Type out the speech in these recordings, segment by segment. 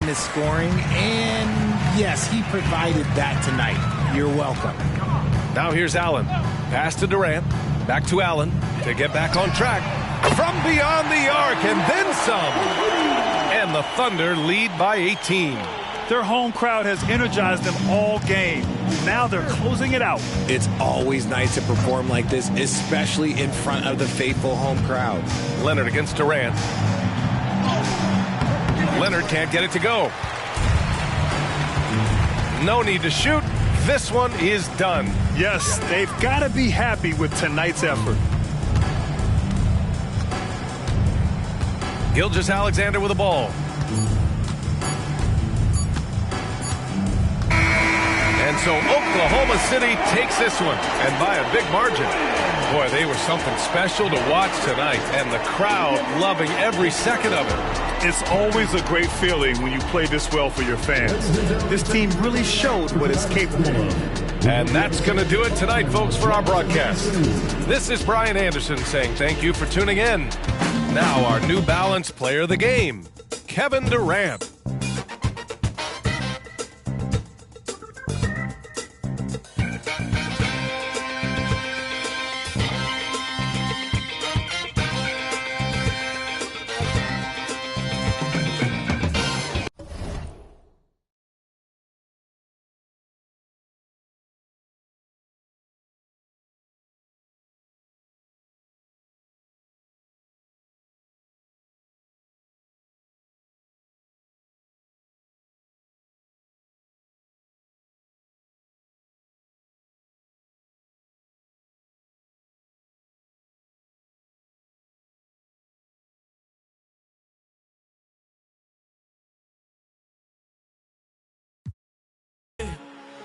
is scoring, and yes, he provided that tonight. You're welcome. Now here's Allen. Pass to Durant. Back to Allen to get back on track. From beyond the arc, and then some. And the Thunder lead by 18. Their home crowd has energized them all game. Now they're closing it out. It's always nice to perform like this, especially in front of the faithful home crowd. Leonard against Durant. Leonard can't get it to go. No need to shoot. This one is done. Yes, they've got to be happy with tonight's effort. Gilgeous-Alexander with the ball. And so Oklahoma City takes this one, and by a big margin. Boy, they were something special to watch tonight, and the crowd loving every second of it. It's always a great feeling when you play this well for your fans. This team really showed what it's capable of. And that's going to do it tonight, folks, for our broadcast. This is Brian Anderson saying thank you for tuning in. Now our New Balance player of the game, Kevin Durant.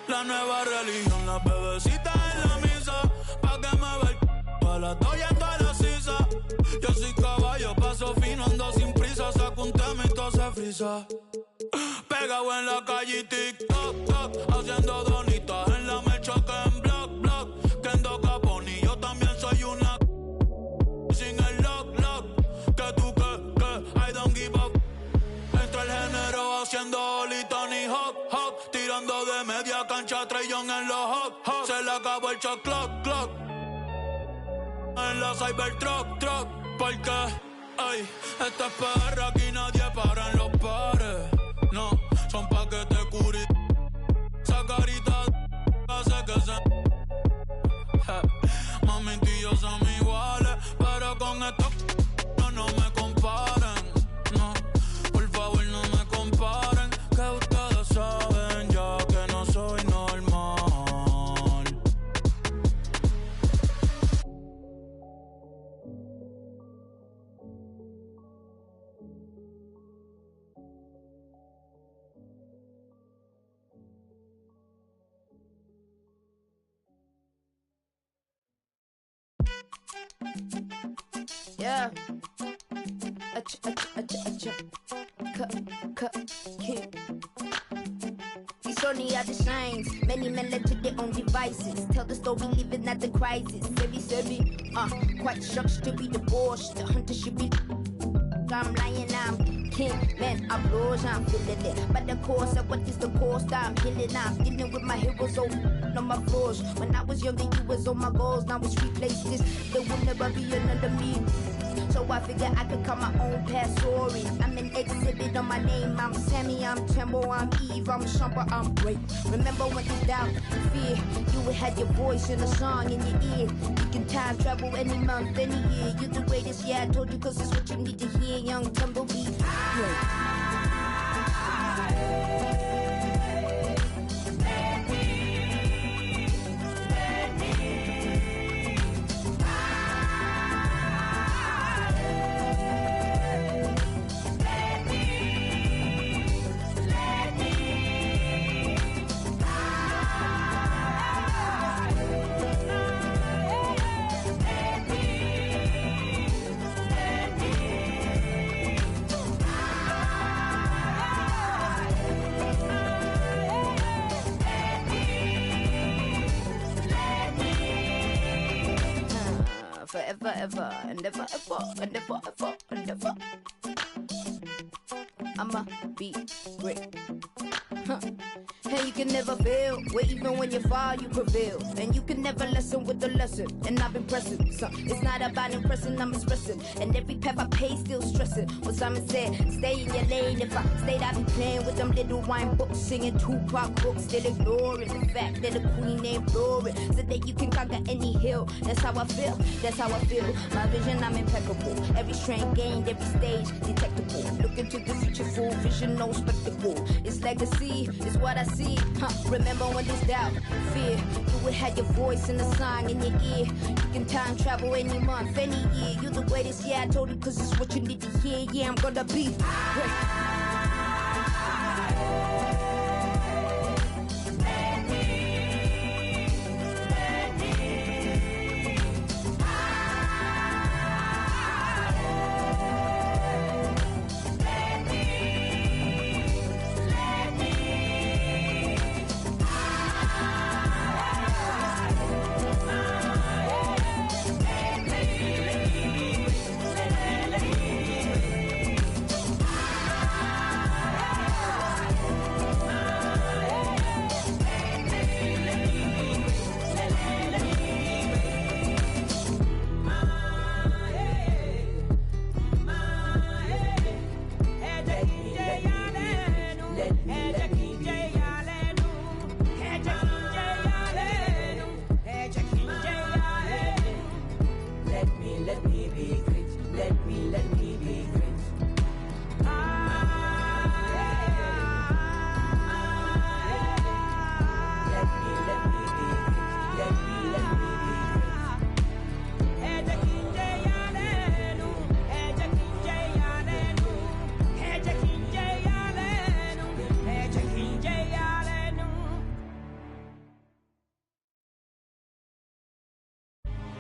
La nueva religión, las bebecitas en la misa, pa' que me ve, pa' la doy yendo a la sisa. Yo soy caballo, paso fino, ando sin prisa, saco un tema y todo se frisa. Pegado en la calle y tic-toc, toc, haciendo donitas en la mecha que en block, block, que ando capón y yo también soy una sin el lock, lock, que tú que, I don't give up. Entra el género haciendo Oli, Tony Hawk, Hawk, tirando de media cancha, Trae Young en los Hawk, Hawk. Se le acabó el shot clock, clock. En la Cybertruck, truck, porque, ay, esta es perra, aquí nadie para en los pares. No, son pa' que te curi. Esa carita hace que se... Mami, tú y yo somos iguales, pero con esto no me comparen. No, por favor no me comparen, que ustedes saben ya que no soy normal. Yeah. These only are the signs. Many men led to their own devices. Tell the story living at the crisis. Sebi, quite shocked to be divorced. The hunter should be. I'm lying, I'm king, man, I'm rose, I'm feeling it. But the course of what is the cost, I'm healing, I'm dealing with my heroes on my floors. When I was younger, you was on my goals, now it's replaces. There will never be another me. So I figure I could cut my own past stories. I'm an exhibit on my name. I'm Sammy, I'm Tembo, I'm Eve, I'm Shumper, I'm great. Remember when you doubt, fear, you had your voice in a song in your ear. You can time travel any month, any year. You're the greatest, yeah, I told you, cause it's what you need to hear. Young Tumbleweed. Yeah. Forever, ever, and ever, ever, and ever, ever, and ever. I'ma be great. And you can never fail, where even when you fall, you prevail. And you can never lessen with the lesson. And I've been pressing, so it's not about impressing, I'm expressing. And every path I pay, still stressing. What Simon said, stay in your lane. If I stayed, I'd be playing with them little wine books, singing Tupac books, still ignoring the fact that the queen ain't blurring. So that you can conquer any hill. That's how I feel, that's how I feel. My vision, I'm impeccable. Every strain gained, every stage detectable. Look into the future, full vision, no spectacle. It's legacy, it's what I see. Remember when there's doubt, fear, you would have your voice in the song in your ear. You can time travel any month, any year. You're the greatest, yeah, I told you, cause it's what you need to hear. Yeah, I'm gonna be great.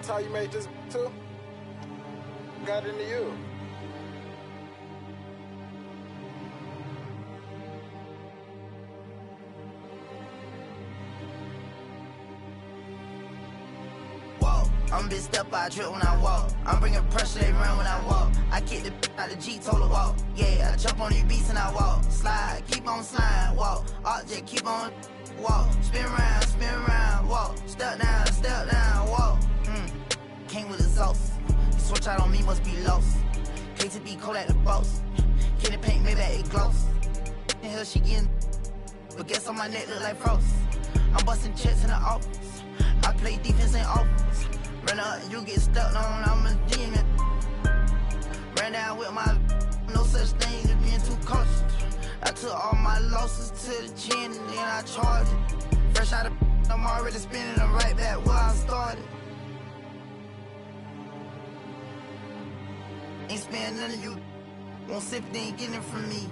How you made this too? Got into you. Whoa, I'm big step, I trip when I walk. I'm bringing pressure, they run when I walk. I kick the out the G, told her walk. Yeah, I jump on these beats and I walk. Slide, keep on sliding, walk. Object, keep on walk. Spin round, walk. Step down, walk. Came with exhaust. You switch out on me, must be lost. KTB cold at the boss. Get the paint, maybe it gloss. The hell she getting, but guess on my neck look like frost. I'm busting checks in the office. I play defense in office. Run up, you get stuck on, I'm a demon. Ran down with my, no such thing as being too cautious. I took all my losses to the chin and then I charged it. Fresh out of, I'm already spinning them right back where I started. Ain't spend none of you. Won't sip, they ain't getting it from me.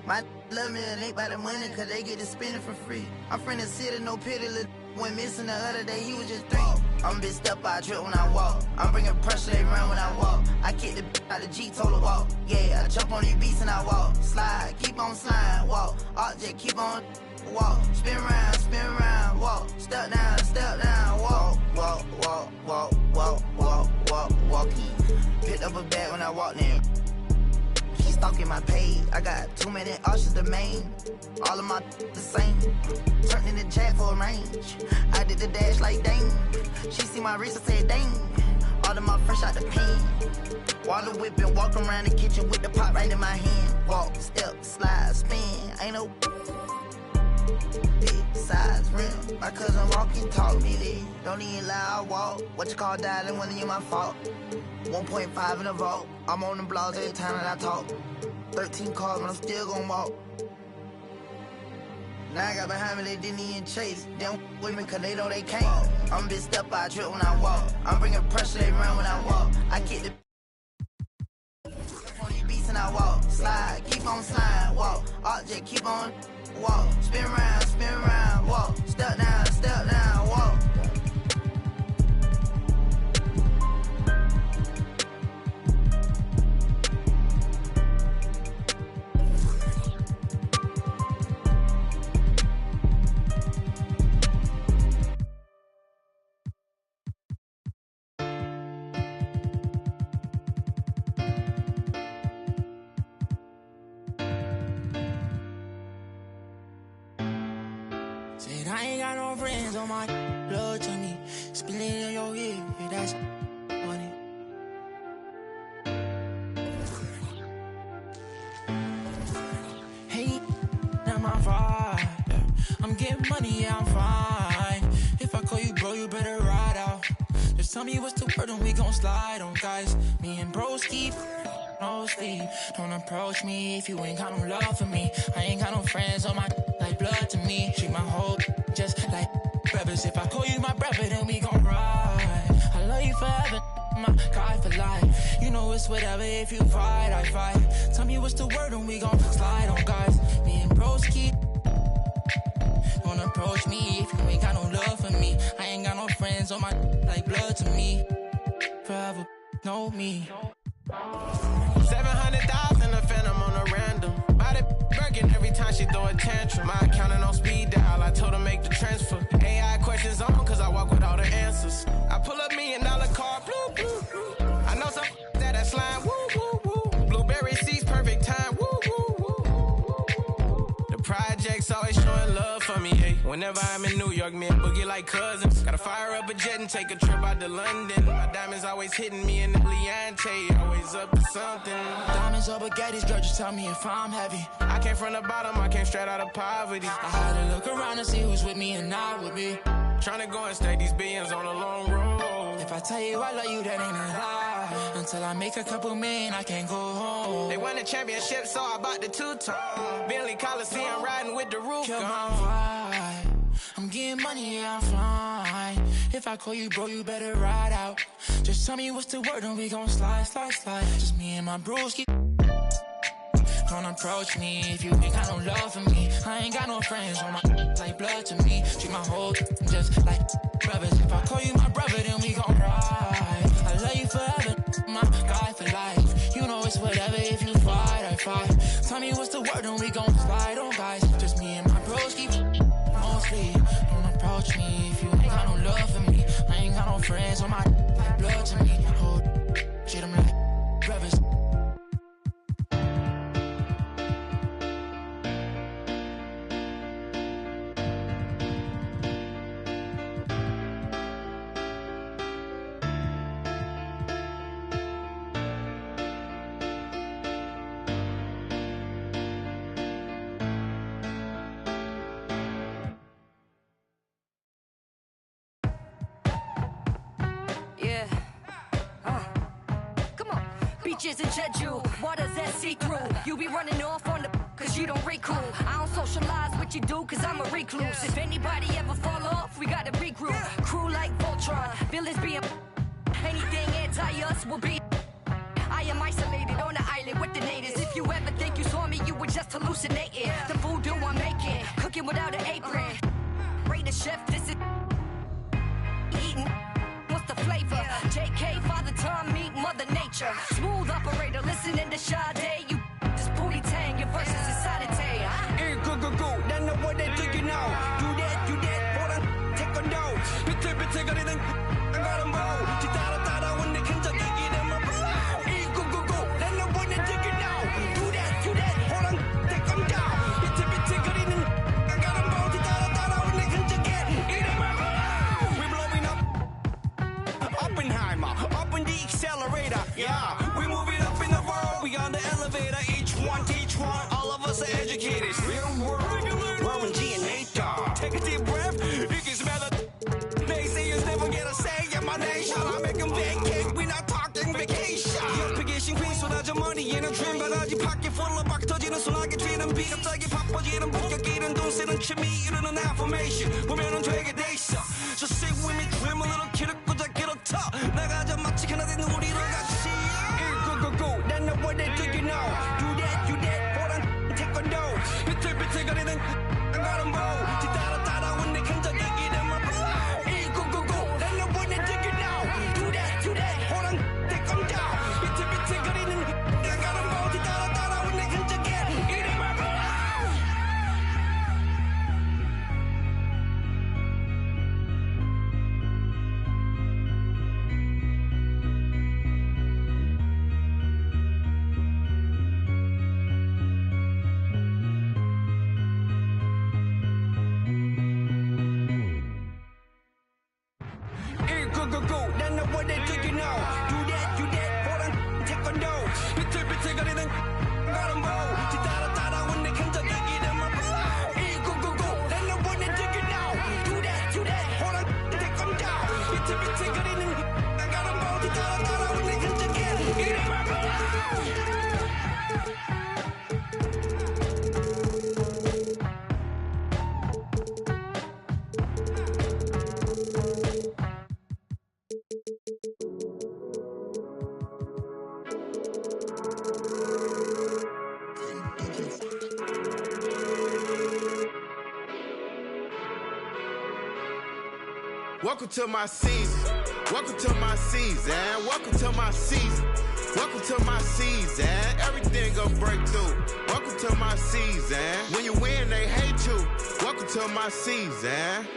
My love me, it ain't about the money, cause they get to spend it for free. I'm from the city, no pity, went missing the other day, he was just 3. I'm big step, I trip when I walk. I'm bringing pressure, they run when I walk. I kick the out the G, told her walk. Yeah, I jump on these beats and I walk. Slide, keep on sliding, walk. Object, keep on walk. Spin round, walk. Step down, walk. Walk. Picked up a bag when I walked in. She stalking my page. I got too many options to main. All of my the same. Turned in the jack for a range. I did the dash like dang. She see my wrist and said dang. All of my fresh out the pain. Water whipping, walk around the kitchen with the pot right in my hand. Walk, step, slide, spin. Ain't no big size rim. My cousin walking, talk me there. Don't even lie, I walk. What you call dialing, wasn't even my fault. 1.5 in the vault. I'm on the blogs every time that I talk. 13 cars, but I'm still gon' walk. Now I got behind me, they didn't even chase. They don't with me cause they know they can't. I'm big step, I trip when I walk. I'm bringing pressure, they run when I walk. I kick the on these beats and I walk. Slide, keep on sliding, walk. Object, keep on walk. Spin round, walk. Step down, walk. But I ain't got no friends on my blood to me. Spilling on your head, that's money. Hey, not my vibe. I'm getting money, yeah, I'm fine. If I call you bro, you better ride out. Just tell me what's the word and we gon' slide on, guys. Me and bros keep no sleep. Don't approach me if you ain't got no love for me. I ain't got no friends on my like blood to me. Treat my whole just like brothers. If I call you my brother, then we gon' ride. I love you forever, my guy for life. You know it's whatever, if you fight, I fight. Tell me what's the word and we gon' slide on, guys. Me and bros keep. Don't approach me if you ain't got no love for me. I ain't got no friends on my like blood to me. Forever, know me. 700,000 a phantom on a random. Buy that Birkin every time she throw a tantrum. My accountant on speed dial, I told her make the transfer. AI questions on, cause I walk with all the answers. I pull $1 million car, blue, blue, blue. I know some that slime, woo, woo, woo. Blueberry seats, perfect time, woo, woo, woo. The projects always showing love for me, hey. Whenever I'm in New York, me and Boogie like cousins. Gotta fire up a jet and take a trip out to London. My diamonds always hitting me in the Leante, always up to something. Diamonds or baguettes, girl, just tell me if I'm heavy. I came from the bottom, I came straight out of poverty. I had to look around and see who's with me and not with me. Tryna go and stake these billions on a long road. If I tell you I love you, that ain't a lie. Until I make a couple million, I can't go home. They won the championship, so I bought the two-tone. Bentley Coliseum riding with the roof Kill gone. my vibe. I'm getting money, yeah, I'm fine. If I call you bro, you better ride out. Just tell me what's the word and we gon' slide, slide, slide. Just me and my broski. Don't approach me if you ain't got no love for me. I ain't got no friends on my like blood to me. Treat my whole just like brothers. If I call you my brother, then we gon' ride. I love you forever, my guy for life. You know it's whatever, if you fight, I fight. Tell me what's the word and we gon' slide on, guys. Just me and my broski. Mostly, don't approach me if you ain't got no love for me. I ain't got no friends on my like blood to me. Hold shit, I'm like brothers. Beaches in Jeju, waters that see through. You be running off on the cause you don't recool. I don't socialize with you do cause I'm a recluse. If anybody ever fall off, we gotta regroup. Crew like Voltron, villains being anything anti-us will be. I am isolated on the island with the natives. If you ever think you saw me, you were just hallucinating. The voodoo I'm making, cooking without an apron. Rate the chef, this is eating. What's the flavor? JK, Father Time, meet Mother Nature. Smooth operator, listening to Sade. You this booty tang, your verses is sanitary. Hey, go, go, go. Then know what they do, you know. Do that, hold on, take a note. 비틀비틀 거리는 가는 보. 뒤따라 따라온 내 흔적이 이름을 불러. Hey, go, go, go. Then know what they do, you know. Do that, hold on, take a note. 비틀비틀 거리는 가는 보. 뒤따라 따라온 내 흔적이 이름을 불러. We're blowing up. Oppenheimer, up in the accelerator, yeah. We moving up in the world, we on the elevator. Each one, all of us are educated. Real world, Warren G and Nate Dogg. Take a deep breath, it can smell it. Naysayers never get a say in my nation. I make them vacate, we not talking vacation. 옆에 신귀 쏟아져 머리에는 dream 바라지 pocket full of 박 터지는 소나기 뒤는 비 갑자기 바빠지는 본격끼는 돈 쓰는 취미 이루는 affirmation 보면은 되게 돼 있어. So sit with me, dream a little kid, 꾸자 get a top. 나가자 마치 하나 되는 우리로 같이. Go, go, go, then know what they do, you know. Do that, hold on, take a note. 비틀비틀거리는 가는 보. 뒤따라 따라온 내 흔적이 이름을 불러. Go, go, go, then know what they do, you know. Do that, hold on, take a note. 비틀비틀거리는 가는 보. 뒤따라 따라온 내 흔적이 이름을 불러. 난 너보다 되게 now. Do that, 보란 태권도. 비틀비틀거리는 가는 보. 뒤따라 따라온 내 흔적 얘기는 막 이구구구. 난 너보다 되게 now. Do that, 보란 태권도. 비틀비틀거리는 가는 보. 뒤따라 따라온 내 흔적 얘기는 막 Welcome to my season. Welcome to my season. Welcome to my season. Welcome to my season. Everything gon' break through. Welcome to my season. When you win, they hate you. Welcome to my season.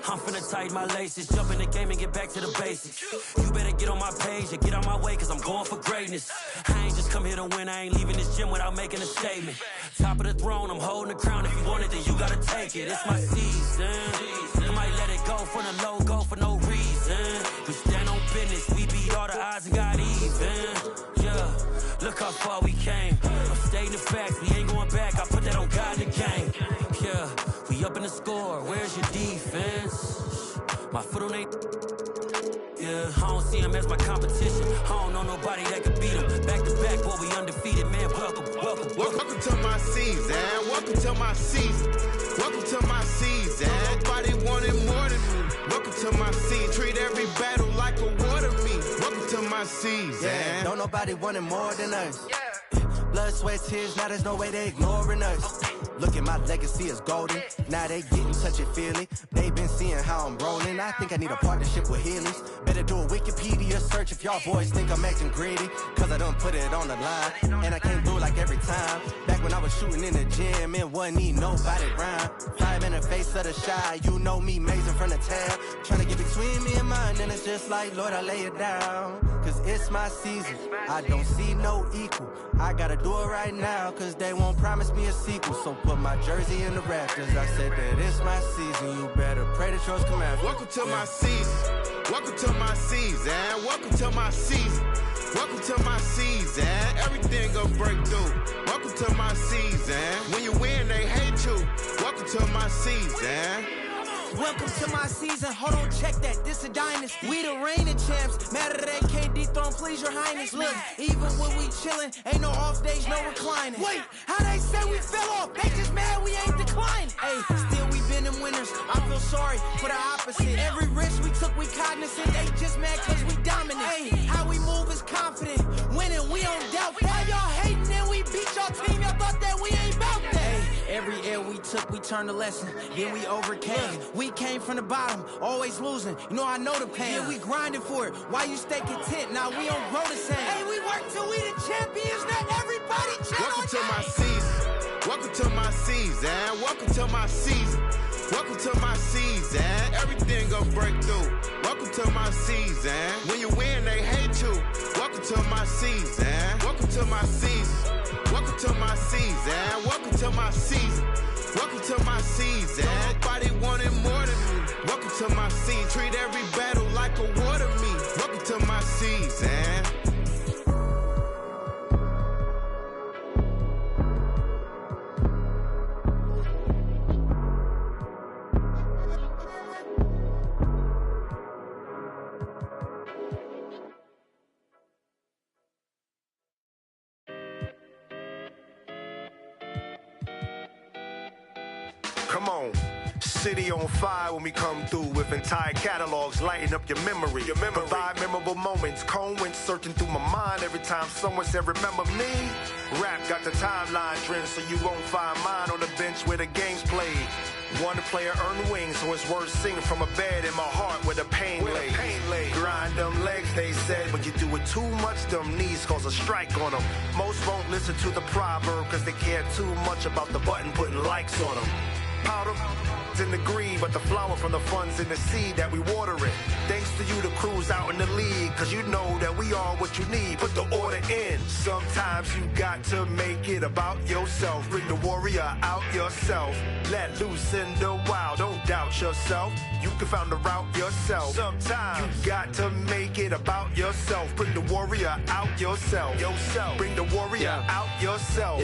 I'm finna tighten my laces, jump in the game and get back to the basics. You better get on my page and get on my way, cause I'm going for greatness. I ain't just come here to win, I ain't leaving this gym without making a statement. Top of the throne, I'm holding the crown. If you want it, then you gotta take it. It's my season. I might let it go for the logo for no reason. We stand on business, we beat all the odds and got even. Yeah, look how far we came. I'm stating the facts, we ain't going back. I put that on God in the game. Yeah, we up in the score, where's your defense? My foot on they. Yeah, I don't see him as my competition. I don't know nobody that could beat him. Back to back, boy, we undefeated, man. Welcome to my season. Welcome to my season. Welcome to my season. Nobody wanted more than me. Welcome to my season. Treat every battle like a war to me. Welcome to my season. Yeah, don't nobody want it more than us. Blood, sweat, tears, now there's no way they ignoring us. Look at my legacy is golden. Now they getting touchy feely. They been seeing how I'm rolling. I think I need a partnership with Heelys. Better do a Wikipedia search if y'all boys think I'm acting greedy. Cause I done put it on the line. And I can't do it like every time. Back when I was shooting in the gym, it wasn't need nobody rhyme. 5 in the face of the shy. You know me, maze in front of town. Trying to get between me and mine. And it's just like, Lord, I lay it down. Cause it's my season. I don't see no equal. I gotta do it right now. Cause they won't promise me a sequel. So put my jersey in the Raptors. I said that it's my season. You better pray that yours come after. Welcome to my season. Welcome to my season. Welcome to my season. Welcome to my season. Everything gon' break through. Welcome to my season. When you win, they hate you. Welcome to my season. Welcome to my season. Hold on, check that. This a dynasty. We the reigning champs. Matter they can't dethrone, please your highness. Look, even when we chillin', ain't no off days, no reclining. Wait, how they say we fell off? They just mad we ain't declining. Hey, still we been in winners. I feel sorry for the opposite. Every risk we took, we cognizant. They just mad cause we dominant. Hey, how we move is confident. Winning, we don't doubt that. Why y'all hating and we beat y'all team? Y'all thought that we ain't bout that. Hey, every L we took, we turned a lesson. Then we overcame. We came from the bottom, always losing. You know I know the pain. Yeah, we grinding for it. Why you stay content? Now we don't grow the same. Hey, we work till we the champions. Not everybody chill. Welcome to my season. Welcome to my season. Welcome to my season. Welcome to my season. Everything gon' break through. Welcome to my season. When you win, they hate you. Welcome to my season. Welcome to my season. Welcome to my season. Welcome to my season. Welcome to my season. Nobody wanted more than me. Welcome to my season. Treat every battle like a war to me. Welcome to my season. Come on. City on fire when we come through with entire catalogs lighting up your memory. Provide memorable moments. Cone went searching through my mind every time someone said remember me. Rap got the timeline trend, so you won't find mine on the bench where the game's played. One player earned wings, so it's worth singing from a bed in my heart where the pain lay. Grind them legs, they said, but you do it too much, them knees cause a strike on them. Most won't listen to the proverb cause they care too much about the button putting likes on them. powder in the greed, but the flower from the funds in the seed that we water it. Thanks to you, the crew's out in the league, cause you know that we are what you need. Put the order in. Sometimes you got to make it about yourself. Bring the warrior out yourself. Let loose in the wild, don't doubt yourself. You can find the route yourself. Sometimes you got to make it about yourself. Bring the warrior out yourself. Bring the warrior out yourself.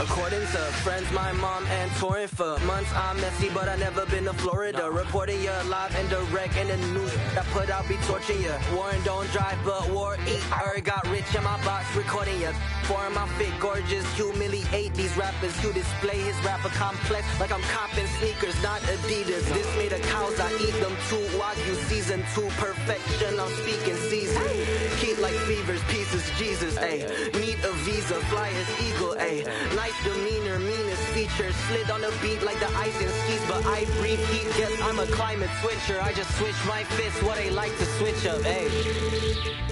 According to friends, my mom and touring for months, I'm messy, but I never been to Florida. Reporting you live and direct in the news. I put out be torching you. Warren don't drive, but war eat. Got rich in my box, recording you. Foreign my fit, gorgeous, humiliate these rappers. You display his rapper complex like I'm copping sneakers, not Adidas. This made of cows, I eat them too. Wagyu season 2, perfection. I'm speaking season. Keep like fevers, pieces, Jesus. Ayy, need a visa, fly as eagle. Ayy, nice demeanor, meanest features. Slid on the beat like the ice and skis, but I breathe heat. Yes, I'm a climate switcher. I just switch my fists, what they like to switch up. Ayy.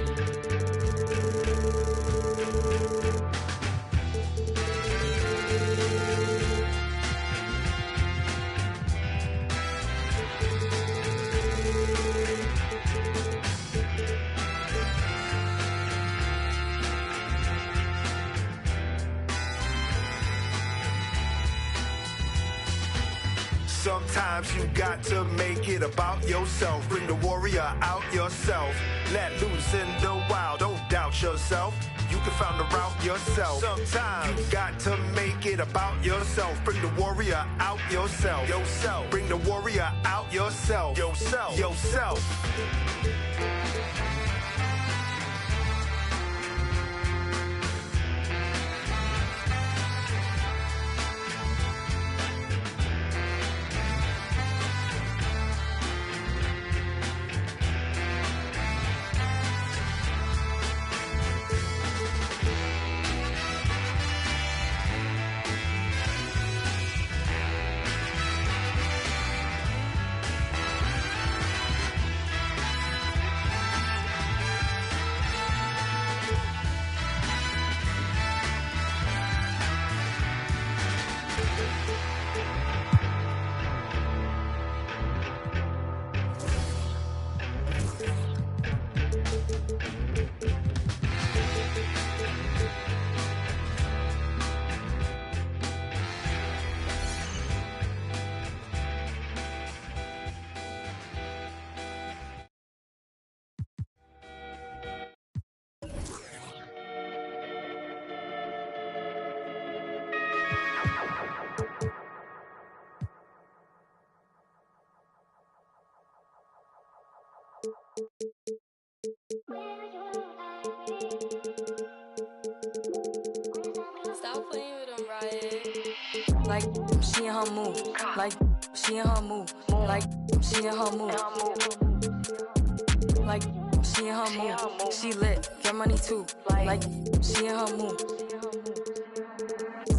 Sometimes you got to make it about yourself. Bring the warrior out yourself. Let loose in the wild, don't doubt yourself. You can find the route yourself. Sometimes you got to make it about yourself. Bring the warrior out yourself. Bring the warrior out yourself. Yourself. Stop playing with them, Riot. Like, she in her move. Like, she in her move. Like, she in her move. Like, she in her move. She lit, get money too. Like, she in her move.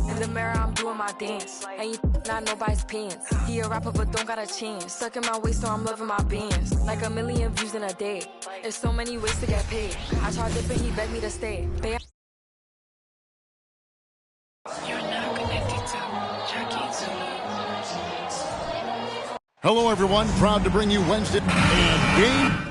In the mirror, I'm doing my dance. Ain't you not nobody's pants. He a rapper, but don't got a chance. Stuck in my waist, so I'm loving my bands. Like 1 million views in a day. There's so many ways to get paid. I tried dipping, he begged me to stay. You're now connected to Jackie Zulu. Hello, everyone. Proud to bring you Wednesday and game.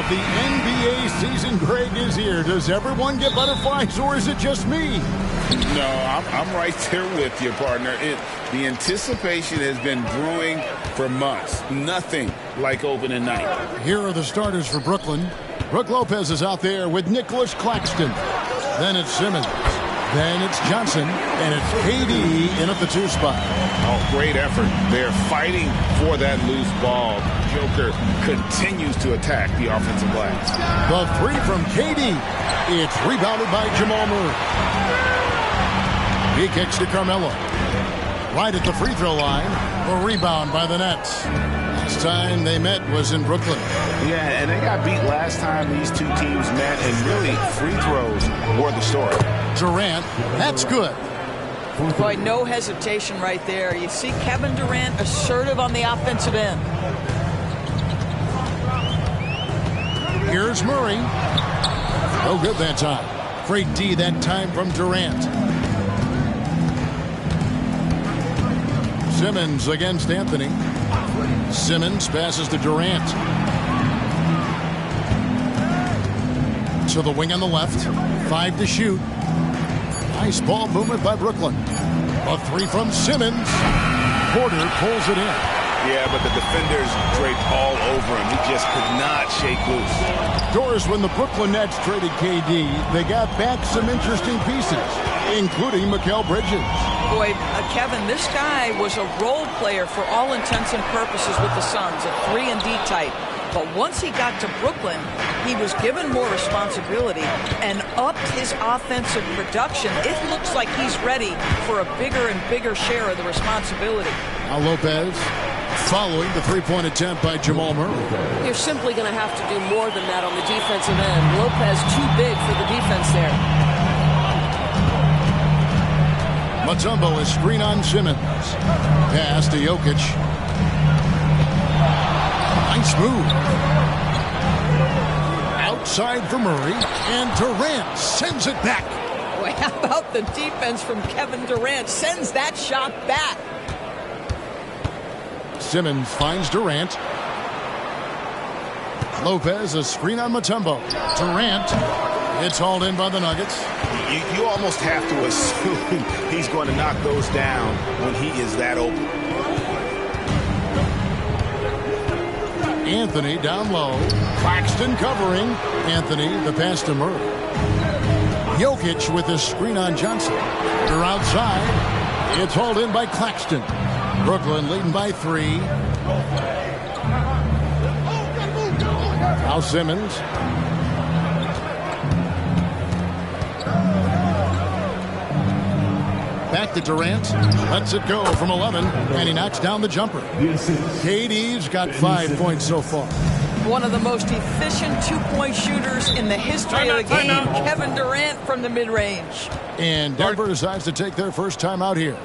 of the NBA season, Greg, is here. Does everyone get butterflies, or is it just me? No, I'm right there with you, partner. The anticipation has been brewing for months. Nothing like opening night. Here are the starters for Brooklyn. Brook Lopez is out there with Nicholas Claxton. Then it's Simmons. Then it's Johnson. And it's KD in at the 2 spot. Oh, great effort. They're fighting for that loose ball. Joker continues to attack the offensive glass. The 3 from KD. It's rebounded by Jamal Murray. He kicks to Carmelo. Right at the free throw line. A rebound by the Nets. Last time they met was in Brooklyn. Yeah, and they got beat last time these two teams met, and really free throws were the story. Durant, that's good. Boy, no hesitation right there. You see Kevin Durant assertive on the offensive end. Here's Murray. No good that time. Great D that time from Durant. Simmons against Anthony. Simmons passes to Durant. To the wing on the left. 5 to shoot. Nice ball movement by Brooklyn. A 3 from Simmons. Porter pulls it in. Yeah, but the defenders draped all over him. He just could not shake loose. Doris, when the Brooklyn Nets traded KD, they got back some interesting pieces, including Mikal Bridges. Boy, Kevin, this guy was a role player for all intents and purposes with the Suns, a 3-and-D type. But once he got to Brooklyn, he was given more responsibility and upped his offensive production. It looks like he's ready for a bigger and bigger share of the responsibility. Now Lopez following the 3-point attempt by Jamal Murray. You're simply going to have to do more than that on the defensive end. Lopez too big for the defense there. Mutombo is screen on Simmons. Pass to Jokic. Nice move. Outside for Murray. And Durant sends it back. Boy, how about the defense from Kevin Durant? Sends that shot back. Simmons finds Durant. Lopez, a screen on Mutombo. Durant. It's hauled in by the Nuggets. You almost have to assume he's going to knock those down when he is that open. Anthony down low. Claxton covering. Anthony, the pass to Murray. Jokic with his screen on Johnson. They're outside. It's hauled in by Claxton. Brooklyn leading by 3. Now Simmons. Back to Durant. Lets it go from 11. And he knocks down the jumper. KD's got 5 points so far. One of the most efficient two-point shooters in the history of the game. Kevin Durant from the mid-range. And Denver decides to take their first time out here.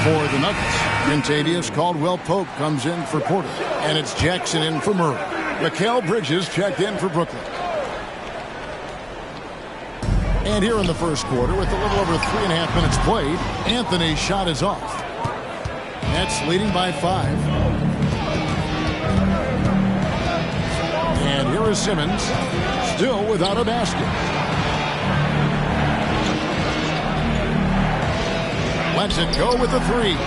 For the Nuggets, Kentavious Caldwell-Pope comes in for Porter. And it's Jackson in for Murray. Mikal Bridges checked in for Brooklyn. And here in the first quarter, with a little over 3.5 minutes played, Anthony's shot is off. Nets leading by 5. And here is Simmons, still without a basket. Lets it go with the 3.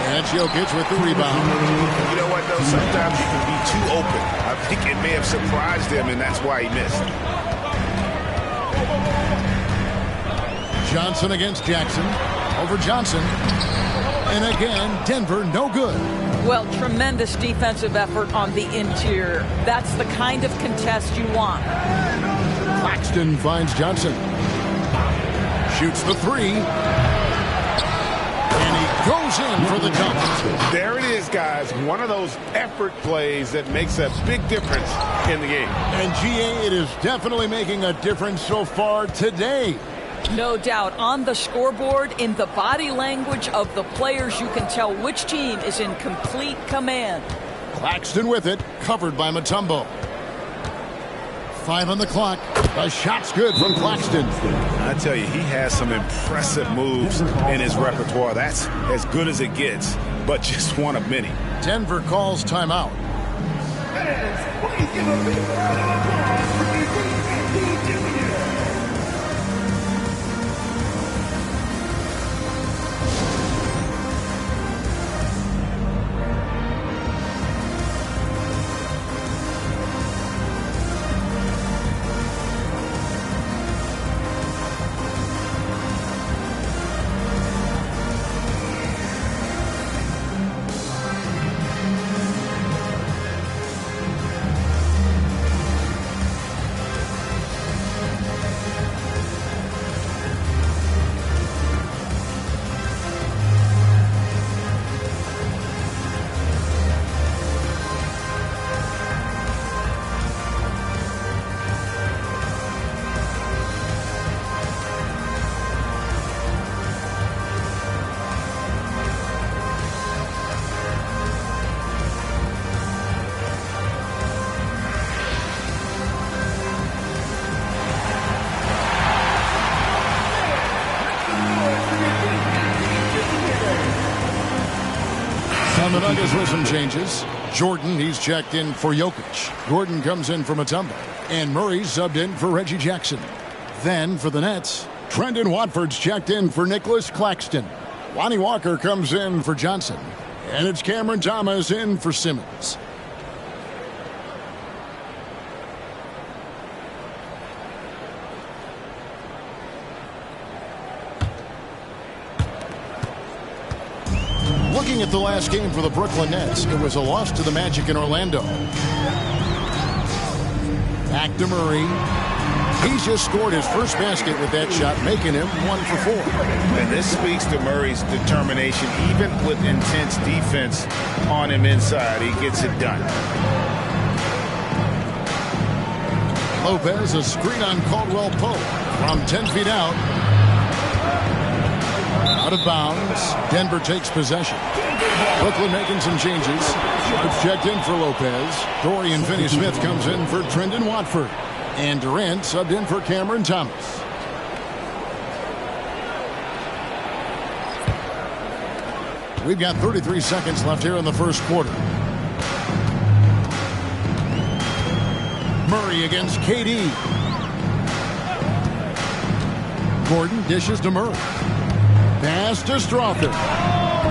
And it's Jokic with the rebound. You know what, though? Sometimes you can be too open. I think it may have surprised him, and that's why he missed. Johnson against Jackson. Over Johnson. And again, Denver no good. Well, tremendous defensive effort on the interior. That's the kind of contest you want. Claxton finds Johnson. Shoots the 3. And he goes in for the dunk. There it is, guys. One of those effort plays that makes a big difference in the game. And GA, it is definitely making a difference so far today. No doubt. On the scoreboard, in the body language of the players, you can tell which team is in complete command. Claxton with it, covered by Mutombo. 5 on the clock. The shot's good from Claxton. I tell you, he has some impressive moves in his repertoire. That's as good as it gets, but just one of many. Denver calls timeout. The Nuggets with some changes. Jordan, he's checked in for Jokic. Gordon comes in for Mutombo. And Murray subbed in for Reggie Jackson. Then for the Nets, Trendon Watford's checked in for Nicholas Claxton. Lonnie Walker comes in for Johnson. And it's Cameron Thomas in for Simmons. Looking at the last game for the Brooklyn Nets, it was a loss to the Magic in Orlando. Back to Murray. He's just scored his first basket with that shot, making him 1 for 4. And this speaks to Murray's determination. Even with intense defense on him inside, he gets it done. Lopez, a screen on Caldwell Pope from 10 feet out. Out of bounds. Denver takes possession. Brooklyn making some changes. It's checked in for Lopez. Dorian Finney-Smith comes in for Trendon Watford. And Durant subbed in for Cameron Thomas. We've got 33 seconds left here in the first quarter. Murray against KD. Gordon dishes to Murray. Pass to Strawther.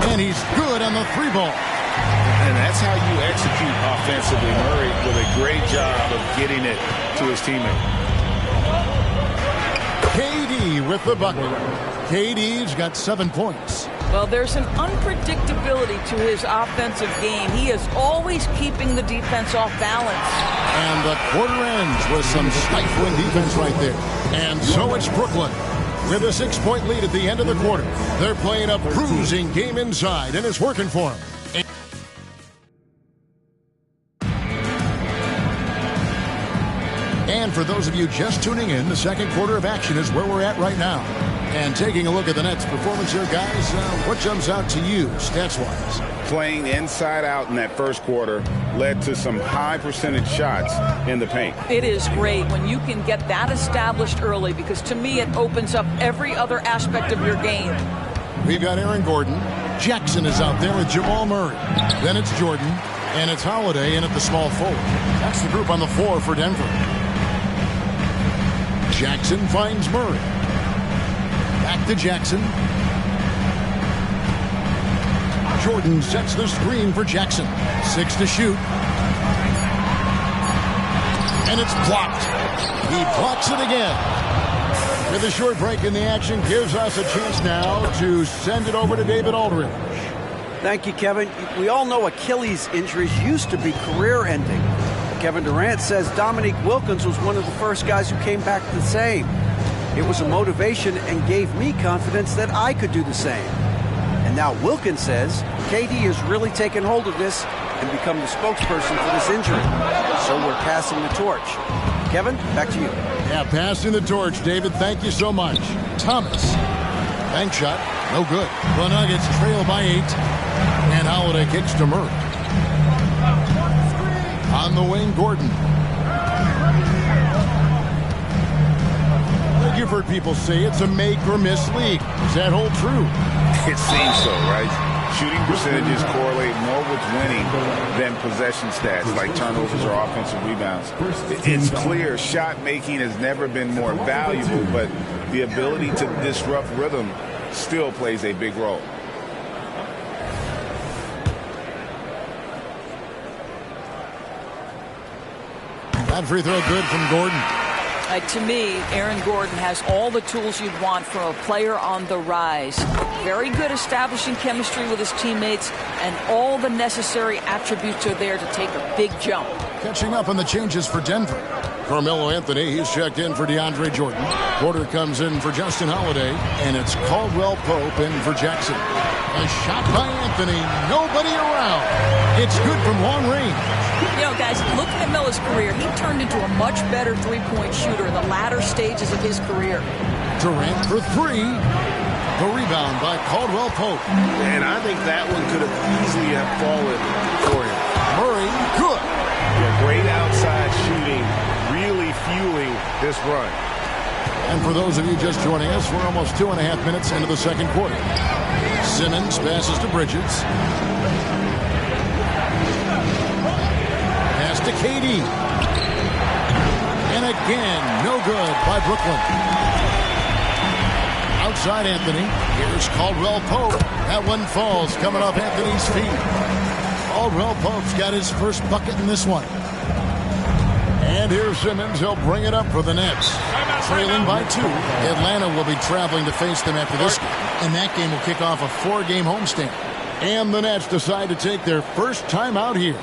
And he's good on the 3-ball. And that's how you execute offensively. Murray with a great job of getting it to his teammate. KD with the bucket. KD's got 7 points. Well, there's an unpredictability to his offensive game. He is always keeping the defense off balance. And the quarter ends with some stifling defense right there. And so it's Brooklyn with a 6-point lead at the end of the quarter. They're playing a bruising game inside, and it's working for them. And for those of you just tuning in, the second quarter of action is where we're at right now. And taking a look at the Nets' performance here, guys, what jumps out to you stats-wise? Playing inside out in that first quarter led to some high percentage shots in the paint. It is great when you can get that established early, because to me it opens up every other aspect of your game. We've got Aaron Gordon. Jackson is out there with Jamal Murray. Then it's Jordan, and it's Holiday in at the small forward. That's the group on the floor for Denver. Jackson finds Murray. Back to Jackson. Jordan sets the screen for Jackson. 6 to shoot. And it's blocked. He blocks it again. With a short break in the action, gives us a chance now to send it over to David Aldridge. Thank you, Kevin. We all know Achilles injuries used to be career-ending. Kevin Durant says Dominique Wilkins was one of the first guys who came back the same. It was a motivation and gave me confidence that I could do the same. And now Wilkins says KD has really taken hold of this and become the spokesperson for this injury. So we're passing the torch. Kevin, back to you. Yeah, passing the torch, David. Thank you so much. Thomas. Bank shot. No good. The Nuggets trail by 8. And Holiday kicks to Murray. the wing, Gordon. You've heard people say it's a make or miss league. Does that hold true? It seems so, right? Shooting percentages correlate more with winning than possession stats like turnovers or offensive rebounds. It's clear shot making has never been more valuable, but the ability to disrupt rhythm still plays a big role. That free throw good from Gordon. To me, Aaron Gordon has all the tools you'd want from a player on the rise. Very good establishing chemistry with his teammates, and all the necessary attributes are there to take a big jump. Catching up on the changes for Denver. Carmelo Anthony, he's checked in for DeAndre Jordan. Porter comes in for Justin Holiday, and it's Caldwell Pope in for Jackson. A shot by Anthony, nobody around. It's good from long range. You know, guys, looking at Melo's career, he turned into a much better three-point shooter in the latter stages of his career. Durant for three. The rebound by Caldwell Pope. And I think that one could have easily have fallen for him. Murray, good. Yeah, great outside shooting, really fueling this run. And for those of you just joining us, we're almost 2.5 minutes into the second quarter. Simmons passes to Bridges. Pass to KD. And again, no good by Brooklyn. Outside Anthony. Here's Caldwell Pope. That one falls coming off Anthony's feet. Caldwell Pope's got his first bucket in this one. And here's Simmons. He'll bring it up for the Nets. Trailing by 2. Atlanta will be traveling to face them after this game. And that game will kick off a 4-game homestand. And the Nets decide to take their first time out here.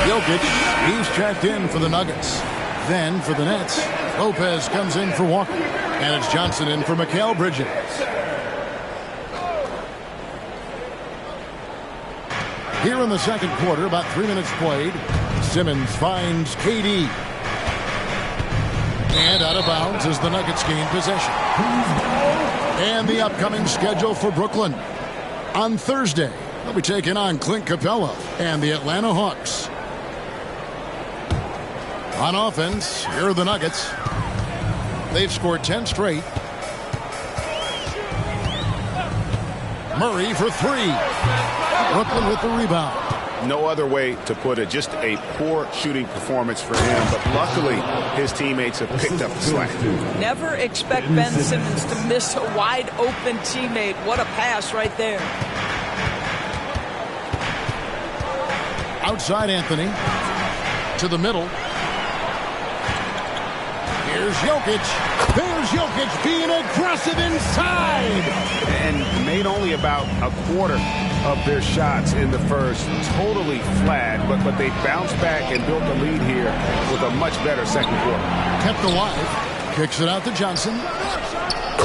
Jokic, he's checked in for the Nuggets. Then for the Nets, Lopez comes in for Walker. And it's Johnson in for Mikal Bridges. Here in the second quarter, about 3 minutes played, Simmons finds KD. And out of bounds as the Nuggets gain possession. And the upcoming schedule for Brooklyn. On Thursday, they'll be taking on Clint Capella and the Atlanta Hawks. On offense, here are the Nuggets. They've scored 10 straight. Murray for 3. Brooklyn with the rebound. No other way to put it. Just a poor shooting performance for him. But luckily, his teammates have picked up the slack. Never expect Ben Simmons to miss a wide open teammate. What a pass right there. Outside Anthony. To the middle. Here's Jokic. There's Jokic being aggressive inside. And made only about a quarter of their shots in the first. Totally flat, but they bounced back and built a lead here with a much better second quarter. Kept alive. Kicks it out to Johnson.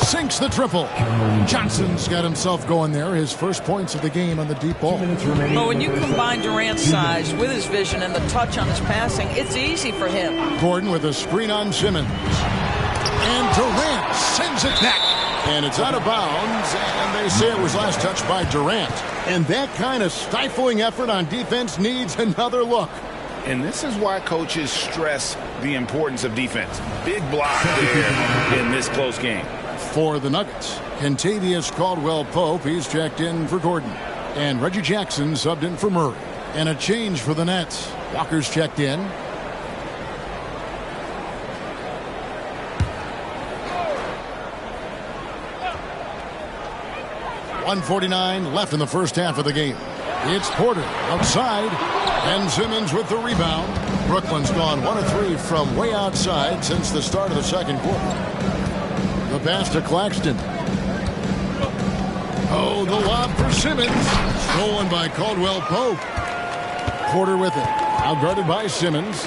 Sinks the triple. Johnson's got himself going there. His first points of the game on the deep ball. But when you combine Durant's size with his vision and the touch on his passing, it's easy for him. Gordon with a screen on Simmons. And Durant sends it back. And it's out of bounds. And they say it was last touched by Durant. And that kind of stifling effort on defense needs another look. And this is why coaches stress the importance of defense. Big block there in this close game. For the Nuggets, Kentavious Caldwell-Pope, he's checked in for Gordon. And Reggie Jackson subbed in for Murray. And a change for the Nets. Walker's checked in. .149 left in the first half of the game. It's Porter outside. And Simmons with the rebound. Brooklyn's gone 1 of 3 from way outside since the start of the second quarter. The pass to Claxton. Oh, the lob for Simmons. Stolen by Caldwell Pope. Porter with it. Now guarded by Simmons.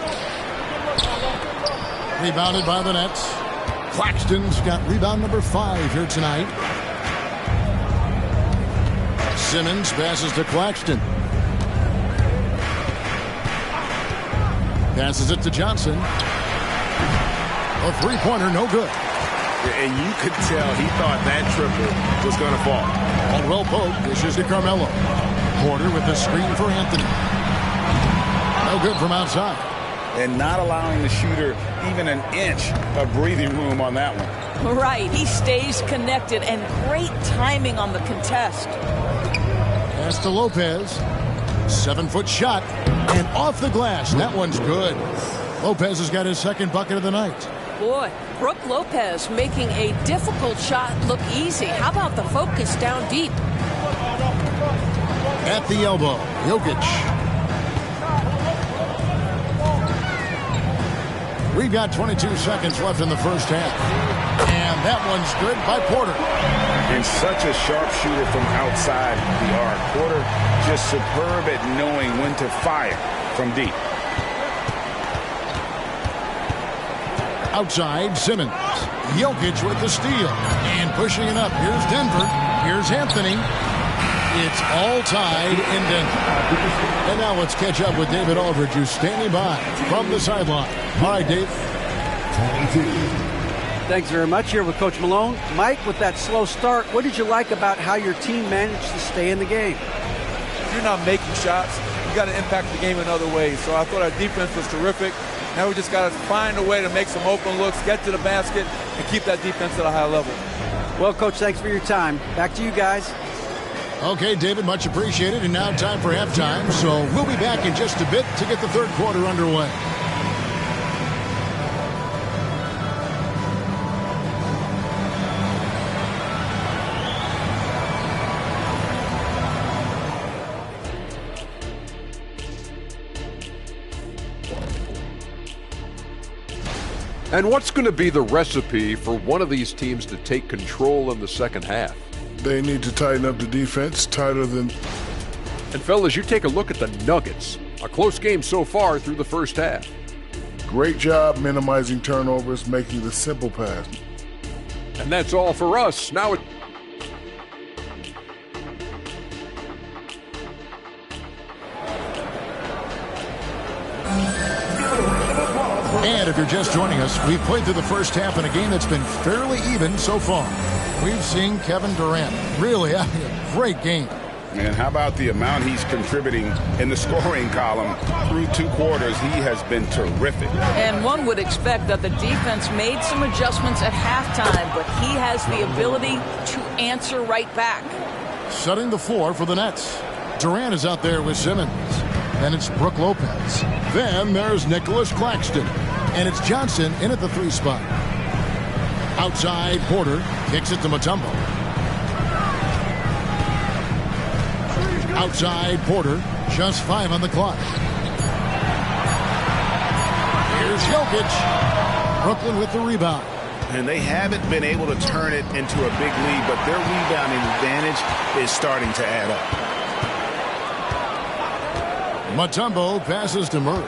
Rebounded by the Nets. Claxton's got rebound number 5 here tonight. Simmons passes to Claxton. Passes it to Johnson. A three-pointer, no good. And you could tell he thought that triple was going to fall. Caldwell Pope dishes to Carmelo. Porter with the screen for Anthony. No good from outside. And not allowing the shooter even an inch of breathing room on that one. Right, he stays connected, and great timing on the contest. Pass to Lopez. 7-foot shot, and off the glass. That one's good. Lopez has got his second bucket of the night. Boy, Brook Lopez making a difficult shot look easy. How about the focus down deep? At the elbow, Jokic. We've got 22 seconds left in the first half. And that one's good by Porter. And such a sharp shooter from outside the arc. Porter just superb at knowing when to fire from deep. Outside, Simmons. Jokic with the steal. And pushing it up. Here's Denver. Here's Anthony. It's all tied in Denver. And now let's catch up with David Aldridge, who's standing by from the sideline. All right, Dave. 22. Thanks very much. Here with Coach Malone. Mike, with that slow start, what did you like about how your team managed to stay in the game? If you're not making shots, you got to impact the game in other ways. So I thought our defense was terrific. Now we just got to find a way to make some open looks, get to the basket, and keep that defense at a high level. Well, Coach, thanks for your time. Back to you guys. Okay, David, much appreciated. And now time for halftime. So we'll be back in just a bit to get the third quarter underway. And what's going to be the recipe for one of these teams to take control in the second half? They need to tighten up the defense, tighter than... And fellas, you take a look at the Nuggets. A close game so far through the first half. Great job minimizing turnovers, making the simple pass. And that's all for us. Now it... And if you're just joining us, we've played through the first half in a game that's been fairly even so far. We've seen Kevin Durant really having a great game. And how about the amount he's contributing in the scoring column through 2 quarters? He has been terrific. And one would expect that the defense made some adjustments at halftime, but he has the ability to answer right back. Setting the floor for the Nets. Durant is out there with Simmons. Then it's Brook Lopez. Then there's Nicholas Claxton. And it's Johnson in at the 3 spot. Outside, Porter kicks it to Mutombo. Outside, Porter, just 5 on the clock. Here's Jokic. Brooklyn with the rebound. And they haven't been able to turn it into a big lead, but their rebounding advantage is starting to add up. Mutombo passes to Murray.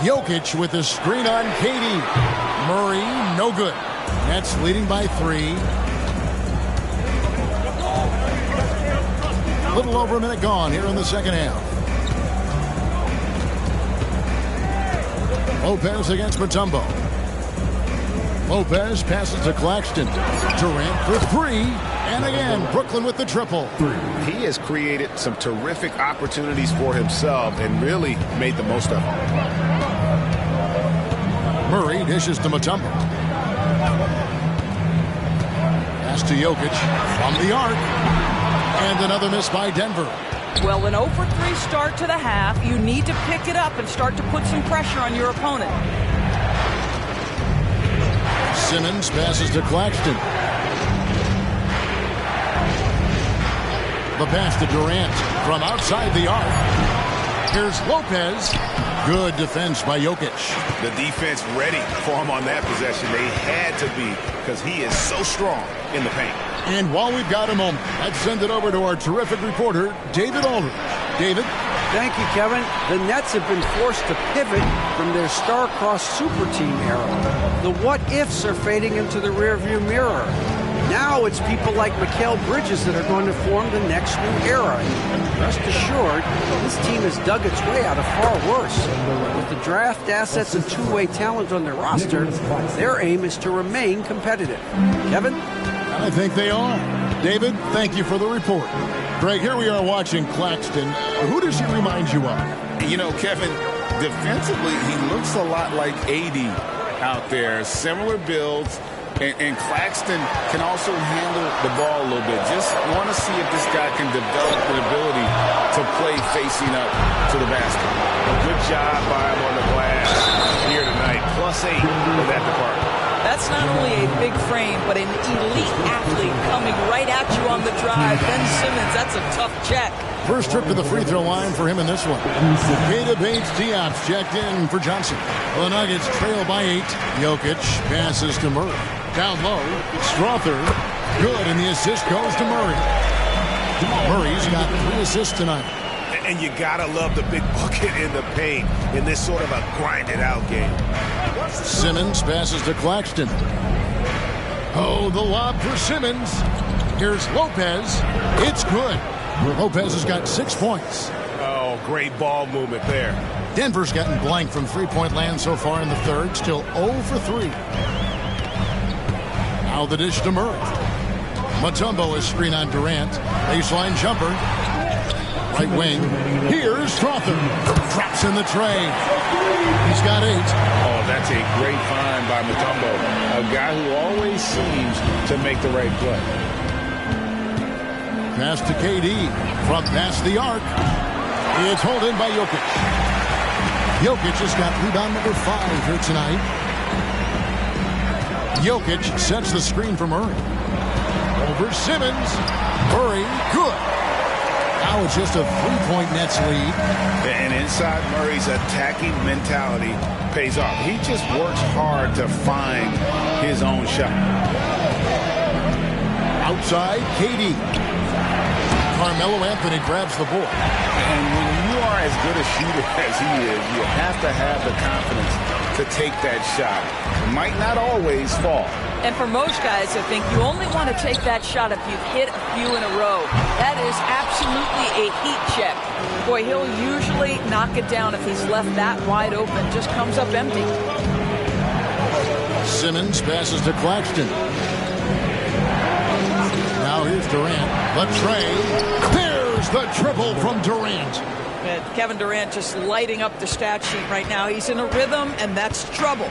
Jokic with the screen on KD. Murray, no good. Nets leading by 3. A little over a minute gone here in the second half. Lopez against Mutombo. Lopez passes to Claxton. Durant for 3. And again, Brooklyn with the triple. He has created some terrific opportunities for himself and really made the most of them. Murray dishes to Mutombo. Pass to Jokic from the arc. And another miss by Denver. Well, an 0-for-3 start to the half. You need to pick it up and start to put some pressure on your opponent. Simmons passes to Claxton. The pass to Durant from outside the arc. Here's Lopez. Good defense by Jokic. The defense ready for him on that possession. They had to be because he is so strong in the paint. And while we've got a moment, let's send it over to our terrific reporter, David Aldridge. David? Thank you, Kevin. The Nets have been forced to pivot from their star-crossed super team era. The what-ifs are fading into the rearview mirror. Now it's people like Mikal Bridges that are going to form the next new era. And rest assured, this team has dug its way out of far worse. With the draft assets and two-way talent on their roster, their aim is to remain competitive. Kevin? I think they are. David, thank you for the report. Greg, here we are watching Claxton. Who does he remind you of? You know, Kevin, defensively, he looks a lot like AD out there. Similar builds. And Claxton can also handle the ball a little bit. Just want to see if this guy can develop the ability to play facing up to the basket. Good job by him on the glass here tonight. +8 in that department. That's not only a big frame, but an elite athlete coming right at you on the drive. Ben Simmons, that's a tough check. First trip to the free throw line for him in this one. Keita Bates-Diop's checked in for Johnson. The Nuggets trail by 8. Jokic passes to Murray. Down low, Strother, good, and the assist goes to Murray. Murray's got 3 assists tonight. And you gotta love the big bucket in the paint in this sort of a grinded-out game. Simmons passes to Claxton. Oh, the lob for Simmons. Here's Lopez. It's good. Lopez has got 6 points. Oh, great ball movement there. Denver's gotten blank from three-point land so far in the third. Still 0 for 3. Now the dish to Murray. Mutombo is screen on Durant. Baseline jumper. Right wing. Here's Strother. Drops in the tray. He's got 8. Oh, that's a great find by Mutombo. A guy who always seems to make the right play. Pass to KD. From past the arc. It's hauled in by Jokic. Jokic has got rebound number 5 here tonight. Jokic sets the screen for Murray. Over Simmons. Murray, good. Now it's just a 3-point Nets lead. And inside Murray's attacking mentality pays off. He just works hard to find his own shot. Outside, KD. Carmelo Anthony grabs the ball. And when you are as good a shooter as he is, you have to have the confidence to take that shot. It might not always fall. And for most guys, I think you only want to take that shot if you've hit a few in a row. That is absolutely a heat check. Boy, he'll usually knock it down if he's left that wide open. Just comes up empty. Simmons passes to Claxton. Now here's Durant. The tray. There's the triple from Durant. Kevin Durant just lighting up the stat sheet right now. He's in a rhythm, and that's trouble.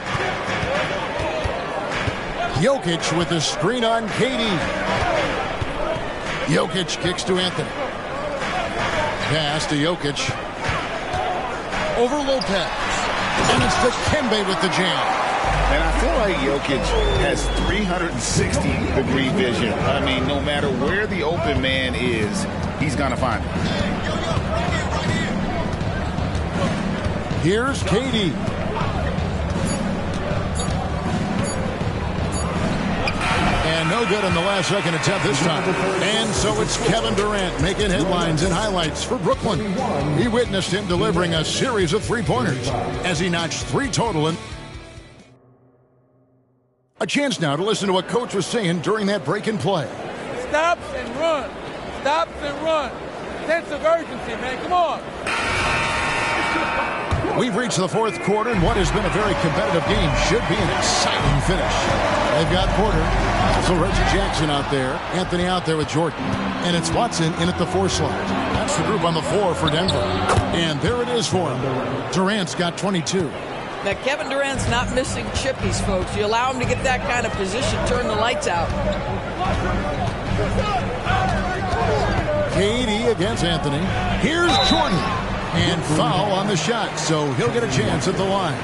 Jokic with the screen on KD. Jokic kicks to Anthony. Pass to Jokic. Over Lopez. And it's Dikembe with the jam. And I feel like Jokic has 360-degree vision. I mean, no matter where the open man is, he's going to find it. Here's KD. And no good on the last second attempt this time. And so it's Kevin Durant making headlines and highlights for Brooklyn. He witnessed him delivering a series of three-pointers as he notched 3 total. And a chance now to listen to what Coach was saying during that break in play. Stops and run. Stops and run. Sense of urgency, man. Come on. We've reached the 4th quarter, and what has been a very competitive game should be an exciting finish. They've got Porter, also Reggie Jackson out there, Anthony out there with Jordan, and it's Watson in at the 4 slot. That's the group on the floor for Denver. And there it is for him. Durant's got 22. Now, Kevin Durant's not missing chippies, folks. You allow him to get that kind of position, turn the lights out. KD against Anthony. Here's Jordan. And foul on the shot, so he'll get a chance at the line.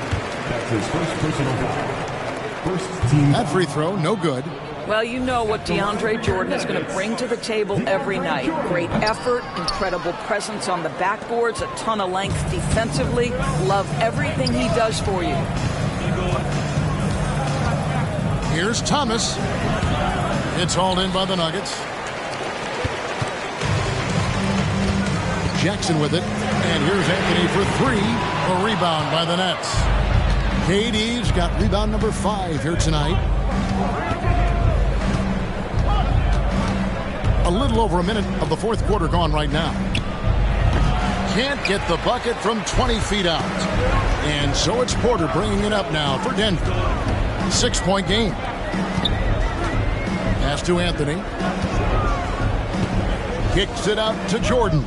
That free throw, no good. Well, you know what DeAndre Jordan is going to bring to the table every night. Great effort, incredible presence on the backboards, a ton of length defensively. Love everything he does for you. Here's Thomas. It's hauled in by the Nuggets. Jackson with it. And here's Anthony for 3. A rebound by the Nets. KD's got rebound number 5 here tonight. A little over a minute of the fourth quarter gone right now. Can't get the bucket from 20 feet out. And so it's Porter bringing it up now for Denver. 6-point game. Pass to Anthony. Kicks it out to Jordan.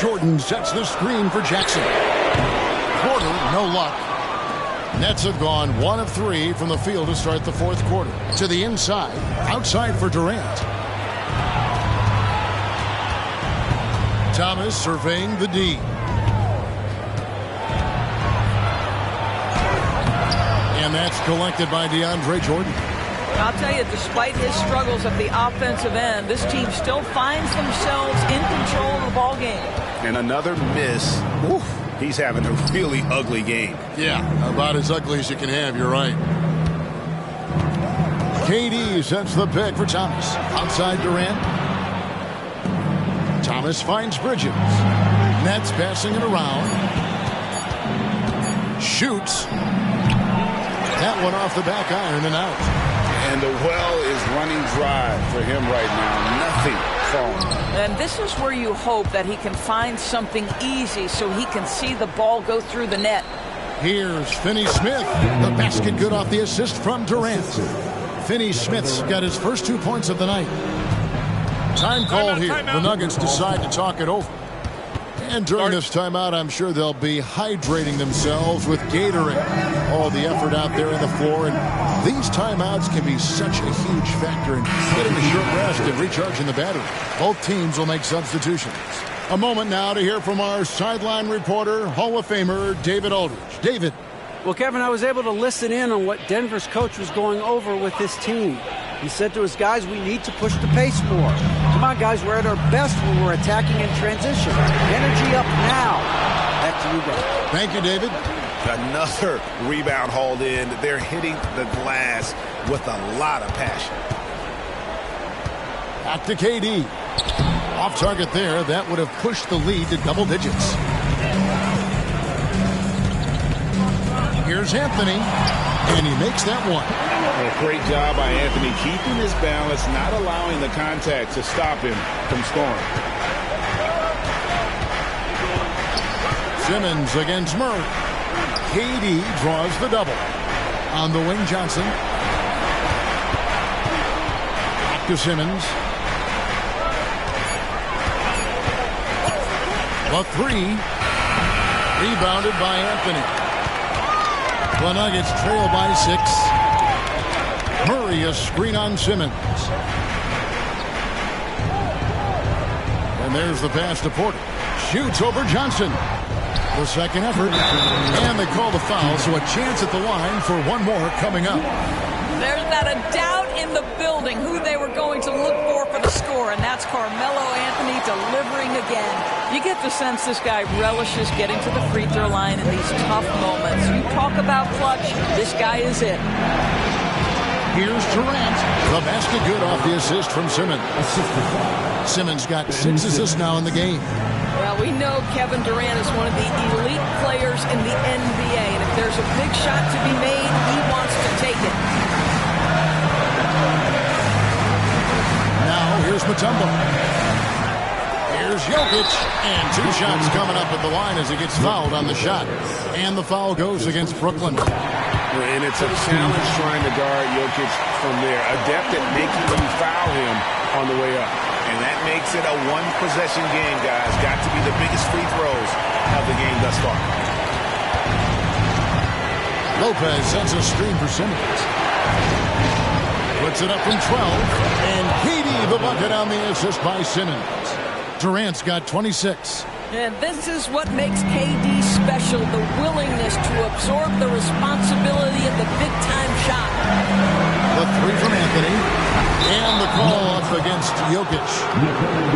Jordan sets the screen for Jackson. Porter, no luck. Nets have gone 1 of 3 from the field to start the fourth quarter. To the inside, outside for Durant. Thomas surveying the D. And that's collected by DeAndre Jordan. I'll tell you, despite his struggles at the offensive end, this team still finds themselves in control of the ball game. And another miss. Oof, he's having a really ugly game. Yeah, about as ugly as you can have, you're right. KD sets the pick for Thomas. Outside Durant. Thomas finds Bridges. Nets passing it around. Shoots. That one off the back iron and out. And the well is running dry for him right now. Nothing falling. And this is where you hope that he can find something easy so he can see the ball go through the net. Here's Finney-Smith. The basket good off the assist from Durant. Finney-Smith's got his first 2 points of the night. Time called here. The Nuggets decide to talk it over. And during this timeout, I'm sure they'll be hydrating themselves with Gatorade. All the effort out there on the floor. And these timeouts can be such a huge factor in getting a short rest and recharging the battery. Both teams will make substitutions. A moment now to hear from our sideline reporter, Hall of Famer David Aldridge. David. Well, Kevin, I was able to listen in on what Denver's coach was going over with his team. He said to his guys, we need to push the pace more. Come on, guys, we're at our best when we're attacking in transition. Energy up now. Back to you guys. Thank you, David. Another rebound hauled in. They're hitting the glass with a lot of passion. Back to KD. Off target there. That would have pushed the lead to double digits. Here's Anthony. And he makes that one. A great job by Anthony keeping his balance, not allowing the contact to stop him from scoring. Simmons against Murray. KD draws the double. On the wing, Johnson. Back to Simmons. The three. Rebounded by Anthony. The Nuggets trail by 6. Murray a screen on Simmons. And there's the pass to Porter. Shoots over Johnson. The second effort. And they call the foul, so a chance at the line for one more coming up. There's not a doubt in the building who they were going to look for the score, and that's Carmelo Anthony delivering again. You get the sense this guy relishes getting to the free throw line in these tough moments. You talk about clutch, this guy is it. Here's Durant. The basket good off the assist from Simmons. Simmons got 6 assists now in the game. Well, we know Kevin Durant is one of the elite players in the NBA, and if there's a big shot to be made, he wants to take it. Now, here's Mutombo. Here's Jokic, and 2 shots coming up at the line as he gets fouled on the shot. And the foul goes against Brooklyn. And it's a challenge trying to guard Jokic from there. Adept at making you foul him on the way up. And that makes it a one-possession game, guys. Got to be the biggest free throws of the game thus far. Lopez sends a screen for Simmons. Puts it up from 12. And KD the bucket on the assist by Simmons. Durant's got 26. And this is what makes KD special, the willingness to absorb the responsibility of the big-time shot. The three from Anthony. And the call up against Jokic.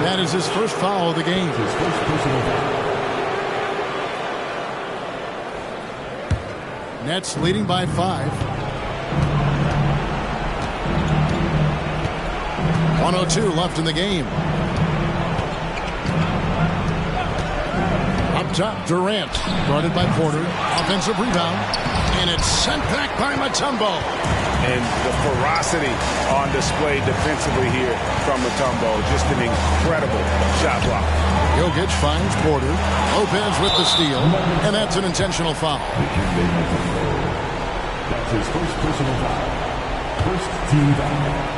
That is his first foul of the game. Nets leading by 5. 1:02 left in the game. Up top, Durant, guarded by Porter. Offensive rebound. And it's sent back by Mutombo. And the ferocity on display defensively here from Mutombo. Just an incredible shot block. Jokic finds Porter. Lopez with the steal. And that's an intentional foul. That's his first personal foul. First team foul.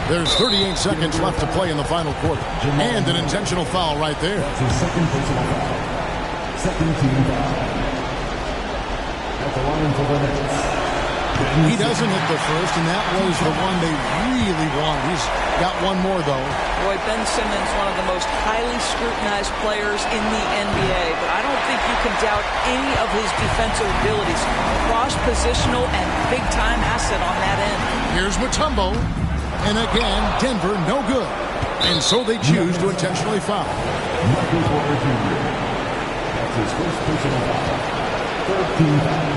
There's 38 seconds left to play in the final quarter. And an intentional foul right there. That's his second personal foul. Second team foul. At the line for the Nets. He doesn't hit the first, and that was the one they really want. He's got one more, though. Boy, Ben Simmons, one of the most highly scrutinized players in the NBA, but I don't think you can doubt any of his defensive abilities. Cross-positional and big-time asset on that end. Here's Mutombo. And again, Denver no good. And so they choose to intentionally foul. Michael Porter Jr. That's his first personal foul. Third team foul.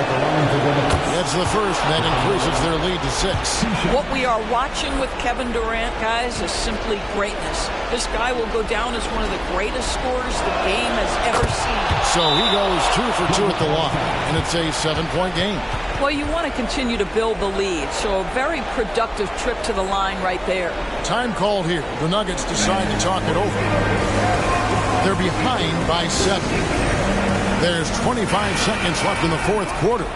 At the line for the Nets. That's the first, and that increases their lead to 6. What we are watching with Kevin Durant, guys, is simply greatness. This guy will go down as one of the greatest scorers the game has ever seen. So he goes 2 for 2 at the line, and it's a 7-point game. Well, you want to continue to build the lead, so a very productive trip to the line right there. Time called here. The Nuggets decide to talk it over. They're behind by 7. There's 25 seconds left in the fourth quarter.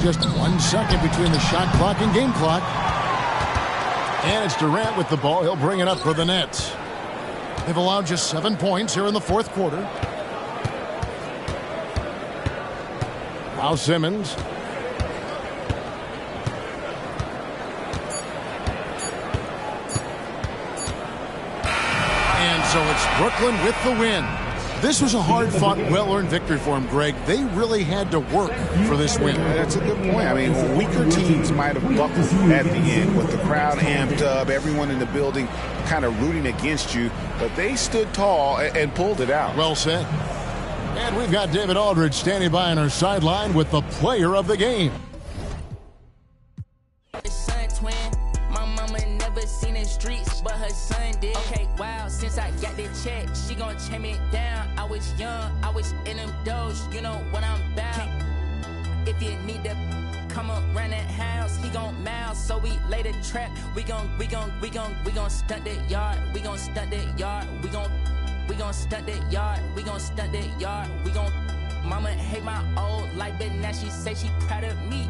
Just 1 second between the shot clock and game clock. And it's Durant with the ball. He'll bring it up for the Nets. They've allowed just 7 points here in the fourth quarter. Now Simmons. And so it's Brooklyn with the win. This was a hard-fought, well-earned victory for them, Greg. They really had to work for this win. That's a good point. I mean, weaker teams might have buckled at the end with the crowd amped up, everyone in the building kind of rooting against you, but they stood tall and pulled it out. Well said. And we've got David Aldridge standing by on our sideline with the player of the game. Since I got that check, she gon' chain me down. I was young, I was in them doors, you know what I'm about. If you need to come around that house, he gon' mouse, so we lay the trap. We gon' stunt that yard, we gon' stunt that yard, we gon' stunt that yard, we gon' stunt that yard, we gon' mama hate my old life, but now she say she proud of me.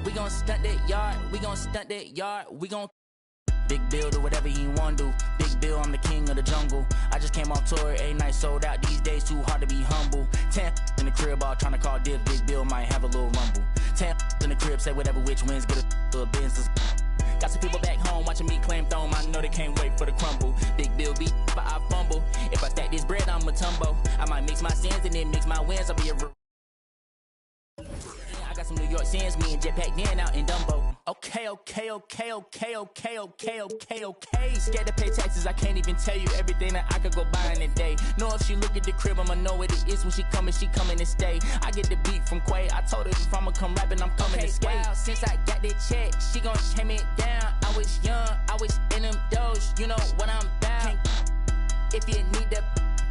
We gon' stunt that yard, we gon' stunt that yard, we gon' Big Bill, do whatever he wanna do. Big Bill, I'm the king of the jungle. I just came off tour, 8 nights sold out. These days too hard to be humble. 10 in the crib, all trying to call dibs. Big Bill might have a little rumble. 10 in the crib, say whatever, which wins, get a business. Got some people back home watching me claim throne. I know they can't wait for the crumble. Big Bill beat, but I fumble. If I stack this bread, I'm a tumbo. I might mix my sins and then mix my wins. I'll be a I got some New York sins, me and Jetpack Dan out in Dumbo. Okay. Scared to pay taxes, I can't even tell you everything that I could go buy in a day. Know if she look at the crib, I'ma know what it is when she coming to stay. I get the beat from Quay, I told her if I'ma come rapping, I'm coming to skate. Wow, since I got that check, she gon' chain me down. I was young, I was in them doors, you know what I'm about. If you need to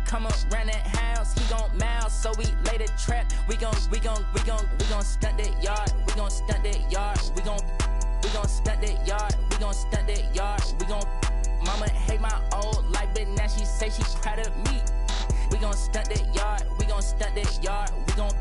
come around that house, he gon' mouse, so we lay the trap. We gon' stunt that yard. We gon' stunt that yard. We gon' stunt that yard. We gon' stunt that yard. We gon' mama hate my old life, but now she say she proud of me. We gon' stunt that yard. We gon' stunt that yard. We gon'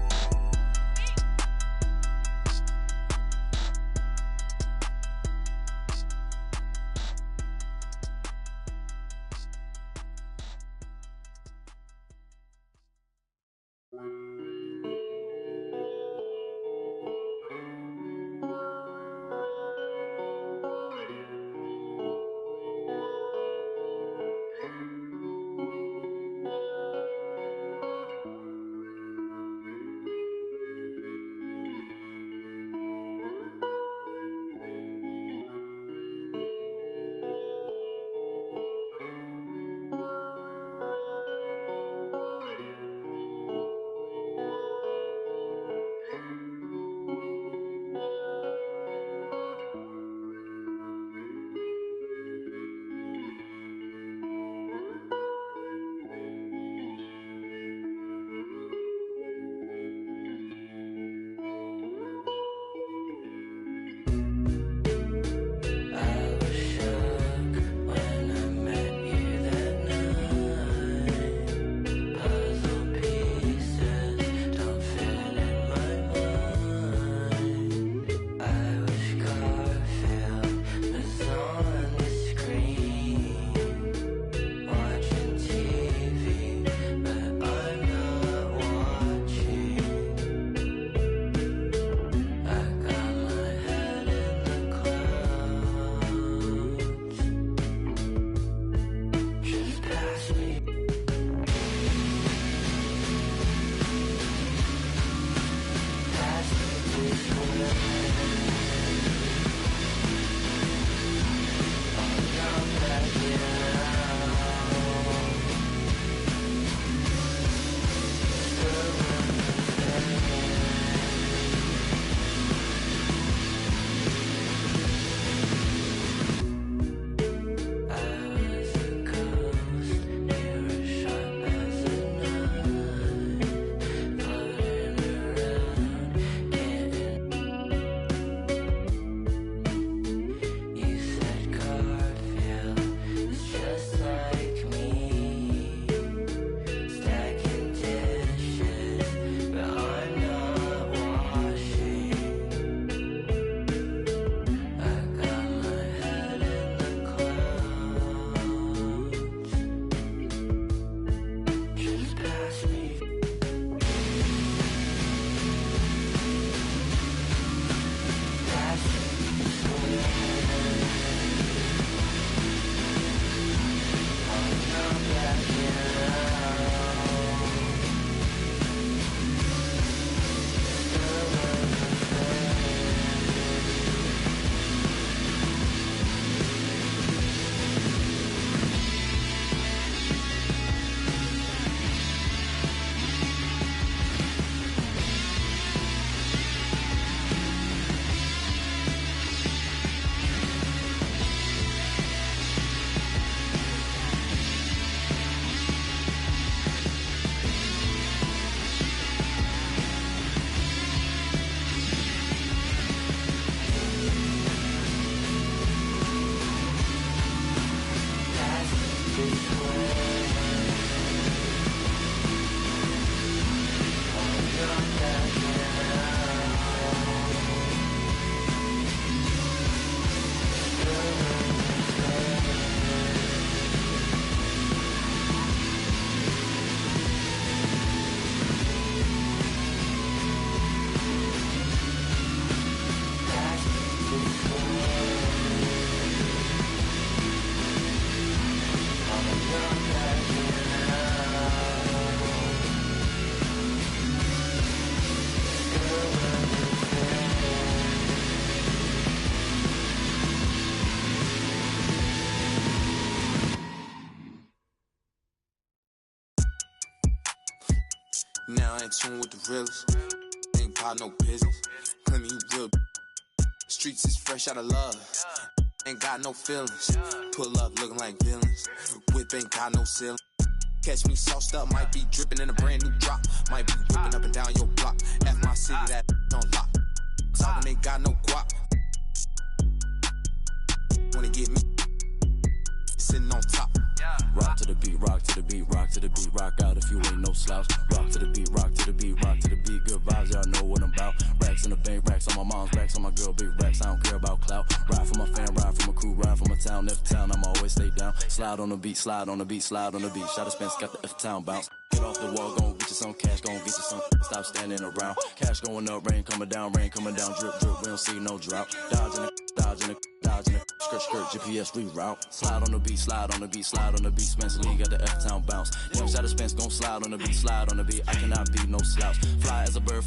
Now I ain't tuned with the realest. Ain't got no business. Claim you real. Streets is fresh out of love. Ain't got no feelings. Pull up looking like villains. Whip ain't got no ceiling. Catch me sauced up, might be dripping in a brand new drop. Might be whipping up and down your block. F my city, that on lock. Talking ain't got no guap. Wanna get me sitting on top. Rock to the beat, rock to the beat, rock to the beat, rock out if you ain't no slouch. Rock to the beat, rock to the beat, rock to the beat. Good vibes, y'all know what I'm about. Racks in the bank, racks on my mom's, racks on my girl, big racks. I don't care about clout. Ride for my fan, ride for my crew, ride for my town. F town, I'ma always stay down. Slide on the beat, slide on the beat, slide on the beat. Shot of Spence got the F town bounce. Get off the wall, gon' get you some cash, gon' get you some. Stop standing around. Cash going up, rain coming down, drip, drip. We don't see no drop. Dodging it, dodging it, dodging it. Skirt, skirt, GPS reroute. Slide on the beat, slide on the beat, slide on the beat. Spence Lee got the F town bounce. Young shot of Spence gon' slide on the beat, slide on the beat. I cannot be no slouch. Fly as a bird,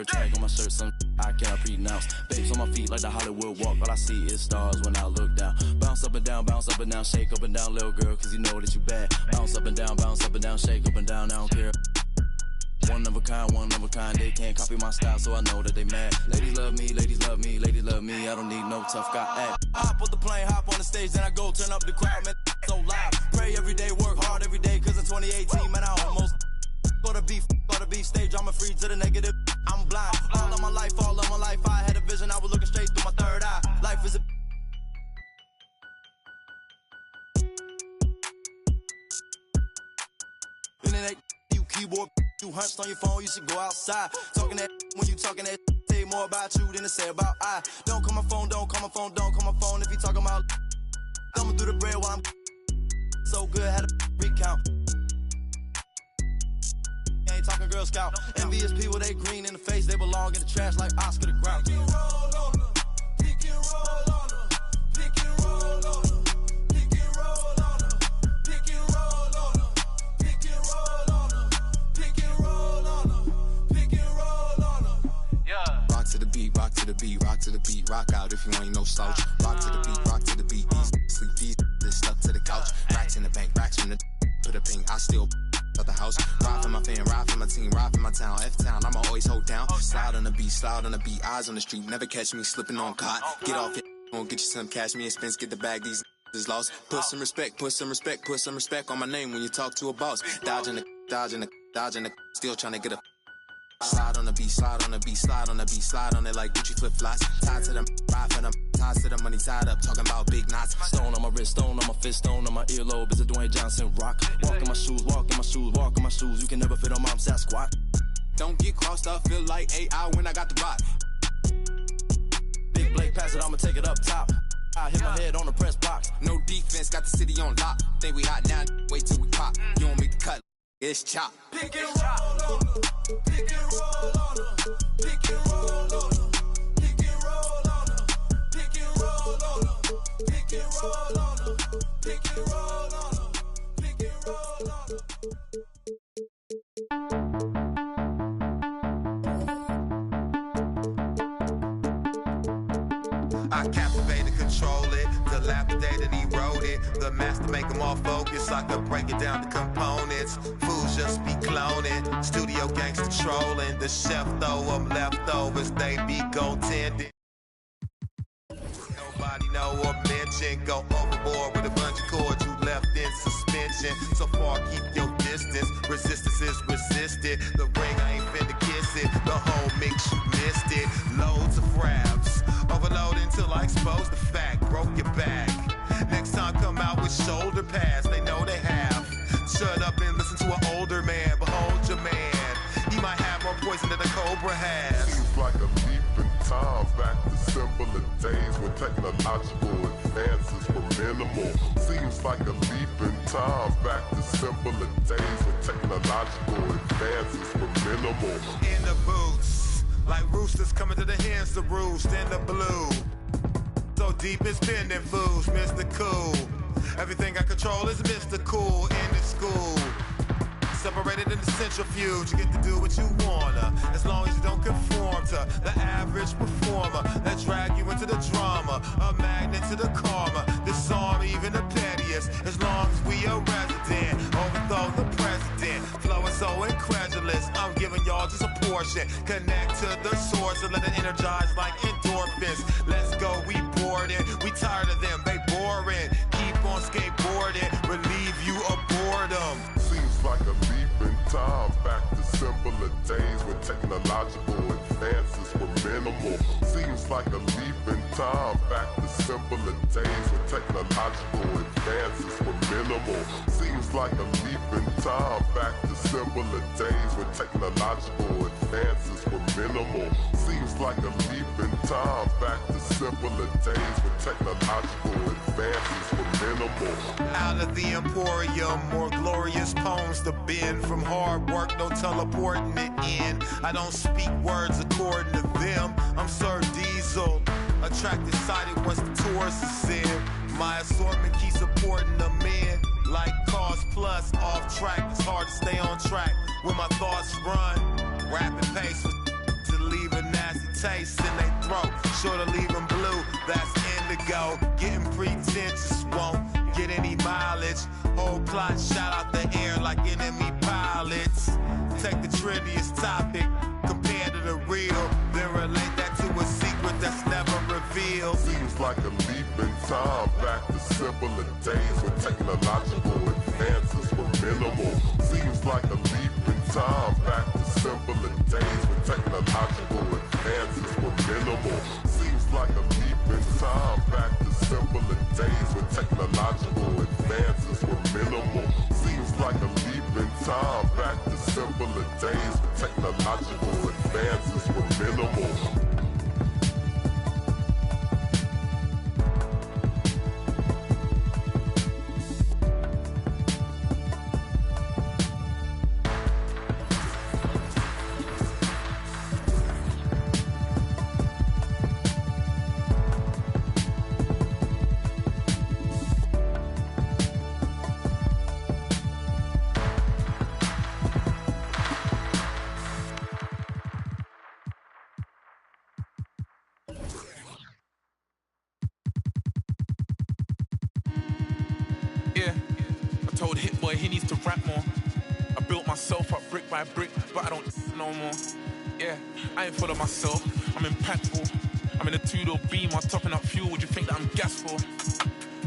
tag on my shirt, some I cannot pronounce. Babes on my feet like the Hollywood walk. All I see is stars when I look down. Bounce up and down, shake up and down, little girl, cause you know that you bad. Bounce up and down, shake up and down, I don't care. One of a kind, they can't copy my style, so I know that they mad. Ladies love me, ladies love me, ladies love me, I don't need no tough guy act. Hop on the plane, hop on the stage, then I go turn up the crowd, man, so loud. Pray every day, work hard every day, cause in 2018, man, I almost go to beef stage, I'm a free to the negative, I'm blind. All of my life, I had a vision, I was looking straight through my third eye. Life is a internet, you keyboard, you hunched on your phone, you should go outside. Talking that when you talking that, say more about you than to say about I. Don't call my phone, don't call my phone, don't call my phone if you talking about coming through the bread while I'm so good, had a recount. Ain't talking Girl Scout. Envious people, they green in the face, they belong in the trash like Oscar the Grouch. Pick and roll on them, pick and roll on them, pick and roll on them, pick and roll on them, pick and roll on them, pick and roll on them, pick and roll on them, pick and roll on them. Yeah. Rock to the beat, rock to the beat, rock to the beat, rock out if you ain't no slouch. Rock to the beat, rock to the beat, these sleep, these stuck to the couch. Racks in the bank, racks from the put a ping, I still out the house. Ride for my fan, ride for my team, ride for my town. F-town, I'ma always hold down. Slide on the beat, eyes on the street. Never catch me slipping on cot. Get off it, gon' get you some cash. Me and Spence get the bag, these is lost. Put some respect, put some respect, put some respect on my name when you talk to a boss. Dodging the, still trying to get a slide on the beat, slide on the beat, slide on the beat, slide on it like Gucci flip-flops. Tied to them, ride for them, ties to the money tied up, talking about big knots. Stone on my wrist, stone on my fist, stone on my earlobe. It's a Dwayne Johnson rock. Walk in my shoes, walk in my shoes, walk in my shoes. You can never fit on mom's Sasquatch. Don't get crossed up, feel like AI when I got the rock. Big Blake, pass it, I'ma take it up top. I hit my head on the press box. No defense, got the city on lock. Think we hot now, wait till we pop. You don't make the cut, it's chop. Pick and roll on them, pick and roll on them, pick and roll on them, pick and roll on them, pick and roll on them, pick and roll on them, pick and roll on them, pick and roll on them. I captivated, control it, dilapidated, eroded. The master make them all focus, I could break it down to components. Fools just be cloning, studio gangster trolling. The chef throw them leftovers, they be goaltending. Nobody know or mention, go overboard with a bunch of cords you left in suspension. So far keep your distance, resistance is resisted. The ring I ain't finna kiss it, the whole mix you missed it. Loads of raps, overload until I expose the fact, broke your back. Next time come out with shoulder pads, they know they have. Shut up and listen to an older man, behold your man. He might have more poison than a cobra has. Seems like a leap in time back to simpler days when technological advances were minimal. Seems like a leap in time back to simpler days when technological advances were minimal. In the boots, like roosters coming to the hens to roost in the blue. So deep it's bending fools, Mr. Cool. Everything I control is Mr. Cool in the school. Separated in the centrifuge, you get to do what you wanna, as long as you don't conform to the average performer that drag you into the drama, a magnet to the karma, disarm even the pettiest, as long as we are resident, overthrow the president, flowing so incredulous, I'm distortion. Connect to the source and let it energize like endorphins. Let's go, we bored and we tired of them, they boring. Keep on skateboarding, relieve you of boredom. Seems like a leap in time, back to simpler days when technological advances were minimal. Seems like a leap in time, back to simpler days when technological advances were minimal. Seems like a leap in time, back to simpler days when technological advances were minimal. Seems like a leap in time, back to simpler days when technological advances were minimal. Out of the emporium, more glorious poems to bend. From hard work, no teleporting it in. I don't speak words according to them. I'm Sir Diesel, attracted sighted once the tourists is in. My assortment keeps supporting the men. Like Cause Plus, off track, it's hard to stay on track when my thoughts run. Rapid pace to leave a nasty taste in their throat. Sure to leave them blue, that's indigo. Getting pretentious won't get any mileage. Whole plot shot out the air like enemy pilots. Take the trivia topic, compare to the real, then relate that to a secret that's never revealed. Seems like a leap in time, back to simpler days when technological advances were minimal. Seems like a leap in time, back to simpler days when technological advances were minimal. Seems like a leap in time, back to simpler days when technological advances were minimal. Seems like a leap in time, back to simpler days when technological advances were minimal. By brick, but I don't no more. Yeah, I ain't full of myself, I'm impactful. I'm in a two-door beam, I'm topping up fuel. Would you think that I'm gas for?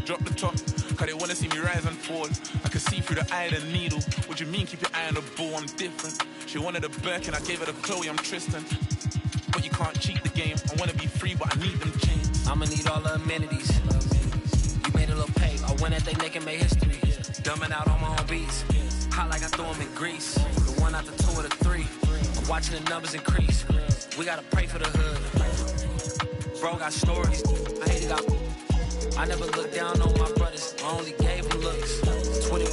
Drop the top, cause they wanna see me rise and fall. I can see through the eye of the needle. What you mean, keep your eye on the ball, I'm different. She wanted a Birkin, I gave her the Chloe, I'm Tristan. But you can't cheat the game, I wanna be free, but I need them chains. I'ma need all the amenities. You made a little pay, I went at they neck and made history. Dumbing out on my own beats. Hot like I throw them in grease. The one out the two or the three. I'm watching the numbers increase. We gotta pray for the hood. Bro got stories. I hate it out. I never looked down on my brothers. I only gave them looks. 20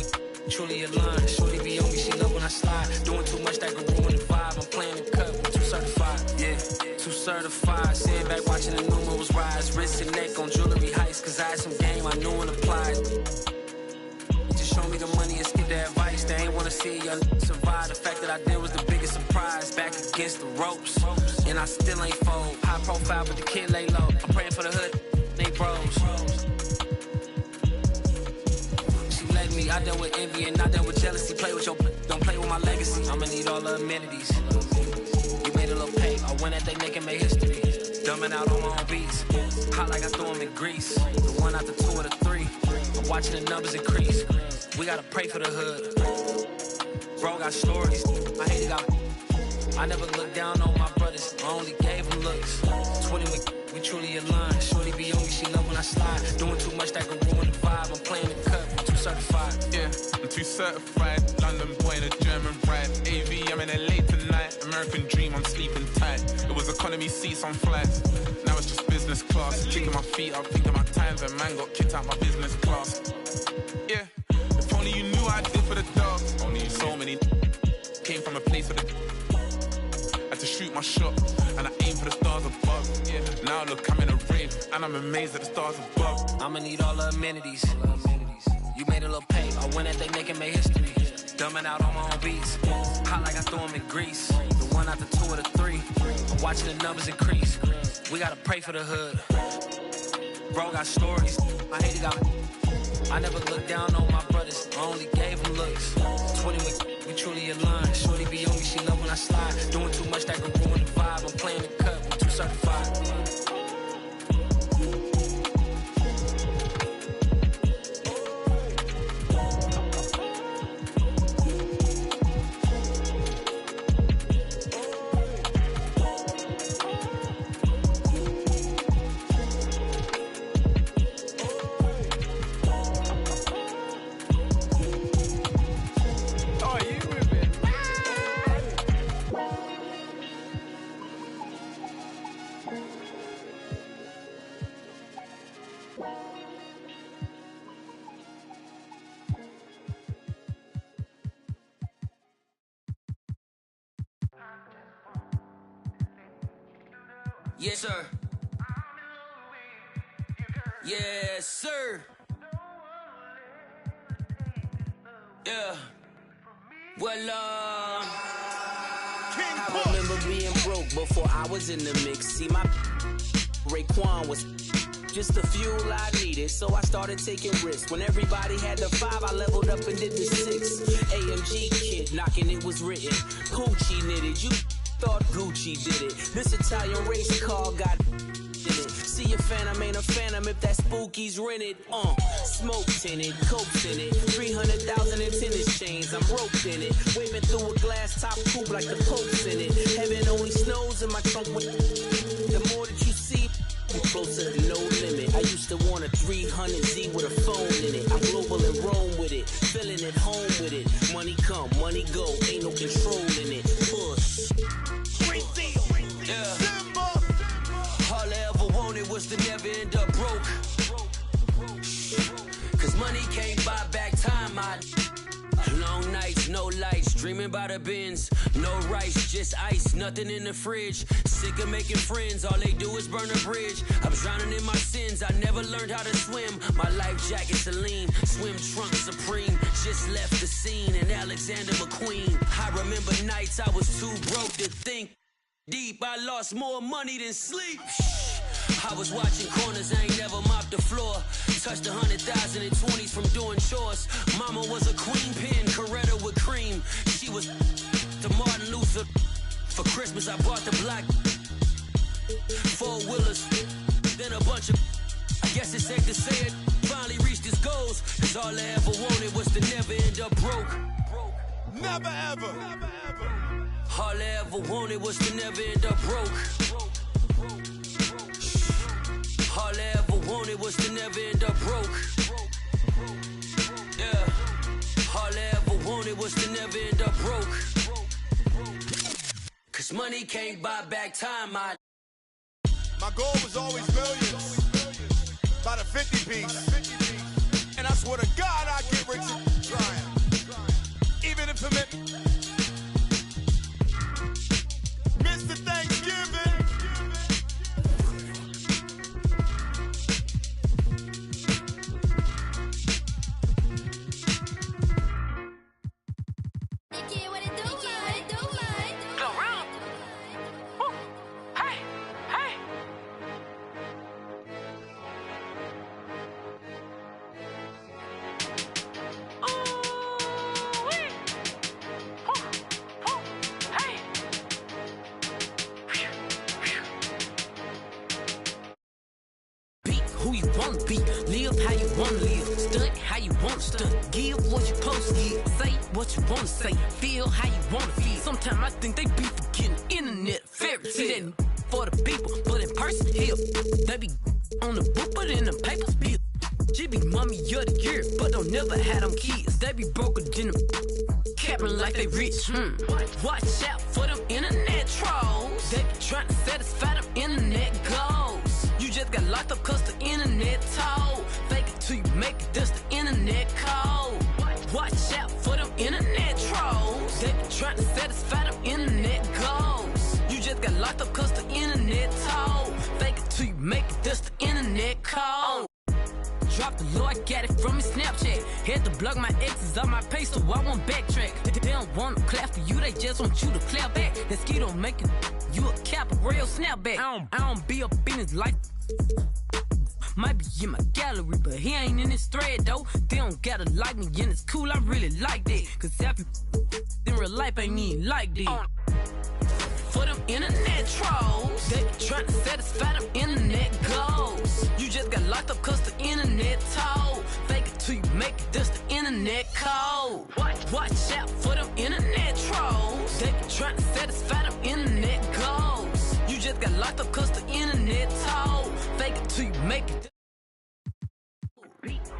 truly aligned. Shorty be on me, she love when I slide. Doing too much that could ruin the vibe. I'm playing the cut with 2 certified. Yeah, 2 certified. Sitting back watching the numerals rise. Wrist and neck on jewelry heights. Cause I had some game I knew and applied. Show me the money and skip the advice. They ain't wanna see y'all survive. The fact that I did was the biggest surprise. Back against the ropes, and I still ain't fold. High profile, but the kid lay low. I'm praying for the hood, they bros. She let me, I dealt with envy and I dealt with jealousy. Play with your, don't play with my legacy. I'ma need all the amenities. You made a little pay, I went at they neck and made history. Dumbing out on my own beats. Hot like I threw them in grease. The one out the 2 or the 3. I'm watching the numbers increase. We gotta pray for the hood. Bro got stories. I hate it out. I never looked down on my brothers. I only gave them looks. 20 we truly aligned. Shorty be on me, she love when I slide. Doing too much that could ruin the vibe. I'm playing the cut, 2 certified. Yeah, I'm 2 certified. London boy in a German ride. AV, I'm in LA tonight. American dream, I'm sleeping tight. It was economy seats on flights. Now it's just business class. Kicking my feet up, thinking my times when man got kicked out my business class. Yeah. If only you knew I did for the dogs. Only you so many came from a place where the had to shoot my shot and I aim for the stars above. Yeah. Now look, I'm in a rave and I'm amazed at the stars above. I'ma need all the amenities. You made a little pay, I went at they neck and made history. Dumbing out on my own beats. Hot like I threw them in grease. The one out the 2 or the 3. I'm watching the numbers increase. We gotta pray for the hood. Bro got stories. I hate it out. I never looked down on my brothers. I only gave them looks. 20 we truly aligned. Shorty be on me, she love when I slide. Doing too much that Yes, sir. Yes, sir. Yeah. Well, I remember being broke before I was in the mix. See, my Raekwon was just the fuel I needed, so I started taking risks. When everybody had the 5, I leveled up and did the 6. AMG kid knocking, it was written. Gucci knitted, you thought Gucci did it. This Italian race car got in it. See a phantom, ain't a phantom if that spooky's rented. Smoked in it, cokes in it, 300,000 in tennis chains, I'm roped in it. Waving through a glass top coupe like the Pope's in it. Heaven only snows in my trunk. The more that you see, you're closer to no limit. I used to want a 300Z with a phone in it. I'm global in Rome with it, feeling at home with it. Money come, money go, ain't no control in it. Push. Yeah. All I ever wanted was to never end up broke. Cause money can't buy back time. Long nights, no lights, dreaming about the bins. No rice, just ice, nothing in the fridge. Sick of making friends, all they do is burn a bridge. I'm drowning in my sins, I never learned how to swim. My life jacket Celine, swim trunk Supreme. Just left the scene in Alexander McQueen. I remember nights I was too broke to think deep. I lost more money than sleep. I was watching corners, I ain't never mopped the floor. Touched 100,000 in 20s from doing chores. Mama was a queen pin, Coretta with cream. She was to Martin Luther. For Christmas I bought the black 4-wheelers. Then a bunch of, I guess it's safe to say it, finally reached his goals. Cause all I ever wanted was to never end up broke. Never ever. All I ever wanted was to never end up broke. All I ever wanted was to never end up broke. Yeah. All I ever wanted was to never end up broke. Cause money can't buy back time. My goal was always millions. By the 50 piece. And I swear to God I get rich trying. Even if it meant Mr. Thanksgiving. Who you wanna be, live how you wanna live, stunt how you wanna stunt, give what you supposed to give, say what you wanna say, feel how you wanna feel. Sometimes I think they be forgetting internet fairy tale for the people, but in person, hell, they be on the book, but in the papers, bill. She be mommy of the year, but don't never have them kids. They be broker than them, capping like they rich. Watch out for them internet trolls. They be trying to satisfy them internet goals. You just got locked up cause the internet told. Fake it till you make it, that's the internet code. Watch out for them internet trolls. They be trying to satisfy them internet goals. You just got locked up cause the internet told. Fake it till you make it, that's the internet code. Drop the low, I got it from his Snapchat. Had to block my exes on my page so I won't backtrack. They don't want to clap for you, they just want you to clap back. That ski don't make it, you a cap, a real snapback. I don't be up in his life. Might be in my gallery, but he ain't in this thread though. They don't gotta like me and it's cool, I really like that. Cause if you in real life ain't even like that. For them internet trolls, they be trying to satisfy them internet goals. You just got locked up cause the internet told. Fake it till you make it, that's the internet code. Watch out for them internet trolls. They be trying to satisfy them internet goals. You just got locked up cause the internet told. Fake it till you make it.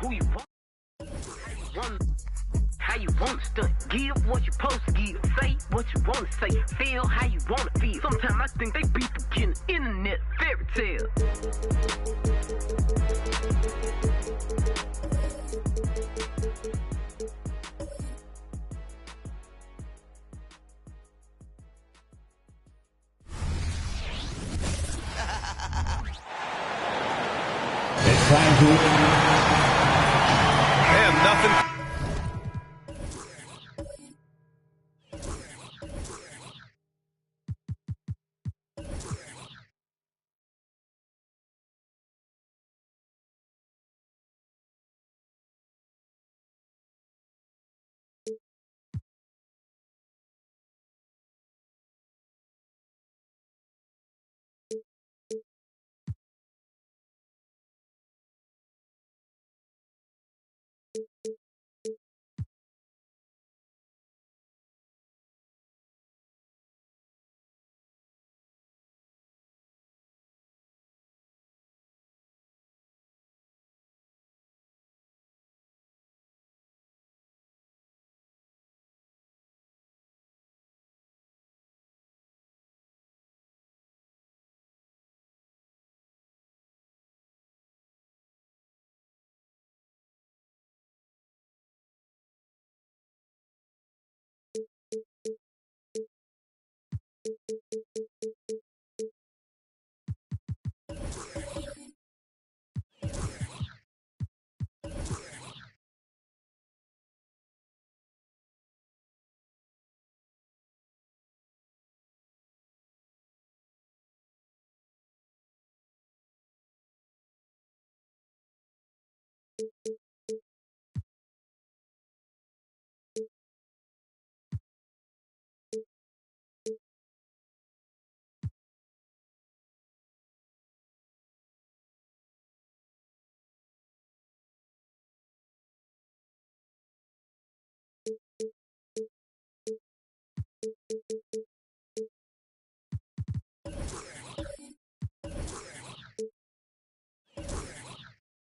Who you want? How you want to stunt, give what you supposed to give, say what you want to say, feel how you want to feel. Sometimes I think they be forgetting internet fairy tale. And nothing.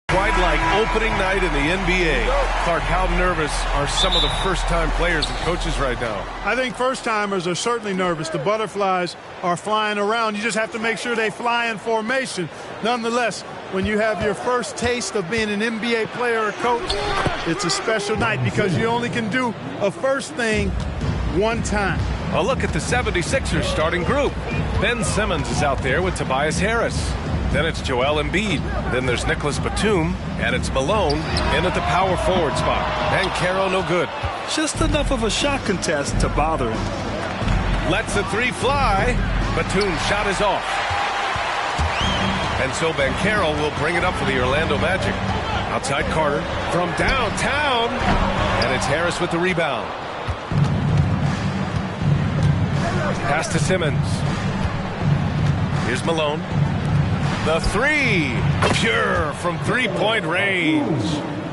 Quite like opening night in the NBA. Clark, how nervous are some of the first-time players and coaches right now? I think first-timers are certainly nervous. The butterflies are flying around. You just have to make sure they fly in formation. Nonetheless, when you have your first taste of being an NBA player or coach, it's a special night because you only can do a first thing one time. A look at the 76ers starting group. Ben Simmons is out there with Tobias Harris. Then it's Joel Embiid. Then there's Nicholas Batum. And it's Malone in at the power forward spot. Banchero no good. Just enough of a shot contest to bother him. Lets the three fly. Batum's shot is off. And so Banchero will bring it up for the Orlando Magic. Outside Carter from downtown. And it's Harris with the rebound. Pass to Simmons. Here's Malone. The three, pure from three-point range.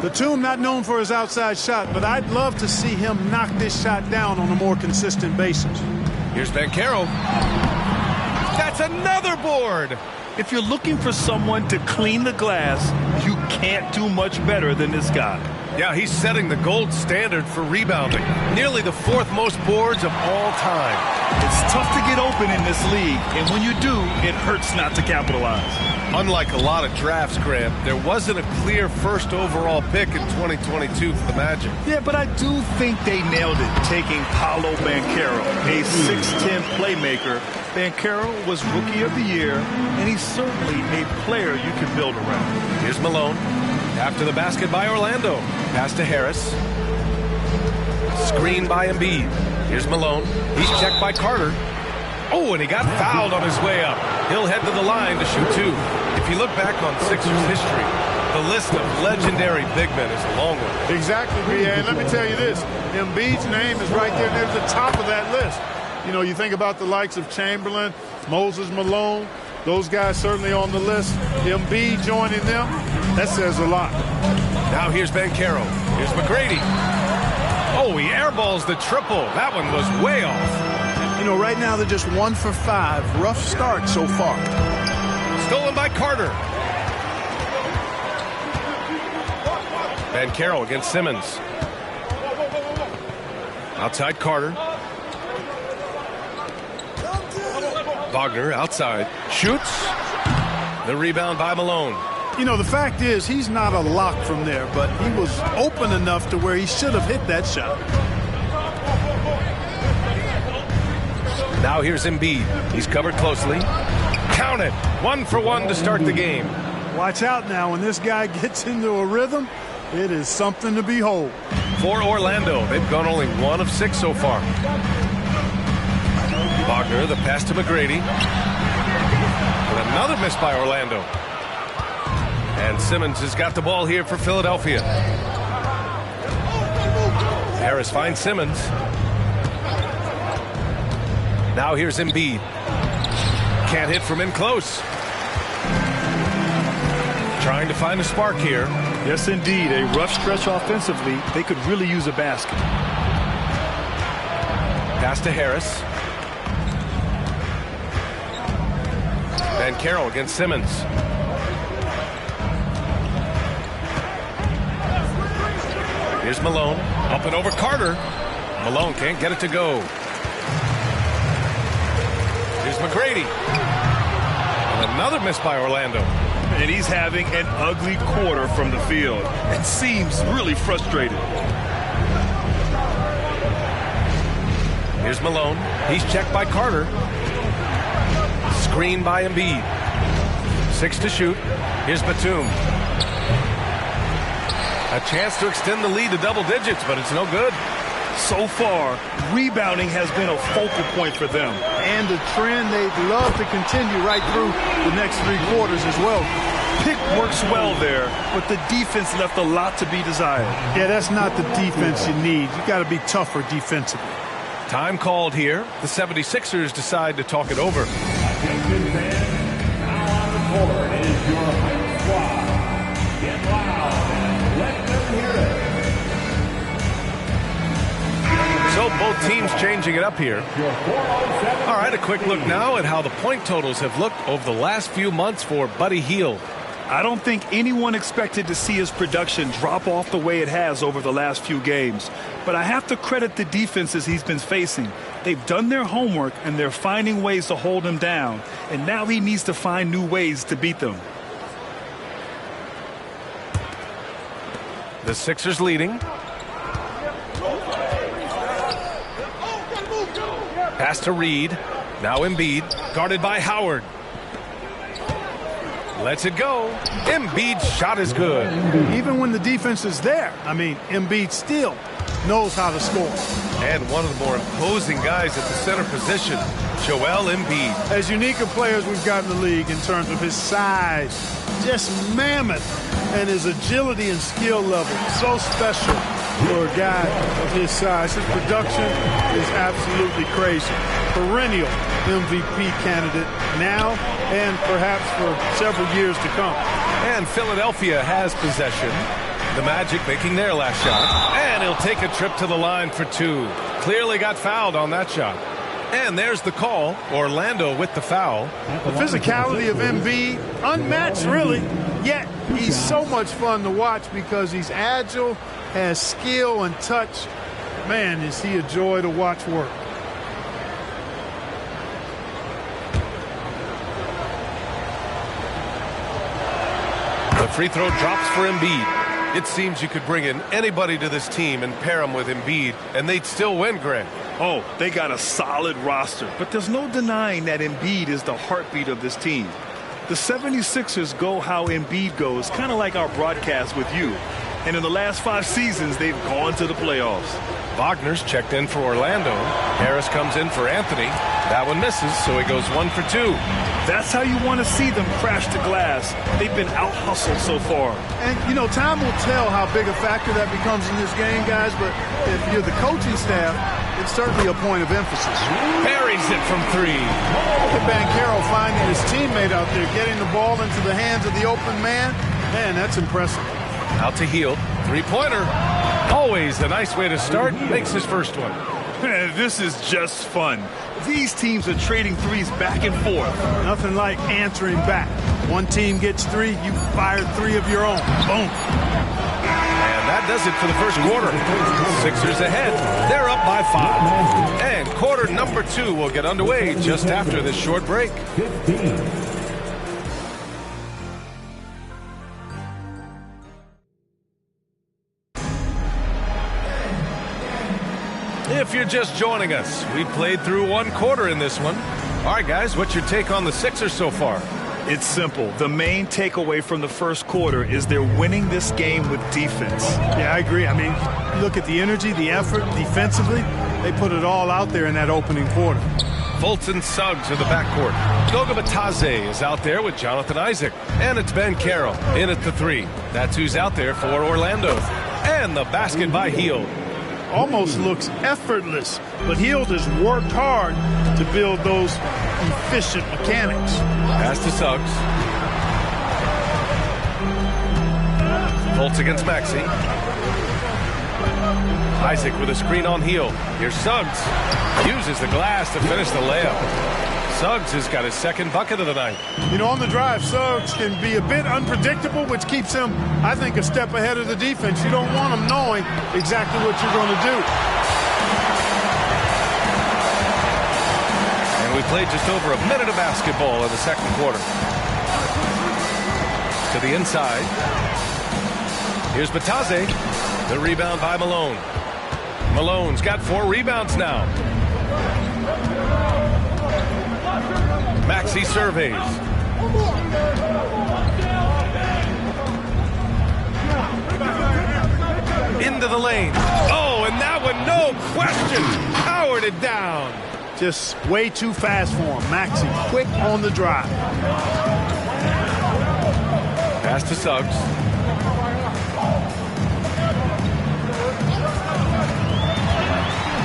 Batum not known for his outside shot, but I'd love to see him knock this shot down on a more consistent basis. Here's Banchero. That's another board. If you're looking for someone to clean the glass, you can't do much better than this guy. Yeah, he's setting the gold standard for rebounding. Nearly the fourth most boards of all time. It's tough to get open in this league, and when you do, it hurts not to capitalize. Unlike a lot of drafts, Grant, there wasn't a clear first overall pick in 2022 for the Magic. Yeah, but I do think they nailed it, taking Paolo Banchero, a 6'10 playmaker. Banchero was Rookie of the Year, and he's certainly a player you can build around. Here's Malone. After the basket by Orlando. Pass to Harris. Screen by Embiid. Here's Malone. He's checked by Carter. Oh, and he got fouled on his way up. He'll head to the line to shoot two. If you look back on Sixers history, the list of legendary big men is a long one. Exactly, B.A. And let me tell you this. Embiid's name is right there near the top of that list. You know, you think about the likes of Chamberlain, Moses Malone, those guys certainly on the list. Embiid joining them, that says a lot. Now here's Banchero. Here's McGrady. Oh, he airballs the triple. That one was way off. You know, right now they're just 1 for 5. Rough start so far. Stolen by Carter. Banchero against Simmons. Outside Carter. Wagner outside. Shoots. The rebound by Malone. You know, the fact is he's not a lock from there, but he was open enough to where he should have hit that shot. Now here's Embiid. He's covered closely. Count it. 1 for 1 to start the game. Watch out now. When this guy gets into a rhythm, it is something to behold. For Orlando, they've gone only 1 of 6 so far. Wagner, the pass to McGrady. And another miss by Orlando. And Simmons has got the ball here for Philadelphia. Harris finds Simmons. Now here's Embiid. Can't hit from in close. Trying to find a spark here. Yes, indeed. A rough stretch offensively. They could really use a basket. Pass to Harris. Banchero against Simmons. Here's Malone. Up and over Carter. Malone can't get it to go. Here's McGrady. And another miss by Orlando. And he's having an ugly quarter from the field. It seems really frustrated. Here's Malone. He's checked by Carter. Screen by Embiid. 6 to shoot. Here's Batum. A chance to extend the lead to double digits, but it's no good. So far, rebounding has been a focal point for them. And a trend they'd love to continue right through the next 3 quarters as well. Pick works well there, but the defense left a lot to be desired. Yeah, that's not the defense you need. You got to be tougher defensively. Time called here. The 76ers decide to talk it over. Attention fans, now on the court is your high squad. Get loud and let them hear it. So both teams changing it up here. All right, a quick look now at how the point totals have looked over the last few months for Buddy Hield. I don't think anyone expected to see his production drop off the way it has over the last few games. But I have to credit the defenses he's been facing. They've done their homework, and they're finding ways to hold him down. And now he needs to find new ways to beat them. The Sixers leading. Pass to Reed. Now Embiid, guarded by Howard. Lets it go. Embiid's shot is good. Even when the defense is there, I mean, Embiid still knows how to score. And one of the more imposing guys at the center position, Joel Embiid. As unique a player as we've got in the league in terms of his size, just mammoth, and his agility and skill level, so special for a guy of his size. His production is absolutely crazy. Perennial MVP candidate now and perhaps for several years to come. And Philadelphia has possession. The Magic making their last shot. And he'll take a trip to the line for 2. Clearly got fouled on that shot. And there's the call. Orlando with the foul. The physicality of Embiid, unmatched really, yet he's so much fun to watch because he's agile, has skill and touch. Man, is he a joy to watch work. The free throw drops for Embiid. It seems you could bring in anybody to this team and pair them with Embiid, and they'd still win, Greg. Oh, they got a solid roster, but there's no denying that Embiid is the heartbeat of this team. The 76ers go how Embiid goes, kind of like our broadcast with you. And in the last 5 seasons, they've gone to the playoffs. Wagner's checked in for Orlando. Harris comes in for Anthony. That one misses, so he goes 1 for 2. That's how you want to see them crash the glass. They've been out-hustled so far. And, you know, time will tell how big a factor that becomes in this game, guys. But if you're the coaching staff, it's certainly a point of emphasis. Buries it from 3. Look at Banchero finding his teammate out there, getting the ball into the hands of the open man. Man, that's impressive. Out to Hield. 3-pointer. Always a nice way to start. Makes his first one. This is just fun. These teams are trading threes back and forth. Nothing like answering back. One team gets 3, you fire 3 of your own. Boom. And that does it for the first quarter. Sixers ahead. They're up by 5. And quarter number 2 will get underway just after this short break. 15. If you're just joining us, we played through 1 quarter in this one. All right, guys, what's your take on the Sixers so far? It's simple. The main takeaway from the first quarter is they're winning this game with defense. Yeah, I agree. I mean, look at the energy, the effort defensively. They put it all out there in that opening quarter. Fulton Suggs in the backcourt. Goga Bitadze is out there with Jonathan Isaac. And it's Banchero in at the 3. That's who's out there for Orlando. And the basket by Hield. Almost looks effortless, but Hield has worked hard to build those efficient mechanics. Pass to Suggs. Fultz against Maxey. Isaac with a screen on Hield. Here's Suggs. Uses the glass to finish the layup. Suggs has got his second bucket of the night. You know, on the drive, Suggs can be a bit unpredictable, which keeps him, I think, a step ahead of the defense. You don't want him knowing exactly what you're going to do. And we played just over a minute of basketball in the second quarter. To the inside. Here's Bitadze. The rebound by Malone. Malone's got 4 rebounds now. Maxey surveys. Into the lane. Oh, and that one, no question, powered it down. Just way too fast for him. Maxey quick on the drive. Pass to Suggs.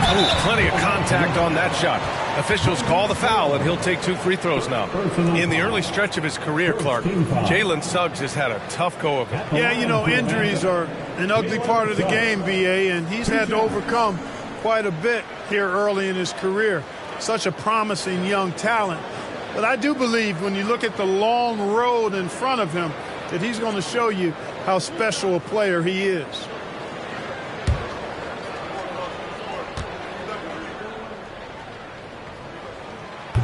Ooh, plenty of contact on that shot. Officials call the foul, and he'll take 2 free throws now. In the early stretch of his career, Clark, Jalen Suggs has had a tough go of it. Yeah, you know, injuries are an ugly part of the game, B.A., and he's had to overcome quite a bit here early in his career. Such a promising young talent. But I do believe when you look at the long road in front of him that he's going to show you how special a player he is.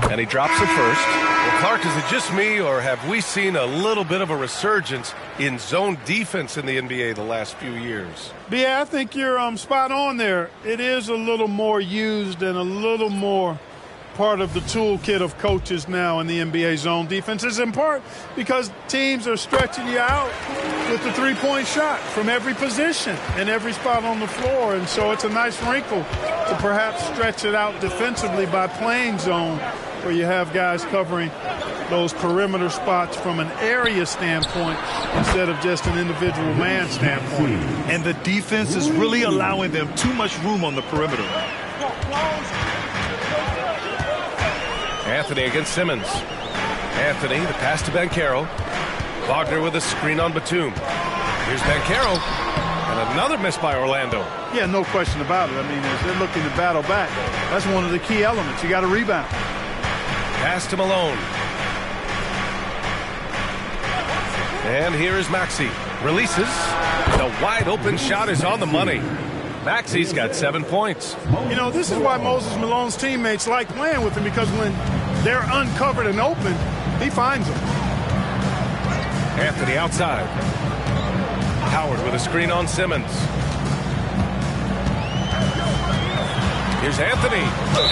And he drops it first. Well, Clark, is it just me, or have we seen a little bit of a resurgence in zone defense in the NBA the last few years? Yeah, I think you're spot on there. It is a little more used and a little more part of the toolkit of coaches now in the NBA zone defenses, in part because teams are stretching you out with the three-point shot from every position and every spot on the floor. And so it's a nice wrinkle to perhaps stretch it out defensively by playing zone, where you have guys covering those perimeter spots from an area standpoint instead of just an individual man standpoint. And the defense is really allowing them too much room on the perimeter. Anthony against Simmons. Anthony, the pass to Banchero. Wagner with a screen on Batum. Here's Banchero. And another miss by Orlando. Yeah, no question about it. I mean, as they're looking to battle back, that's one of the key elements. You got to rebound. Pass to Malone. And here is Maxey. Releases. The wide open shot is on the money. Maxey's got 7 points. You know, this is why Moses Malone's teammates like playing with him, because when they're uncovered and open, he finds them. Anthony outside. Howard with a screen on Simmons. Here's Anthony.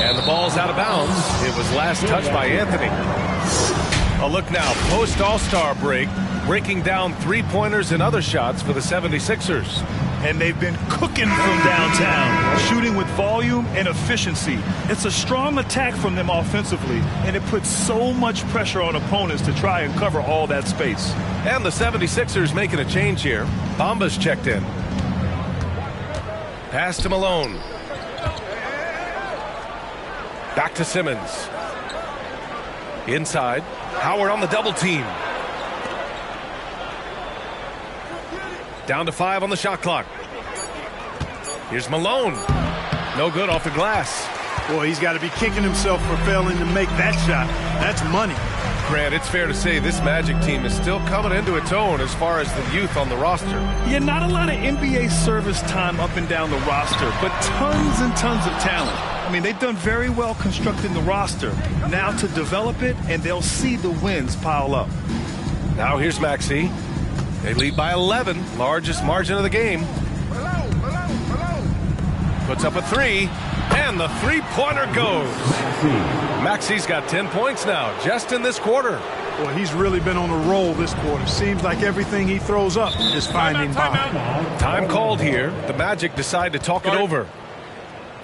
And the ball's out of bounds. It was last touched by Anthony. A look now, post All-Star break, breaking down three-pointers and other shots for the 76ers. And they've been cooking from downtown, shooting with volume and efficiency. It's a strong attack from them offensively, and it puts so much pressure on opponents to try and cover all that space. And the 76ers making a change here. Bamba's checked in. Pass to Malone. Back to Simmons. Inside. Howard on the double team. Down to 5 on the shot clock. Here's Malone. No good off the glass. Boy, he's got to be kicking himself for failing to make that shot. That's money. Grant, it's fair to say this Magic team is still coming into its own as far as the youth on the roster. Yeah, not a lot of NBA service time up and down the roster, but tons and tons of talent. I mean, they've done very well constructing the roster. Now to develop it, and they'll see the wins pile up. Now here's Maxey. They lead by 11, largest margin of the game. Puts up a 3, and the three-pointer goes. Maxey's got 10 points now, just in this quarter. Boy, he's really been on a roll this quarter. Seems like everything he throws up is finding bottom. Time called here. The Magic decide to talk it over.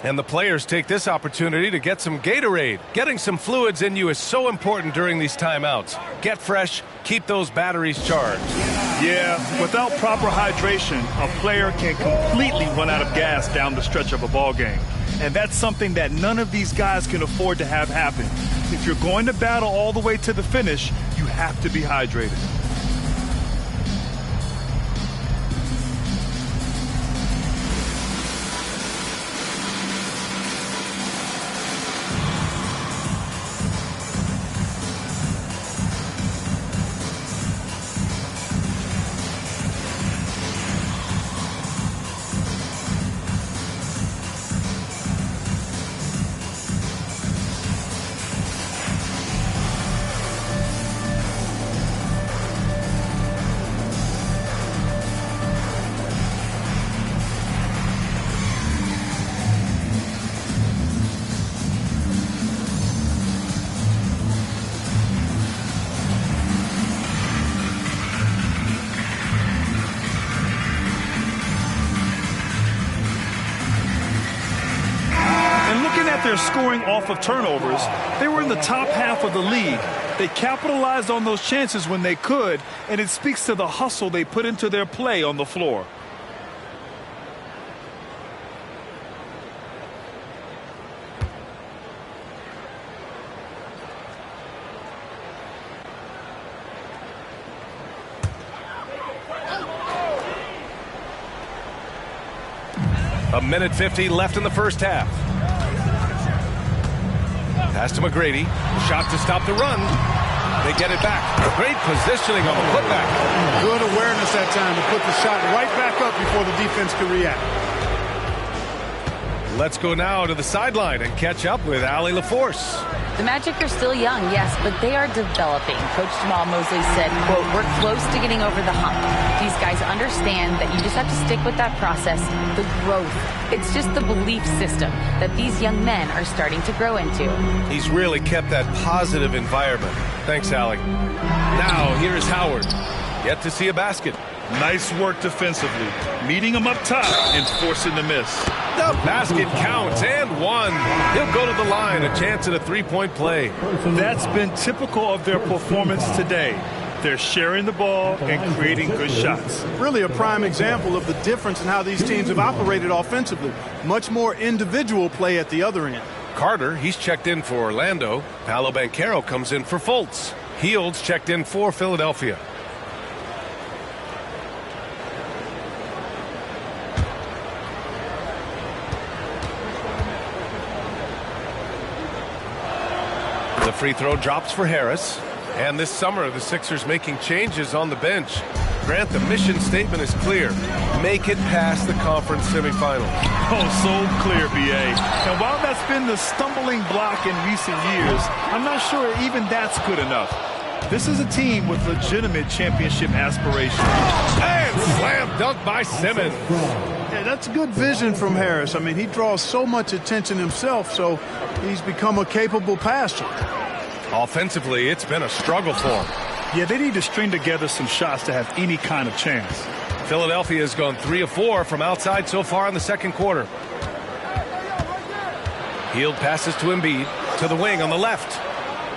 And the players take this opportunity to get some Gatorade. Getting some fluids in you is so important during these timeouts. Get fresh, keep those batteries charged. Yeah, without proper hydration, a player can completely run out of gas down the stretch of a ball game. And that's something that none of these guys can afford to have happen. If you're going to battle all the way to the finish, you have to be hydrated. Their scoring off of turnovers, they were in the top half of the league. They capitalized on those chances when they could, and it speaks to the hustle they put into their play on the floor. A minute 50 left in the first half. Pass to McGrady. Shot to stop the run. They get it back. Great positioning on the putback. Good awareness that time to put the shot right back up before the defense could react. Let's go now to the sideline and catch up with Allie LaForce. The Magic are still young, yes, but they are developing. Coach Jamal Mosley said, quote, "We're close to getting over the hump. These guys understand that you just have to stick with that process, the growth. It's just the belief system that these young men are starting to grow into." He's really kept that positive environment. Thanks, Allie. Now, here's Howard. Yet to see a basket. Nice work defensively, meeting him up top and forcing the miss. The basket counts, and one. He'll go to the line, a chance at a three-point play. That's been typical of their performance today. They're sharing the ball and creating good shots. Really a prime example of the difference in how these teams have operated offensively. Much more individual play at the other end. Carter, he's checked in for Orlando. Paolo Banchero comes in for Fultz. Hields checked in for Philadelphia. The free throw drops for Harris. And this summer, the Sixers making changes on the bench. Grant, the mission statement is clear. Make it past the conference semifinals. Oh, so clear, B.A. And while that's been the stumbling block in recent years, I'm not sure even that's good enough. This is a team with legitimate championship aspirations. And slam dunk by Simmons. Yeah, that's good vision from Harris. I mean, he draws so much attention himself, so he's become a capable passer. Offensively, it's been a struggle for him. Yeah, they need to string together some shots to have any kind of chance. Philadelphia has gone 3 of 4 from outside so far in the second quarter. Hield passes to Embiid, to the wing on the left.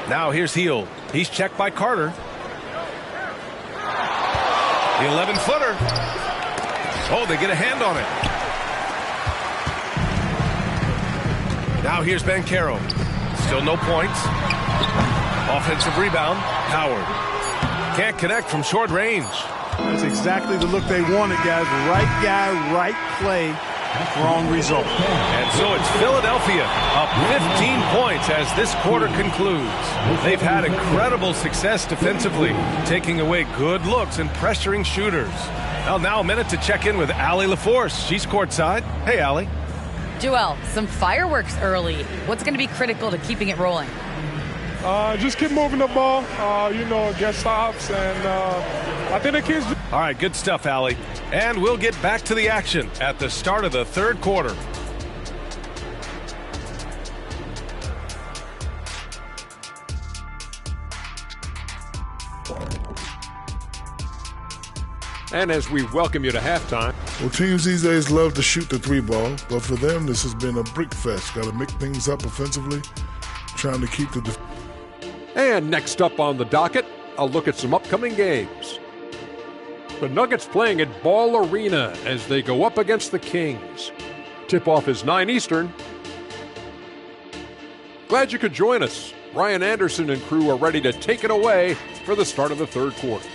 Now here's Hield. He's checked by Carter. The 11-footer. Oh, they get a hand on it. Now here's Banchero. Still no points. Offensive rebound. Howard. Can't connect from short range. That's exactly the look they wanted, guys. Right guy, right play, wrong result. And so it's Philadelphia up 15 points as this quarter concludes. They've had incredible success defensively, taking away good looks and pressuring shooters. Well, now a minute to check in with Allie LaForce. She's courtside. Hey, Allie. Joel, some fireworks early. What's going to be critical to keeping it rolling? Just keep moving the ball, get stops, and I think the kids... All right, good stuff, Allie. And we'll get back to the action at the start of the third quarter. And as we welcome you to halftime. Well, teams these days love to shoot the three ball, but for them, this has been a brick fest. Got to mix things up offensively, trying to keep the... And next up on the docket, a look at some upcoming games. The Nuggets playing at Ball Arena as they go up against the Kings. Tip-off is 9 Eastern. Glad you could join us. Ryan Anderson and crew are ready to take it away for the start of the third quarter.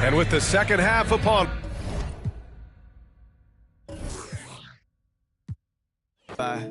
And with the second half upon... Bye.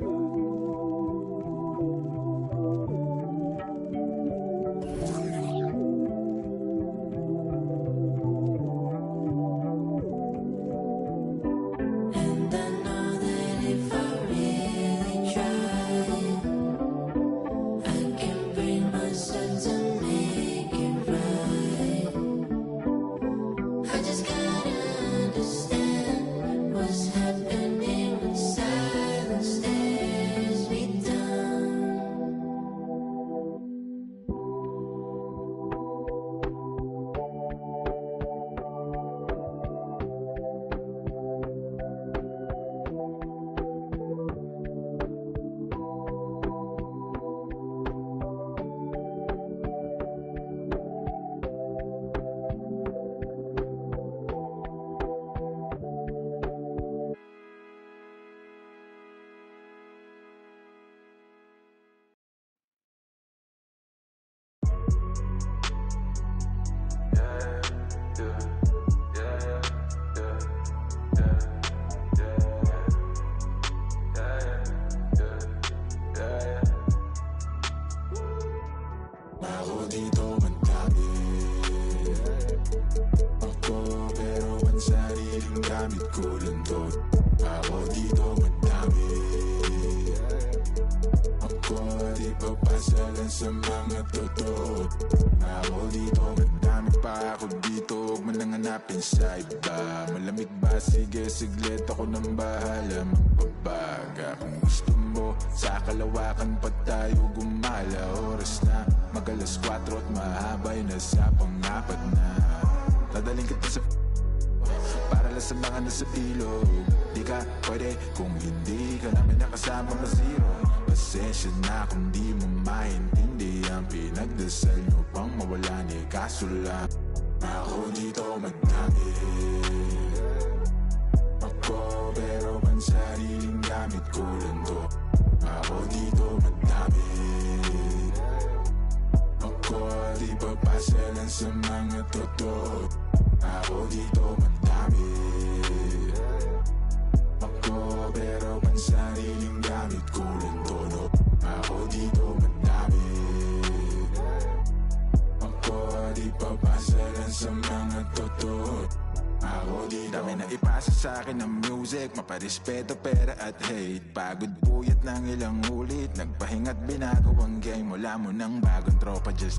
Respeto, pera at hate. Pagod puyat ng ilang ulit. Nagpahinga't binagawang game. Wala mo ng bagong tropa, just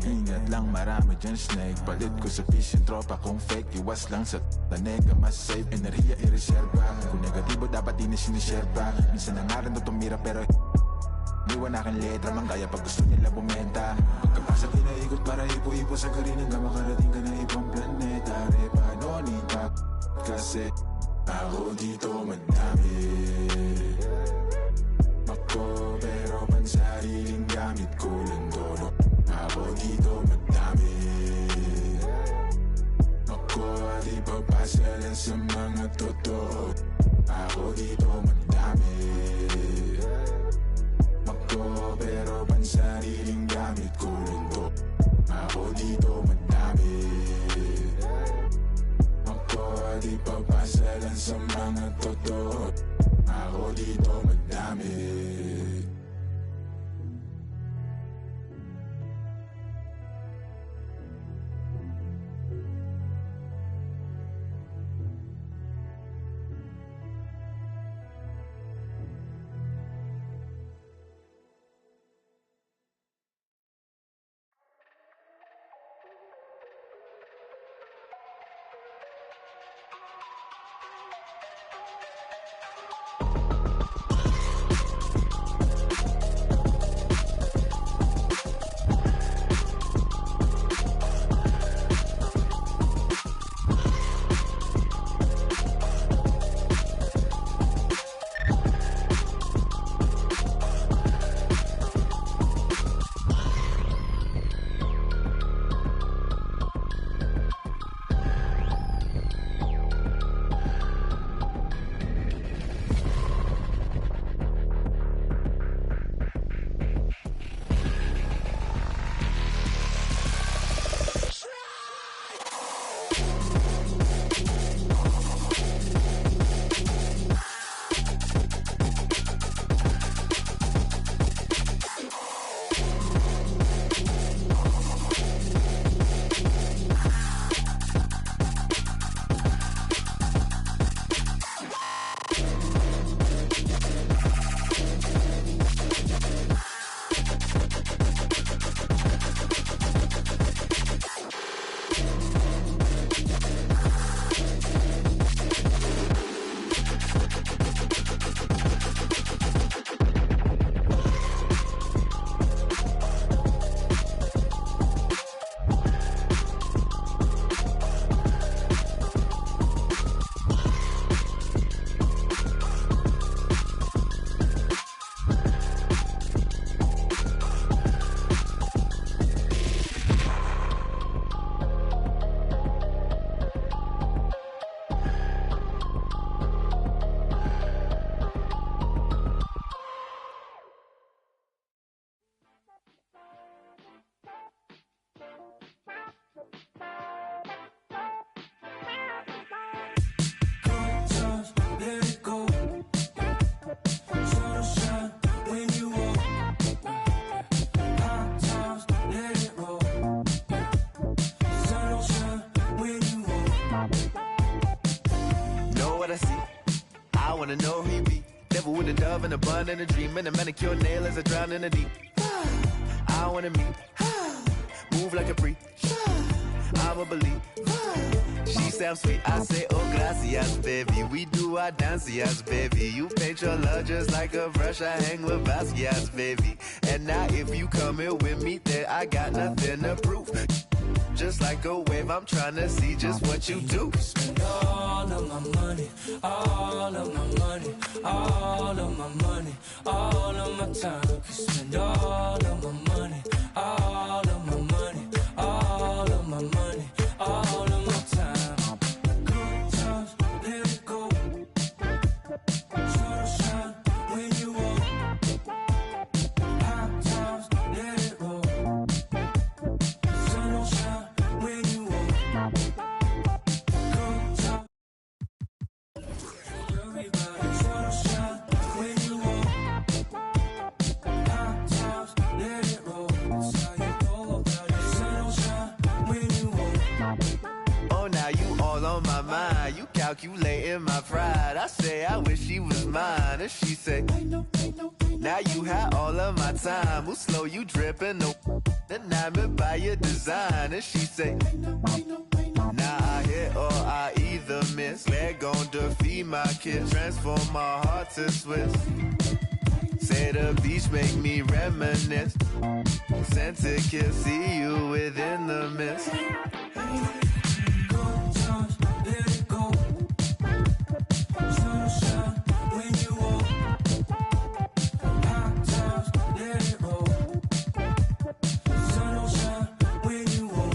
ingat lang, marami dyan snake. Palit ko sa fish yung tropa kung fake. Iwas lang sa tanega, mas safe. Enerhiya i-reserva. Kung negatibo dapat di na siniserva. Minsan na nga rin to tumira pero iwan aking letra. Manggaya pag gusto nila bumenta. Pagkapasok inaikot para ipo-ipo sa garin. Hanggang makarating ka na ibang planeta. Repa, no need pa. Kasi ako dito madami. Ako pero pansariling gamit ko lang todo. Ako dito madami. Ako di papasalan sa mga totoo. Ako dito madami. Ako pero pansariling gamit ko lang to. Ako dito madami. Ako di papasalan sa mga totoo. Ako dito madami. love and a bun and a dream and a manicure nail as I drown in the deep. I wanna meet, move like a freak. I'ma believe. She sounds sweet, I say, oh gracias, baby. We do our dancias, baby. You paint your love just like a brush. I hang with Basquiat's, baby. And now if you come here with me, then I got nothing to prove. Just like a wave, I'm trying to see just what you do. Spend all of my money, all of my money, all of my money, all of my time. Spend all of my money, all of my money, all of my money, all of my time. Good times, let it go. Sun shine when you walk. Hot times, let it roll. Sun shine when you walk. Good times. Everybody, sun shine when you walk. Hot times, let it roll. That's how you go about it. Sun shine when you walk. Oh, now you all on my mind. You calculating my pride. I say I wish she was mine. And she say, now you had all of my time. Who slow you dripping? No, enamored by your design. And she say, now I hit or I either miss. Leg gon' defeat my kiss. Transform my heart to Swiss. Say the beach make me reminisce. Sent to kiss, see you within the mist. Good times, let it go. Sun shine when you walk. Hot times, let it roll. Sun shine when you walk.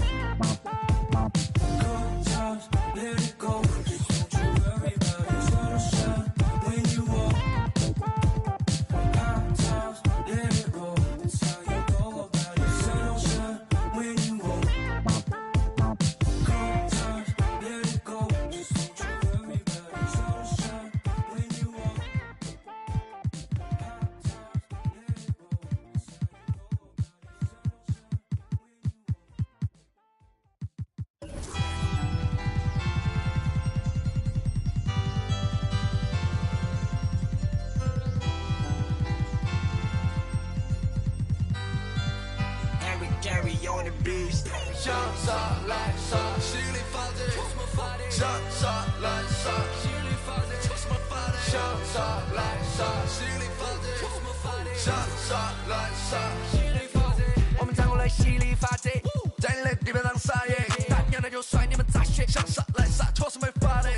Good times, let it go. Don't you worry about it. Sun shine when you walk. Hot times, let it roll. That's how you go about it. Sun shine when you walk. Good times, let it go. Just don't you worry about it. Sun shine when you walk. Eric Gary on the beast. Shots up like socks. 心里发电 Shots up like socks. 心里发电 Shots up like socks. 心里发电 Shots up like socks. 心里发电我们站过来犀利发电在你的地板上撒野大娘的就甩你们杂血向上来洒脱是没法的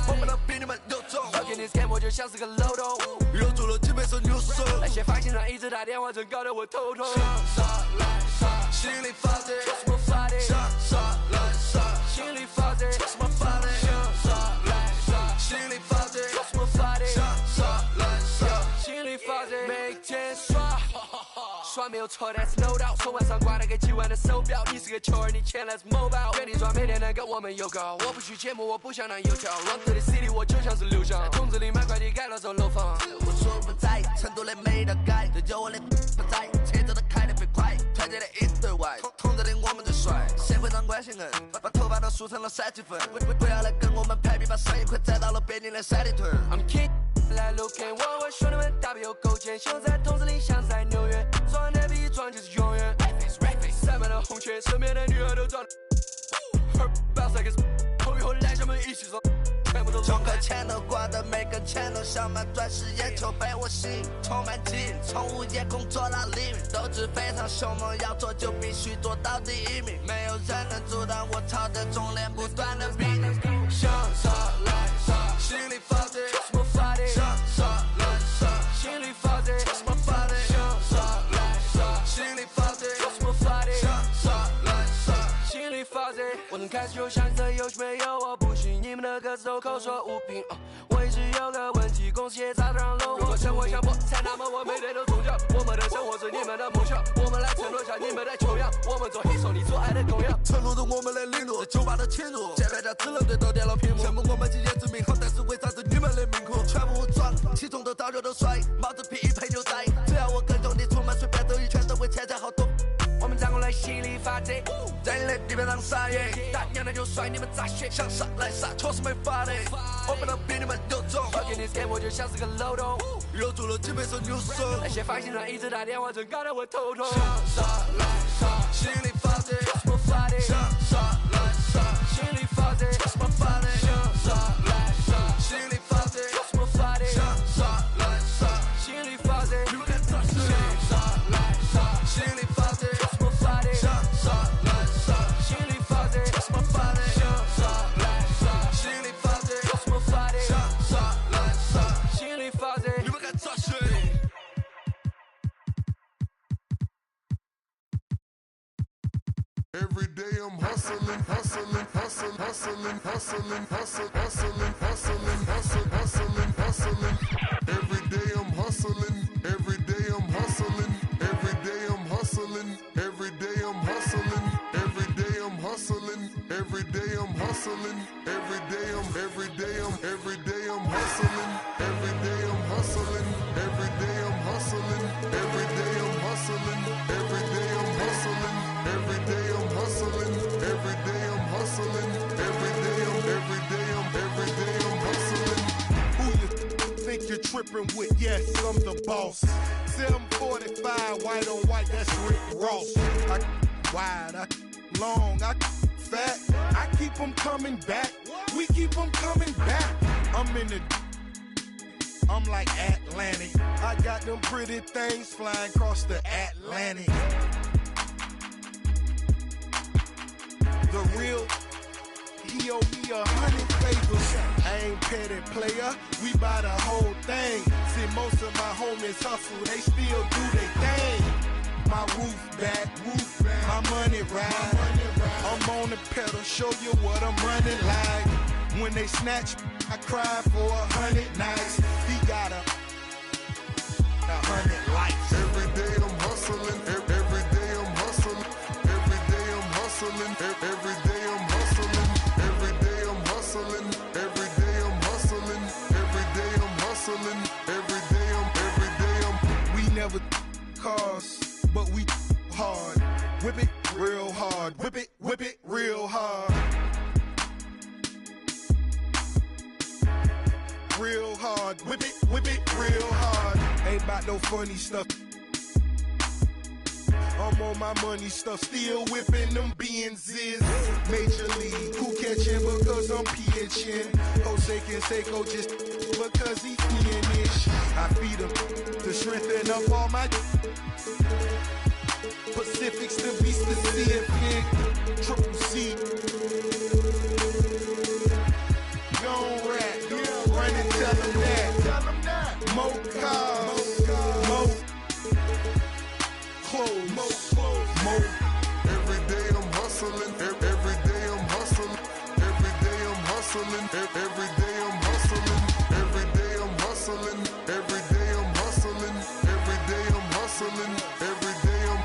我们都比你们有种要给你 scan 我就像是个漏洞又做了几倍手扭手那些发现上一直打电话真搞得我头痛 Shots up like socks. 心里发电 Shots up like socks. 心里发电 Shots up like socks. 心里发电 Shots up like socks. 心里发电每天刷没有错 that's no doubt 手腕上挂了个几万的手表你是个球儿你签了是 mobile 愿你赚每天能跟我们有搞我不许节目我不想当油条 Run to the city 我就像是刘翔筒子里买快递改了走楼房我说不在成都的每道街这就我的不在车子都开得飞快团结的一对外筒子里我们最帅社会上关系人把头发都梳成了三七分不要来跟我们排比把生意快宰到了北京的三里屯 I'm king 来路看我兄弟们大笔有勾践想在筒子里像在纽约装的比装就是永远塞满了红圈身边的女孩都装后以后来咱们一起装全部都中刻前头挂的每根钱都像满钻石眼球被我吸引充满劲从午夜工作到黎明斗志非常凶猛要做就必须做到第一名没有人能阻挡我朝着终点不断的逼向上来上心里发电向上来上心里发电向上来上心里发电向上来上心里发电我能开始就想这游戏没有我不信你们的歌词都口说无凭我一直有个问题公司也早上漏如果生活像菠菜那么我每天都宗教我们的生活是你们的梦想我们来承诺下你们的球样我们做黑手你做爱的供养承诺着我们的领路酒吧的侵入键盘侠只能对到电脑屏幕羡慕我们今天之名好但是为啥是你们的命苦全部武装起重的刀就都甩帽子皮配牛仔只要我跟着你出门随便兜一圈都会钱财好多我们站过来犀利发电在你地面上撒野，大娘的就甩你们杂血，想上来洒脱是没法的，我不能比你们有种，要给你点我就像是个漏洞，又做了几倍手扭手，那些发型上一直打电话，真搞得我头痛。想耍来耍，心里发的，什么发的？想耍来耍，心里发的，什么发的？想耍来耍，心里发的，什么发的？想耍来耍，心里发的，你们敢抓谁？想耍来耍，心里发的，什么发的？想耍来耍，心里发的，什么发的？想耍来耍，心里发的，什么发的？想耍来耍，心里发的，你们敢抓谁？ Every day I'm hustling, hustling, hustling, hustling, hustling, hustling, hustling, hustling, hustling, hustling, hustling. Every day I'm hustling, every day I'm hustling, every day I'm hustling, every day I'm hustling, every day I'm hustling, every day I'm hustling, every day I'm every day I'm every day I'm hustling, every day I'm hustling, every day I'm hustling, every day I'm hustling, every day I'm hustling, every day I'm hustling, every day I'm hustling, every day I'm hustling. Who you think you're tripping with? Yes, I'm the boss. 745, white on white, that's Rick Ross. I wide, I long, I fat. I keep them coming back. We keep them coming back. I'm like Atlantic. I got them pretty things flying across the Atlantic. The real, he owe me 100 favors. I ain't petty player, we buy the whole thing. See, most of my homies hustle, they still do their thing. My roof back, my money ride. I'm on the pedal, show you what I'm running like. When they snatch, I cry for 100 nights. He got 100 lights. Every day I'm hustling, every day I'm hustling, every day I'm hustling, every day I'm hustling, every day I'm hustling, every day I'm hustling, every day I'm hustling, every day I'm. We never cars, but we hard. Whip it real hard, whip it real hard. Real hard, whip it real hard. Ain't about no funny stuff. I'm on my money stuff, still whipping them Benzes. Major league, who catching because I'm pitching. Jose Canseco just because he finish. I feed him to strengthen up all my Pacifics to be specific. Triple C. Gone rat, run and tell them that. More cars, more clothes, more. Every day I'm hustling, every day I'm hustling, every day I'm hustling, every day I'm hustling, every day I'm hustling, every day I'm hustling, every day I'm hustling, every day I'm.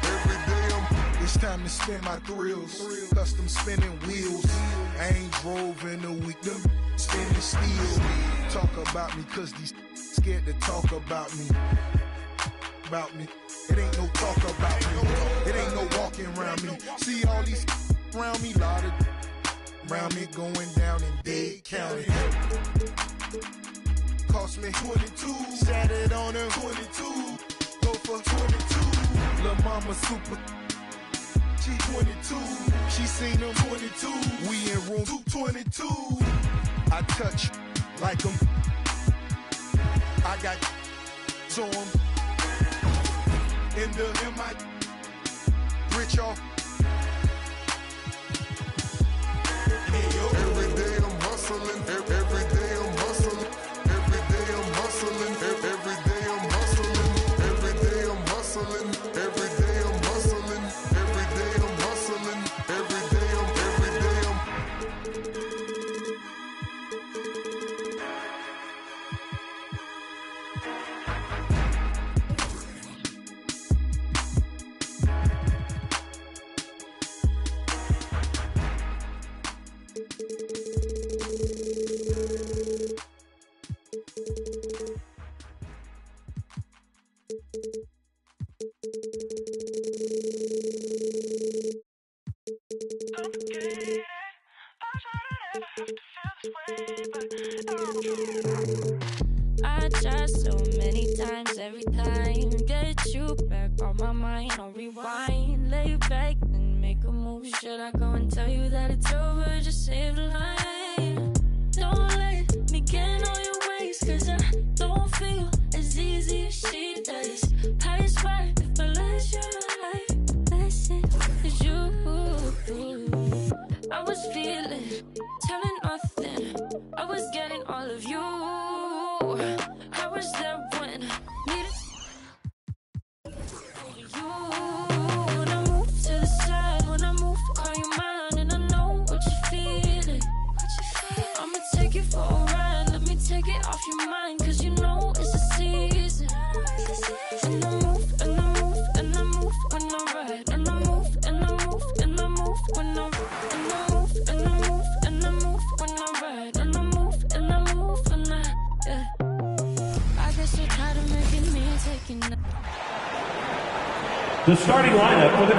It's time to spin my thrills, custom spinning wheels. I ain't drove in a week, them spinning steel. Talk about me, cause these scared to talk about me. About me. It ain't no talk about me. It ain't no walking around me. See all these around me, lot of around me going down in Dade County. Cost me 22, sat it on her 22, go for 22. Lil' mama super, she 22, she seen them 22. We in room 222. I touch like them. I got to 'em. In my rich off. Every day I'm hustling, every day I'm hustling, every day I'm hustling, every day I'm hustling, every day I'm hustling, every day I'm hustling, every day I'm hustling, every day I'm. got my mind on rewind. Lay back and make a move. Should I go and tell you that it's over? Just save the line. Don't let me get in all your ways, cause I don't feel as easy as she does. Pass by if I let you like listen, cause you I was feeling, telling nothing. I was getting all of you. I was there when I needed you. When I move to the side, when I move, call you mine, and I know what you're feeling. I'ma take you for a ride, let me take it off your mind, cause you know it's a season. And I move, and I move, and I move when I ride, and I move, and I move, and I move when I ride, and I move, and I move, and I move when I ride, and I move, and I move when yeah. I guess you're tired of making me taking The starting lineup for the...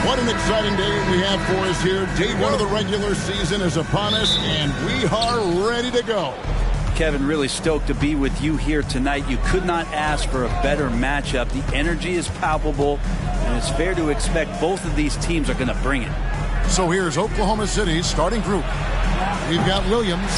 What an exciting day we have for us here. Day one of the regular season is upon us, and we are ready to go. Kevin, really stoked to be with you here tonight. You could not ask for a better matchup. The energy is palpable, and it's fair to expect both of these teams are going to bring it. So here's Oklahoma City's starting group. We've got Williams.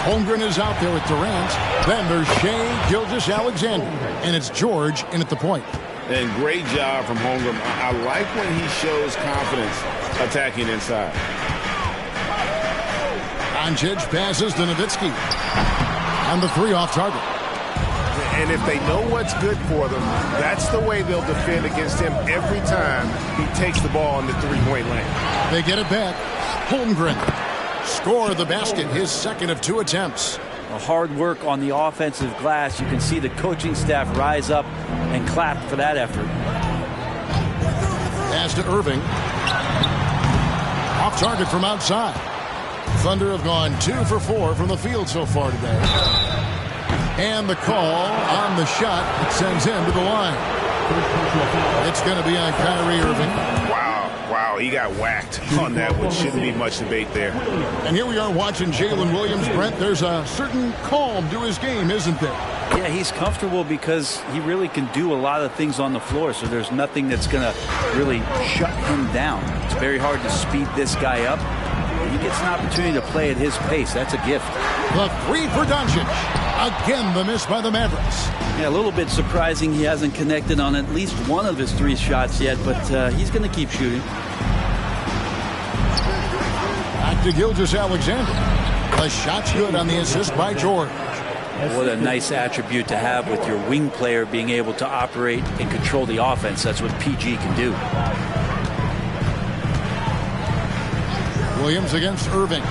Holmgren is out there with Durant. Then there's Shea Gilgeous-Alexander, and it's George in at the point. And great job from Holmgren. I like when he shows confidence attacking inside. Doncic passes to Nowitzki. And the three off target. And if they know what's good for them, that's the way they'll defend against him every time he takes the ball in the three-point lane. They get it back. Holmgren score the basket, his second of 2 attempts. Hard work on the offensive glass. You can see the coaching staff rise up and clap for that effort. Pass to Irving. Off target from outside. Thunder have gone 2 for 4 from the field so far today. And the call on the shot that sends him to the line. It's going to be on Kyrie Irving. Wow, he got whacked on that one. Shouldn't be much debate there. And here we are watching Jalen Williams. Brent, there's a certain calm to his game, isn't there? Yeah, he's comfortable because he really can do a lot of things on the floor, so there's nothing that's going to really shut him down. It's very hard to speed this guy up. He gets an opportunity to play at his pace. That's a gift. The three for Doncic. Again, the miss by the Mavericks. Yeah, a little bit surprising he hasn't connected on at least one of his 3 shots yet, but he's going to keep shooting. Back to Gilgeous-Alexander. The shot's good on the assist by George. What a nice attribute to have with your wing player being able to operate and control the offense. That's what PG can do. Williams against Irving.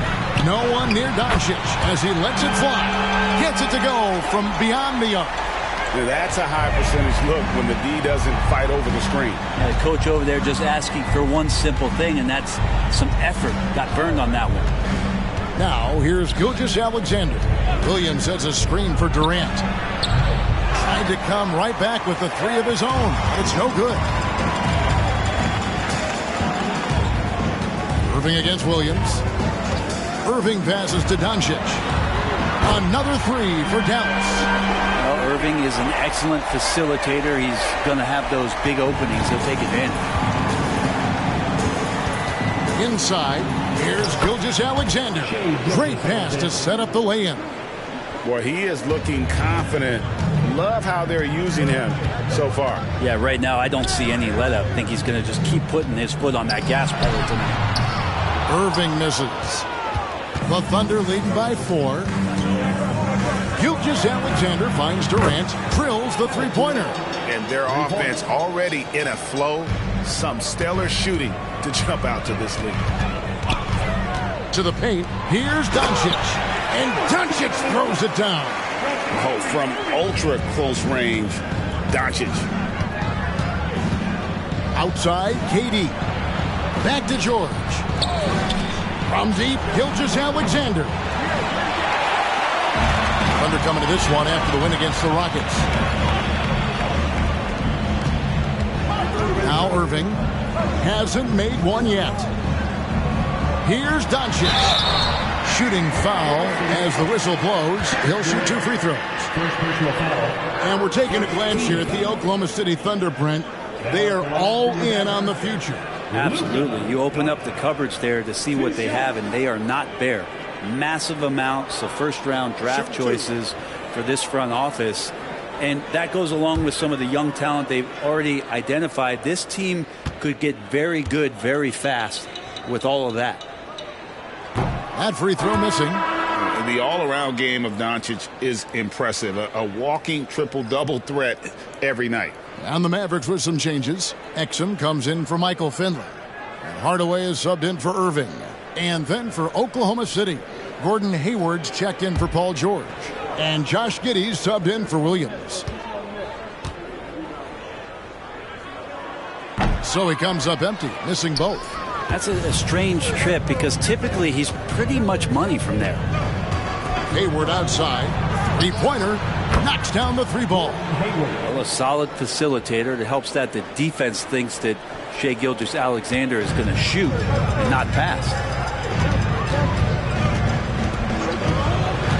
No one near Doncic as he lets it fly. Gets it to go from beyond the arc. That's a high percentage look when the D doesn't fight over the screen. Yeah, the coach over there just asking for one simple thing, and that's some effort. Got burned on that one. Now here's Gilgeous-Alexander. Williams sets a screen for Durant. Tried to come right back with the 3 of his own. It's no good. Irving against Williams. Irving passes to Doncic. Another three for Dallas. Well, Irving is an excellent facilitator. He's going to have those big openings. He'll take advantage. Inside, here's Gilgeous-Alexander. Great pass to set up the lay-in. Well, he is looking confident. Love how they're using him so far. Yeah, right now I don't see any let up. I think he's going to just keep putting his foot on that gas pedal tonight. Irving misses. The Thunder leading by 4. Gilgeous-Alexander finds Durant, drills the three-pointer. And their offense already in a flow. Some stellar shooting to jump out to this league. To the paint, here's Doncic. And Doncic throws it down. Oh, from ultra close range, Doncic. Outside, KD. Back to George. From deep, Gilgeous-Alexander. Thunder coming to this one after the win against the Rockets. Now Irving hasn't made one yet. Here's Doncic. Shooting foul as the whistle blows. He'll shoot 2 free throws. And we're taking a glance here at the Oklahoma City Thunder, Brent. They are all in on the future. Absolutely. You open up the cupboards there to see what they have, and they are not bare. Massive amounts of first-round draft choices for this front office. And that goes along with some of the young talent they've already identified. This team could get very good very fast with all of that. That free throw missing. The all-around game of Doncic is impressive. A walking triple-double threat every night. And the Mavericks with some changes. Exum comes in for Michael Finley. And Hardaway is subbed in for Irving. And then for Oklahoma City, Gordon Hayward's checked in for Paul George. And Josh Giddey's subbed in for Williams. So he comes up empty, missing both. That's a strange trip because typically he's pretty much money from there. Hayward outside. Three-pointer. Knocks down the three ball. Well, a solid facilitator. It helps that the defense thinks that Shai Gilgeous-Alexander is going to shoot and not pass.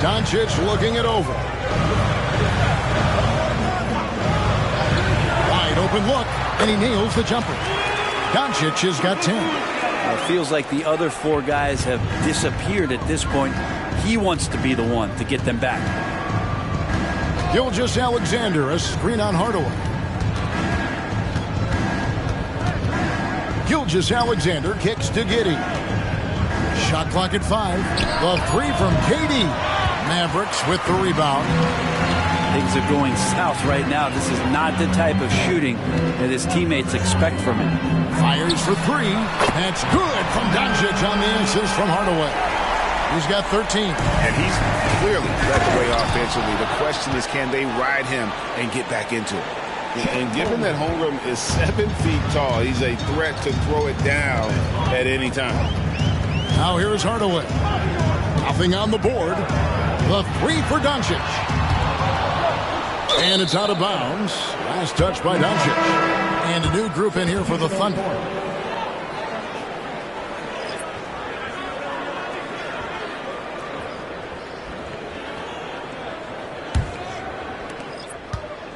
Doncic looking it over. Wide open look, and he nails the jumper. Doncic has got 10. It feels like the other 4 guys have disappeared at this point. He wants to be the one to get them back. Gilgeous-Alexander, a screen on Hardaway. Gilgeous-Alexander kicks to Giddey. Shot clock at 5. The three from KD. Mavericks with the rebound. Things are going south right now. This is not the type of shooting that his teammates expect from him. Fires for 3. That's good from Doncic on the assist from Hardaway. He's got 13. And he's clearly led the way offensively. The question is, can they ride him and get back into it? And given that Holmgren is 7 feet tall, he's a threat to throw it down at any time. Now here's Hardaway. Nothing on the board. The 3 for Doncic. And it's out of bounds. Last touch by Doncic. And a new group in here for the Thunder.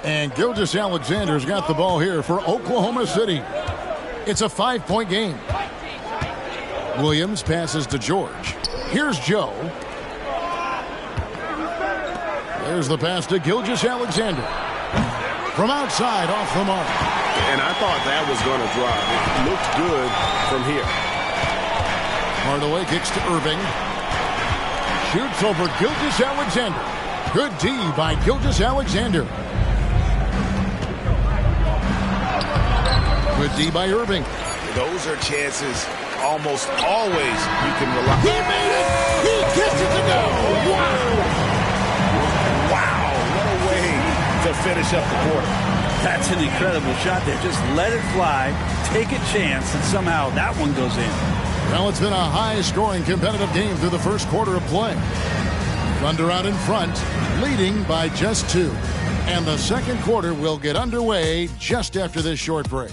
And Gilgeous-Alexander's got the ball here for Oklahoma City. It's a 5-point game. Williams passes to George. Here's Joe. There's the pass to Gilgeous-Alexander. From outside, off the mark. And I thought that was going to drop. It looked good from here. Hardaway kicks to Irving. Shoots over Gilgeous-Alexander. Good D by Gilgeous-Alexander. Good D by Irving. Those are chances almost always you can rely on. He made it! He gets it to go! Wow! Wow, what a way to finish up the quarter. That's an incredible shot there. Just let it fly, take a chance, and somehow that one goes in. Well, it's been a high-scoring competitive game through the first quarter of play. Thunder out in front, leading by just 2. And the second quarter will get underway just after this short break.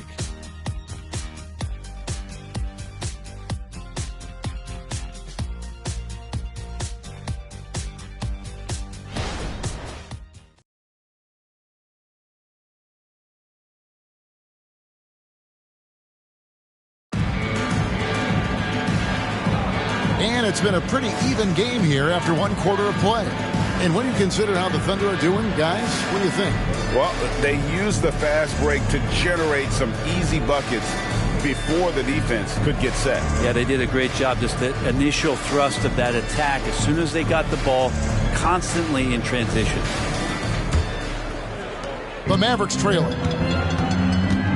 It's been a pretty even game here after one quarter of play. And when you consider how the Thunder are doing, guys, what do you think? Well, they used the fast break to generate some easy buckets before the defense could get set. Yeah, they did a great job. Just the initial thrust of that attack, as soon as they got the ball, constantly in transition. The Mavericks trailing.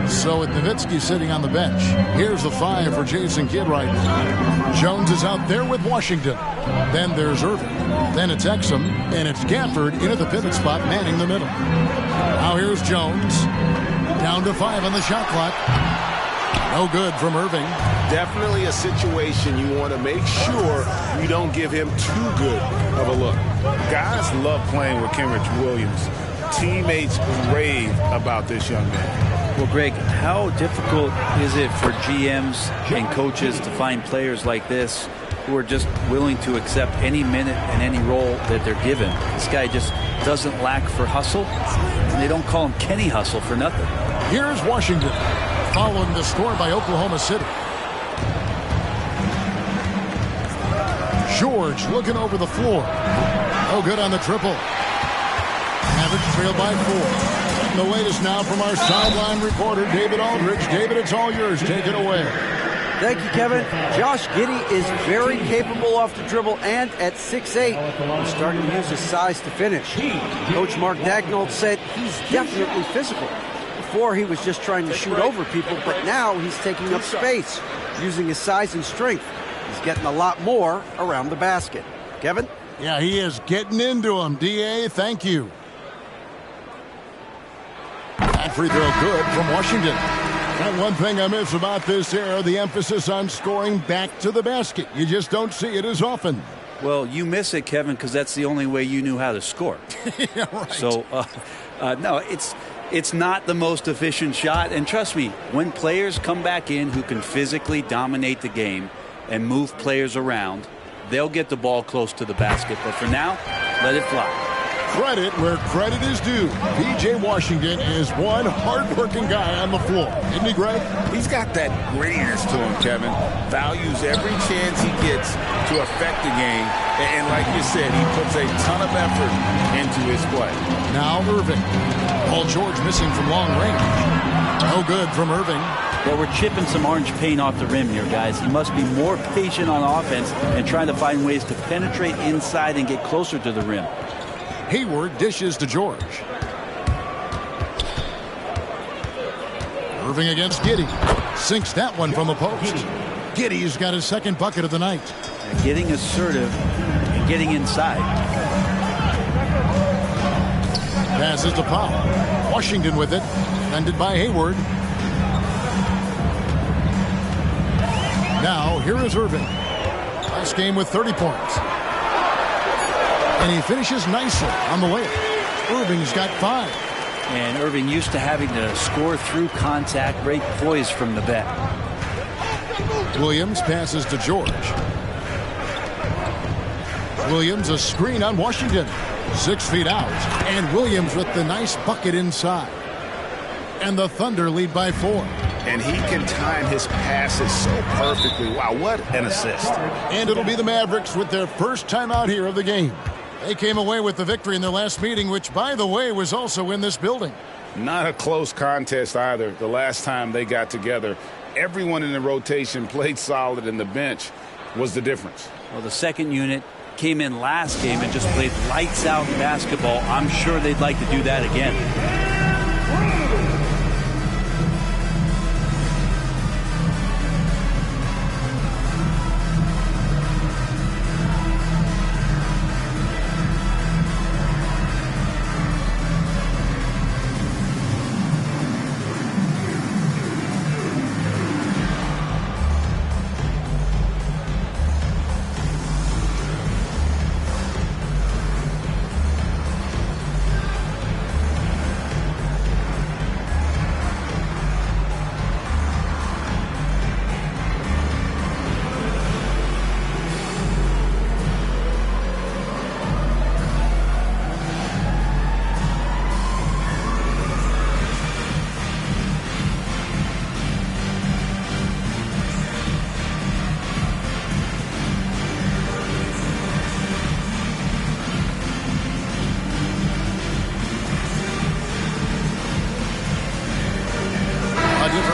So with Nowitzki sitting on the bench, here's the 5 for Jason Kidd right now. Jones is out there with Washington. Then there's Irving. Then it's Exum, and it's Gafford in at the pivot spot, manning the middle. Now here's Jones. Down to 5 on the shot clock. No good from Irving. Definitely a situation you want to make sure you don't give him too good of a look. Guys love playing with Kenrich Williams. Teammates rave about this young man. Well, Greg, how difficult is it for GMs and coaches to find players like this who are just willing to accept any minute and any role that they're given? This guy just doesn't lack for hustle, and they don't call him Kenny Hustle for nothing. Here's Washington, following the score by Oklahoma City. George looking over the floor. No good on the triple. Mavericks trail by 4. The latest now from our sideline reporter, David Aldridge. David, it's all yours. Take it away. Thank you, Kevin. Josh Giddey is very capable off the dribble, and at 6'8", he's starting to use his size to finish. Coach Mark Daigneault said he's definitely physical. Before, he was just trying to shoot over people, but now he's taking up space, using his size and strength. He's getting a lot more around the basket. Kevin? Yeah, he is getting into him. D.A., thank you. That free throw good from Washington. And one thing I miss about this era, the emphasis on scoring back to the basket. You just don't see it as often. Well, you miss it, Kevin, because that's the only way you knew how to score. Yeah, right. So, no, it's not the most efficient shot. And trust me, when players come back in who can physically dominate the game and move players around, they'll get the ball close to the basket. But for now, let it fly. Credit where credit is due. P.J. Washington is one hard-working guy on the floor. Isn't he, Greg? He's got that grittiness to him, Kevin. Values every chance he gets to affect the game. And like you said, he puts a ton of effort into his play. Now Irving. Paul George missing from long range. No good from Irving. Well, we're chipping some orange paint off the rim here, guys. He must be more patient on offense and trying to find ways to penetrate inside and get closer to the rim. Hayward dishes to George. Irving against Giddey. Sinks that one from the post. Giddey's got his second bucket of the night. And getting assertive and getting inside. Passes to Powell. Washington with it. Defended by Hayward. Now, here is Irving. Last game with 30 points. And he finishes nicely on the layup. Irving's got 5. And Irving used to having to score through contact, great poise from the bench. Williams passes to George. Williams a screen on Washington. 6 feet out. And Williams with the nice bucket inside. And the Thunder lead by 4. And he can time his passes so perfectly. Wow, what an assist. And it'll be the Mavericks with their first time out here of the game. They came away with the victory in their last meeting, which, by the way, was also in this building. Not a close contest either. The last time they got together, everyone in the rotation played solid, and the bench was the difference. Well, the second unit came in last game and just played lights out basketball. I'm sure they'd like to do that again.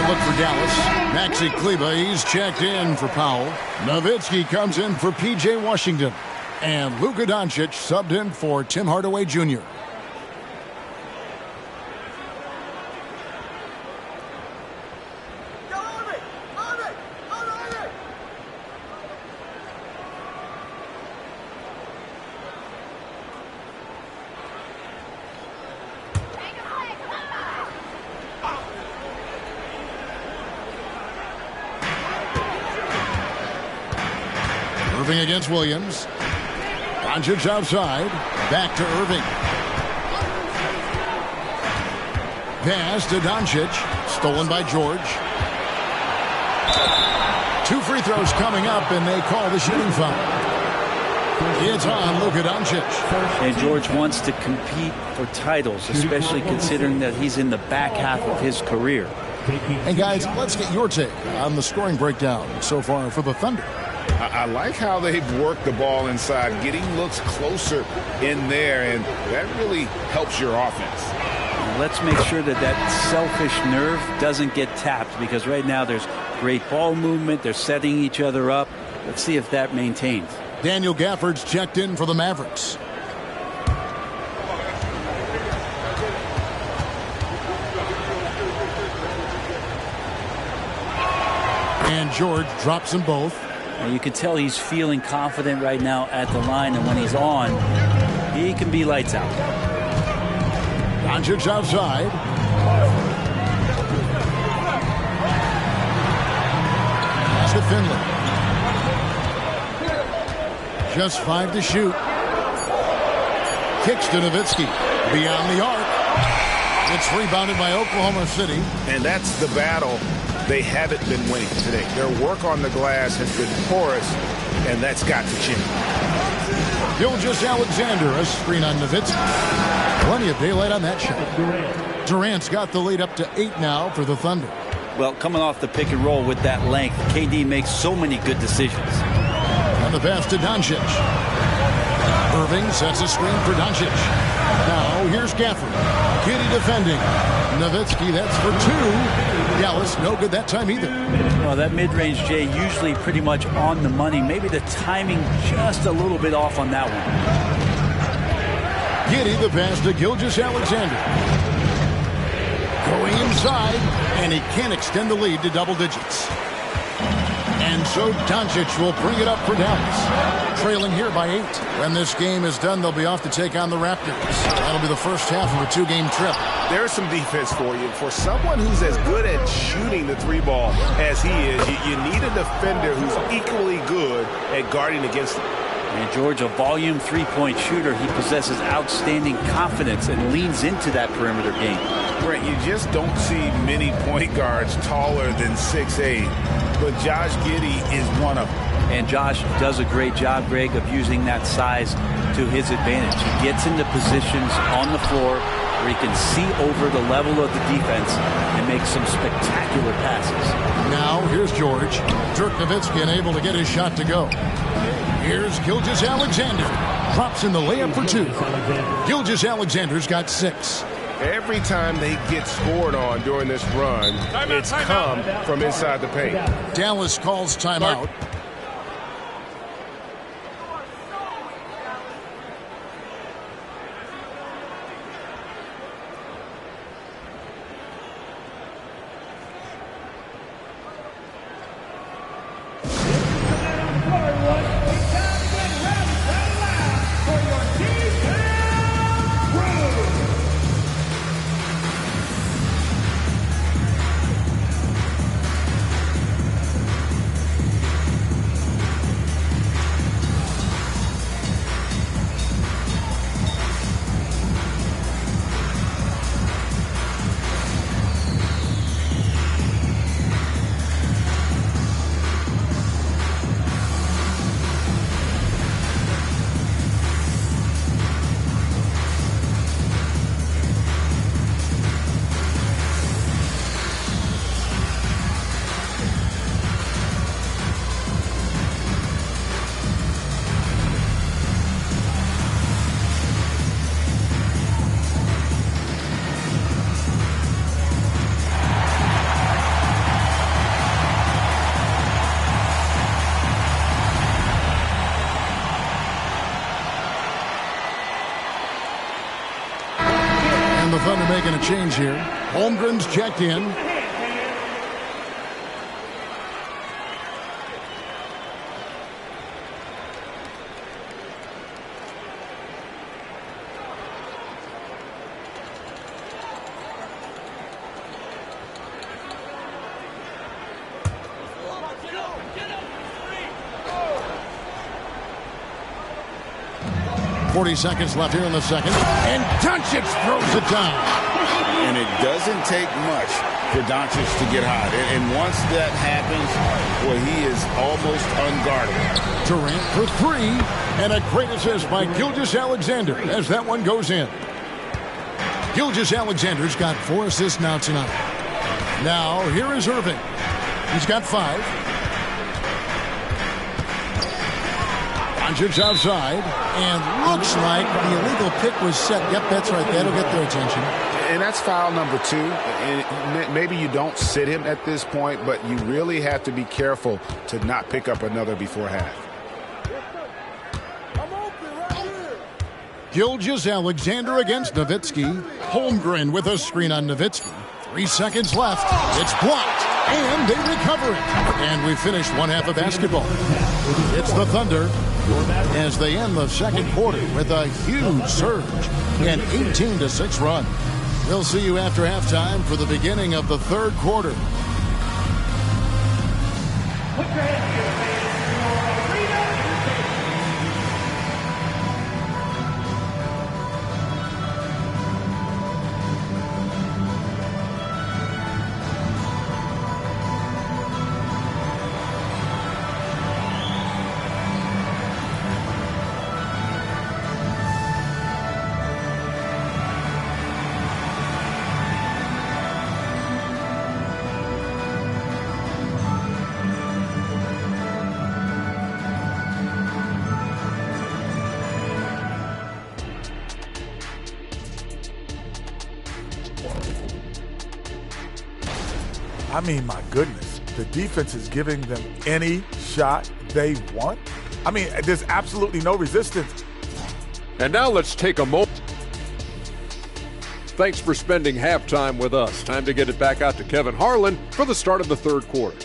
look for Dallas. Maxi Kleber, he's checked in for Powell. Nowitzki comes in for P.J. Washington. And Luka Doncic subbed in for Tim Hardaway Jr. Irving against Williams. Doncic outside. Back to Irving. Pass to Doncic. Stolen by George. 2 free throws coming up, and they call the shooting foul. It's on Luka Doncic. And George wants to compete for titles, especially considering that he's in the back half of his career. And guys, let's get your take on the scoring breakdown so far for the Thunder. I like how they've worked the ball inside, getting looks closer in there, and that really helps your offense. Let's make sure that that selfish nerve doesn't get tapped, because right now there's great ball movement. They're setting each other up. Let's see if that maintains. Daniel Gafford's checked in for the Mavericks. And George drops them both. And you can tell he's feeling confident right now at the line, and when he's on, he can be lights out. Doncic outside. Pass to Finley. Just 5 to shoot. Kicks to Nowitzki. Beyond the arc. It's rebounded by Oklahoma City. And that's the battle they haven't been winning today. Their work on the glass has been porous, and that's got to change. Gilgeous-Alexander, a screen on Nowitzki. Plenty of daylight on that shot. Durant's got the lead up to 8 now for the Thunder. Well, coming off the pick and roll with that length, KD makes so many good decisions. And the pass to Doncic. Irving sets a screen for Doncic. Now here's Gafford. Giddey defending. Nowitzki, that's for 2. Dallas, no good that time either. Well, that mid-range, Jay, usually pretty much on the money. Maybe the timing just a little bit off on that one. Giddey, the pass to Gilgeous-Alexander. Going inside, and he can't extend the lead to double digits. And so Doncic will bring it up for Dallas. Trailing here by 8. When this game is done, they'll be off to take on the Raptors. That'll be the first half of a 2-game trip. There's some defense for you. For someone who's as good at shooting the 3 ball as he is, you need a defender who's equally good at guarding against him. And George, a volume 3-point shooter, he possesses outstanding confidence and leans into that perimeter game. Brent, you just don't see many point guards taller than 6'8", but Josh Giddey is one of them. And Josh does a great job, Greg, of using that size to his advantage. He gets into positions on the floor where he can see over the level of the defense and make some spectacular passes. Now, here's George. Dirk Nowitzki unable to get his shot to go. Here's Gilgeous-Alexander. Drops in the layup for 2. Gilgeous-Alexander's got 6. Every time they get scored on during this run, it's come from inside the paint. Dallas calls timeout. the Thunder making a change here. Holmgren's checked in. Seconds left here in the second, and Doncic throws it down. And it doesn't take much for Doncic to get hot. And once that happens, well, he is almost unguardable. Durant for three, and a great assist by Gilgeous-Alexander as that one goes in. Gilgeous-Alexander's got 4 assists now tonight. Now, here is Irving. He's got 5. Doncic outside, and looks like the illegal pick was set. Yep, that's right. That'll get their attention. And that's foul number 2. And maybe you don't sit him at this point, but you really have to be careful to not pick up another before half. Gilgeous-Alexander against Nowitzki. Holmgren with a screen on Nowitzki. 3 seconds left. It's blocked, and they recover it. And we finished one half of basketball. It's the Thunder as they end the second quarter with a huge surge, an 18-6 run. We'll see you after halftime for the beginning of the third quarter. I mean, my goodness, the defense is giving them any shot they want. I mean, there's absolutely no resistance. And now let's take a moment. Thanks for spending halftime with us. Time to get it back out to Kevin Harlan for the start of the third quarter.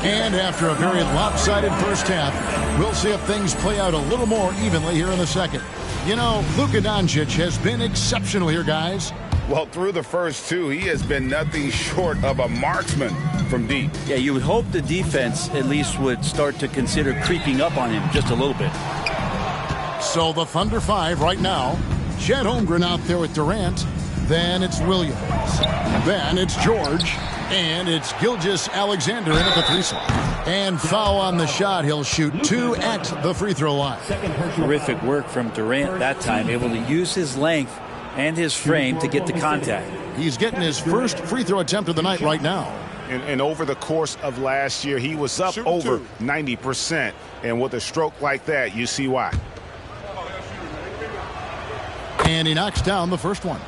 And after a very lopsided first half, we'll see if things play out a little more evenly here in the second. You know, Luka Doncic has been exceptional here, guys. Well, through the first 2, he has been nothing short of a marksman from deep. Yeah, you would hope the defense at least would start to consider creeping up on him just a little bit. So the Thunder 5 right now. Chet Holmgren out there with Durant. Then it's Williams. Then it's George. And it's Gilgeous-Alexander in at the 3 slot. And foul on the shot. He'll shoot 2 at the free throw line. Terrific work from Durant that time, able to use his length and his frame to get the contact. He's getting his first free throw attempt of the night right now. And over the course of last year, he was up over 90%. And with a stroke like that, you see why. And he knocks down the first one.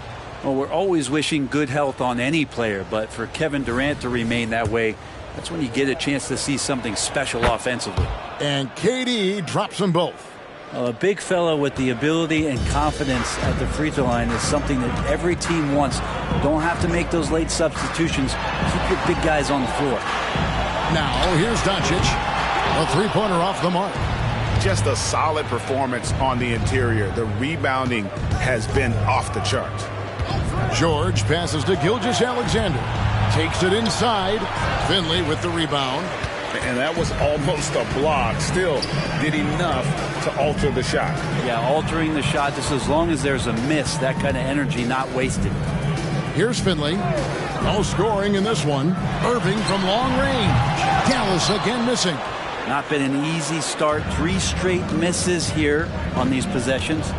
Well, we're always wishing good health on any player, but for Kevin Durant to remain that way, that's when you get a chance to see something special offensively. And KD drops them both. A big fellow with the ability and confidence at the free throw line is something that every team wants. Don't have to make those late substitutions. Keep your big guys on the floor. Now, here's Doncic. A three-pointer off the mark. Just a solid performance on the interior. The rebounding has been off the charts. George passes to Gilgeous-Alexander. Takes it inside. Finley with the rebound. And that was almost a block. Still did enough to alter the shot. Yeah, altering the shot just as long as there's a miss. That kind of energy not wasted. Here's Finley. No scoring in this one. Irving from long range. Dallas again missing. Not been an easy start. 3 straight misses here on these possessions.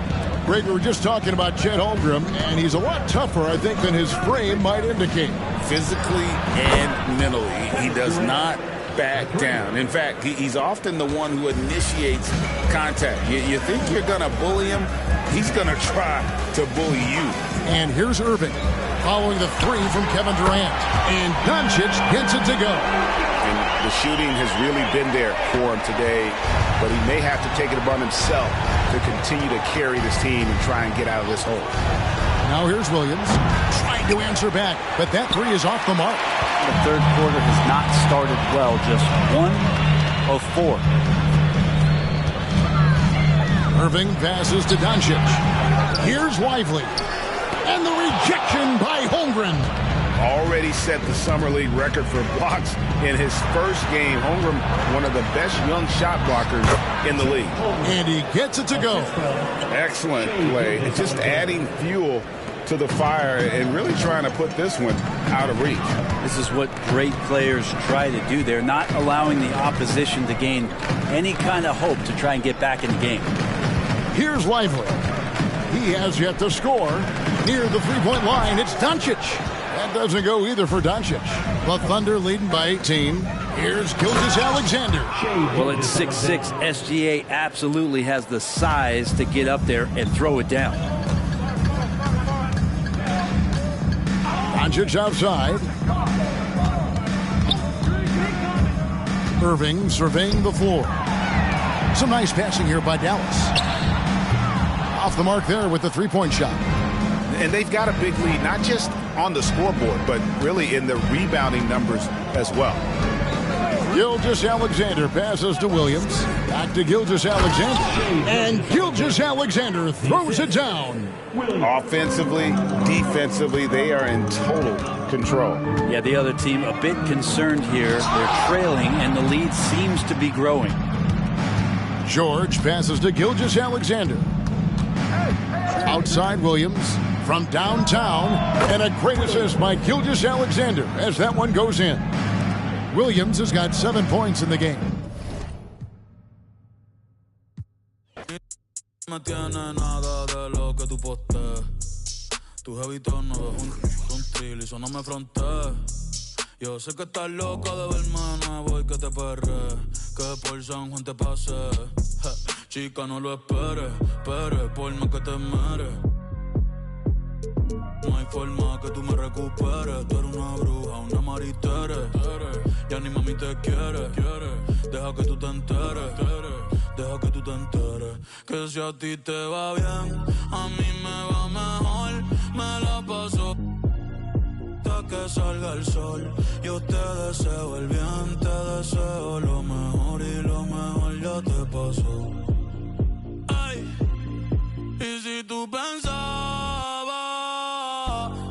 Greg, we were just talking about Chet Holmgren, and he's a lot tougher, I think, than his frame might indicate. Physically and mentally, he does not back down. In fact, he's often the one who initiates contact. You think you're going to bully him, he's going to try to bully you. And here's Irving following the 3 from Kevin Durant. And Doncic gets it to go. And The shooting has really been there for him today, but he may have to take it upon himself to continue to carry this team and try and get out of this hole. Now here's Williams trying to answer back, but that three is off the mark. The third quarter has not started well, just 1 of 4. Irving passes to Doncic. Here's Lively. And the rejection by Holmgren. Already set the Summer League record for blocks in his first game. Holmgren, one of the best young shot blockers in the league. And he gets it to go. Excellent play. It's just adding fuel to the fire and really trying to put this one out of reach. This is what great players try to do. They're not allowing the opposition to gain any kind of hope to try and get back in the game. Here's Lively. He has yet to score. Near the three-point line, it's Doncic. That doesn't go either for Doncic. The Thunder leading by 18. Here's Gilgeous-Alexander. Well, at 6'6", SGA absolutely has the size to get up there and throw it down. Doncic outside. Irving surveying the floor. Some nice passing here by Dallas. Off the mark there with the three-point shot. And they've got a big lead, not just on the scoreboard, but really in the rebounding numbers as well. Gilgeous-Alexander passes to Williams. Back to Gilgeous-Alexander. And Gilgeous-Alexander throws it down. Offensively, defensively, they are in total control. Yeah, the other team a bit concerned here. They're trailing, and the lead seems to be growing. George passes to Gilgeous-Alexander. Outside Williams from downtown, and a great assist by Gilgeous-Alexander as that one goes in. Williams has got 7 points in the game. Me tiene nada de lo que tú postees. Tus hábitos no de un trill y no me frontees. Yo sé que estás loca de verme nuevo y que te perre, que por San Juan te pase. Chica, no lo esperes, por más que te meres. No hay forma que tú me recuperes. Tú eres una bruja, una maritere. Ya ni mami te quiere. Deja que tú te enteres. Deja que tú te enteres. Que si a ti te va bien, a mí me va mejor. Me la paso hasta que salga el sol. Yo te deseo el bien, te deseo lo mejor y lo mejor ya te pasó. Ay, y si tú pensabas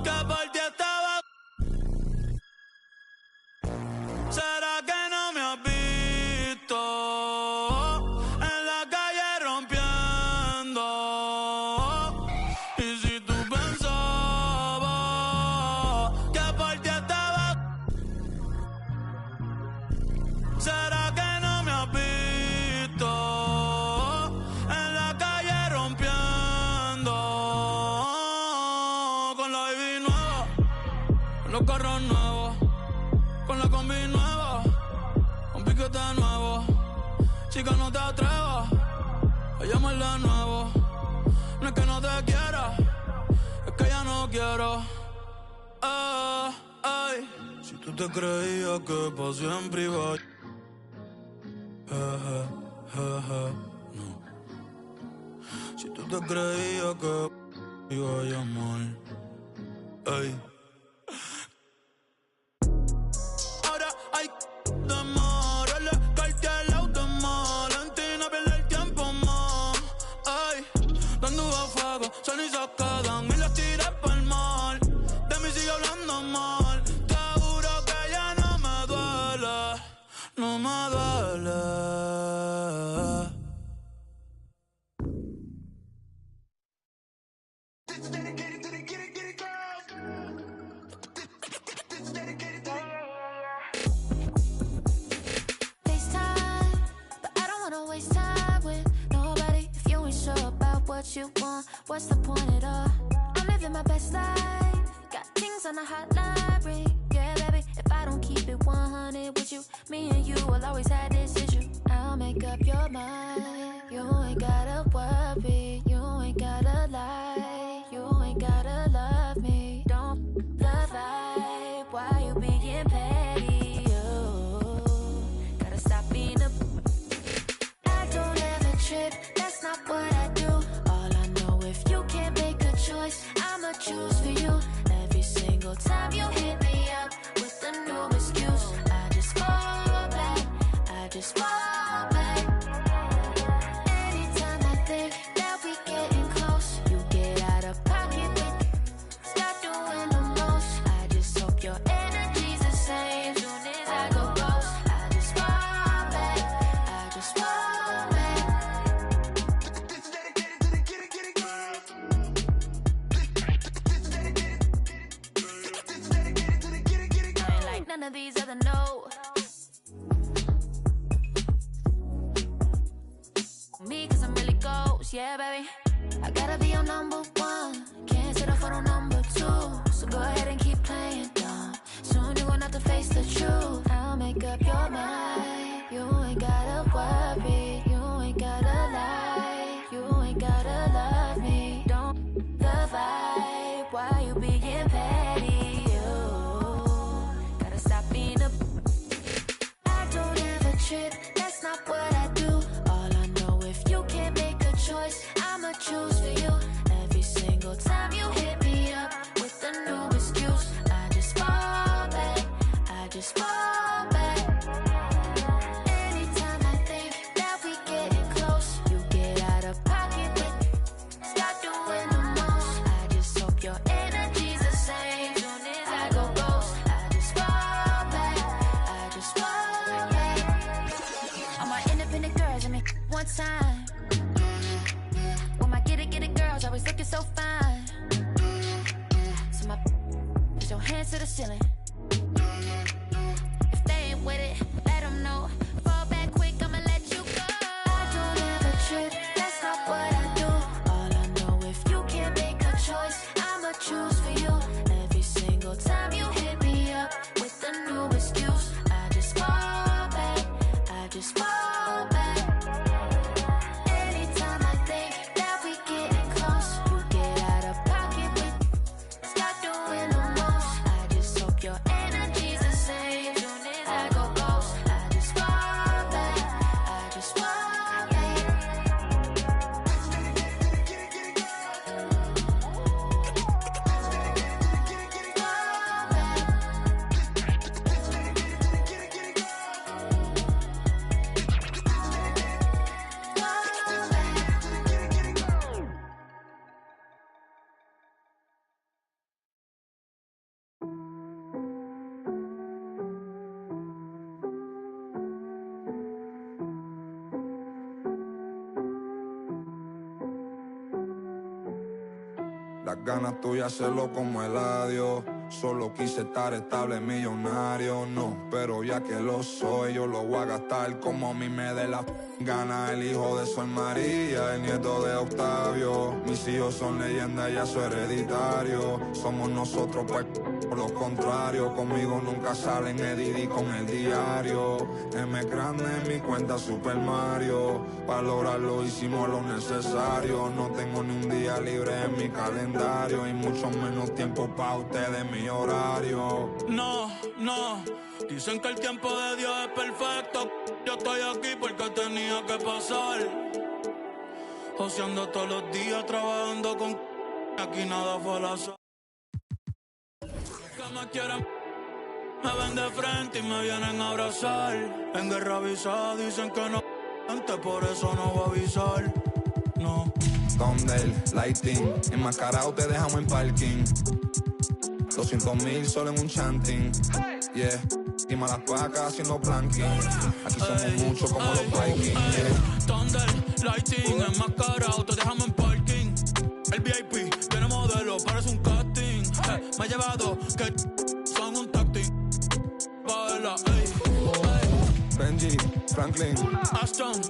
que por ti estaba, ¿será que no me has visto en la calle rompiendo? Y si tú pensabas que por ti estaba, ¿será que no me has visto en la calle rompiendo? Con la baby nueva, con los carros nuevos, con la combi nueva, un piquete nuevo. Chica, no te atrevas a llamarle de nuevo. No es que no te quiera, es que ya no quiero. Ay. Si tú te creías que para siempre iba a... no. Si tú te creías que iba a llamar, ay. Ahora hay demorarle, caerte al auto es más. Valentina pierde el tiempo más. Ay, dando a fuego, cenizas quedan y las tiré pa'l mar. De mí sigue hablando mal. Te juro que ya no me duele, no me duele. FaceTime, but I don't wanna waste time with nobody if you ain't sure about what you want. What's the point at all? I'm living my best life, got things on the hotline ring. Yeah, baby, if I don't keep it 100 with you, me and you will always have this issue. I'll make up your mind. You ain't gotta worry, you ain't gotta lie, you ain't gotta love me. Don't the vibe, why you being petty? Oh. yeah, baby. I gotta be your number one. Can't settle for no number two. So go ahead and keep playing dumb. Soon you're gonna have to face the truth. I'll make up your mind. You ain't gotta worry. You ain't gotta lie. You ain't gotta love me. Don't the vibe. Why you being petty? You gotta stop being a. I don't ever trip. That's not what I do. All I know, if you can't make a choice, I'ma choose for you. Every single time you hit me up with a new excuse, I just fall back. I just fall back. Anytime I think that we getting close, you get out of pocket, but stop doing the most. I just hope your energy's the same. Soon as I go ghost, I just fall back. I just fall back. All my independent girls, I mean, one time. When my get it girls always looking so fine. So my put your hands to the ceiling. If they ain't with it, let them know. Fall back quick, I'ma let you go. I don't ever trip, that's not what I do. All I know, if you can't make a choice, I'ma choose for you. Every single time you hit me up with a new excuse, I just fall back. I just fall back. Anytime I think that we getting close, you get out of pocket, but stop doing the most. I just hope your energy's the same. Soon as I go ghost, I just fall back. I just fall back. Las ganas tuyas hacerlo como el adiós. Solo quise estar estable, millonario, no. Pero ya que lo soy, yo lo voy a gastar como a mí me dé la gana. El hijo de Sol María, el nieto de Octavio. Mis hijos son leyendas, ya soy hereditario. Somos nosotros, pues, por lo contrario. Conmigo nunca salen Eddie con el diario. M grande en mi cuenta Super Mario. Para lograrlo hicimos lo necesario. No tengo ni un día libre en mi calendario. Y mucho menos tiempo para ustedes, mi horario. No, no, dicen que el tiempo de Dios es perfecto. Yo estoy aquí porque tenía que pasar. Joseando todos los días, trabajando con aquí nada fue al azar. Que me quieren, me ven de frente y me vienen a abrazar. En guerra avisada dicen que no, antes por eso no voy a avisar. No. Thunder, lighting, enmascarado te dejamos en parking. 200,000 solo en un chanting. Yeah, y malas pacas haciendo planking. Aquí somos muchos como los Vikings. Yeah. Thunder, lighting, enmascarado te dejamos en parking. El VIP tiene modelo, parece un casting. Me ha llevado que son un tacting. Baila, ey, ey. Benji, Franklin, Aston,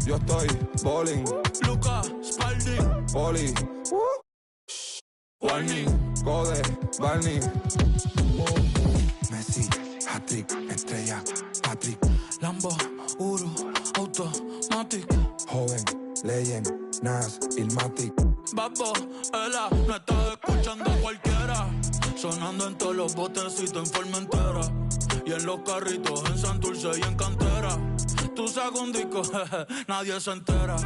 yo estoy bowling. Luca, Spalding, Poli, Warning, Code, Barney, Messi, hat-trick, estrella, Patrick, Lambo, Uru, Automatic, joven, legend, Nas, Ilmatic. Babbo, Ela, no estás escuchando a cualquiera. Sonando en todos los botecitos en Formentera. Y en los carritos en Santurce y en Cantera. Tú sacas un disco, jeje, nadie se entera.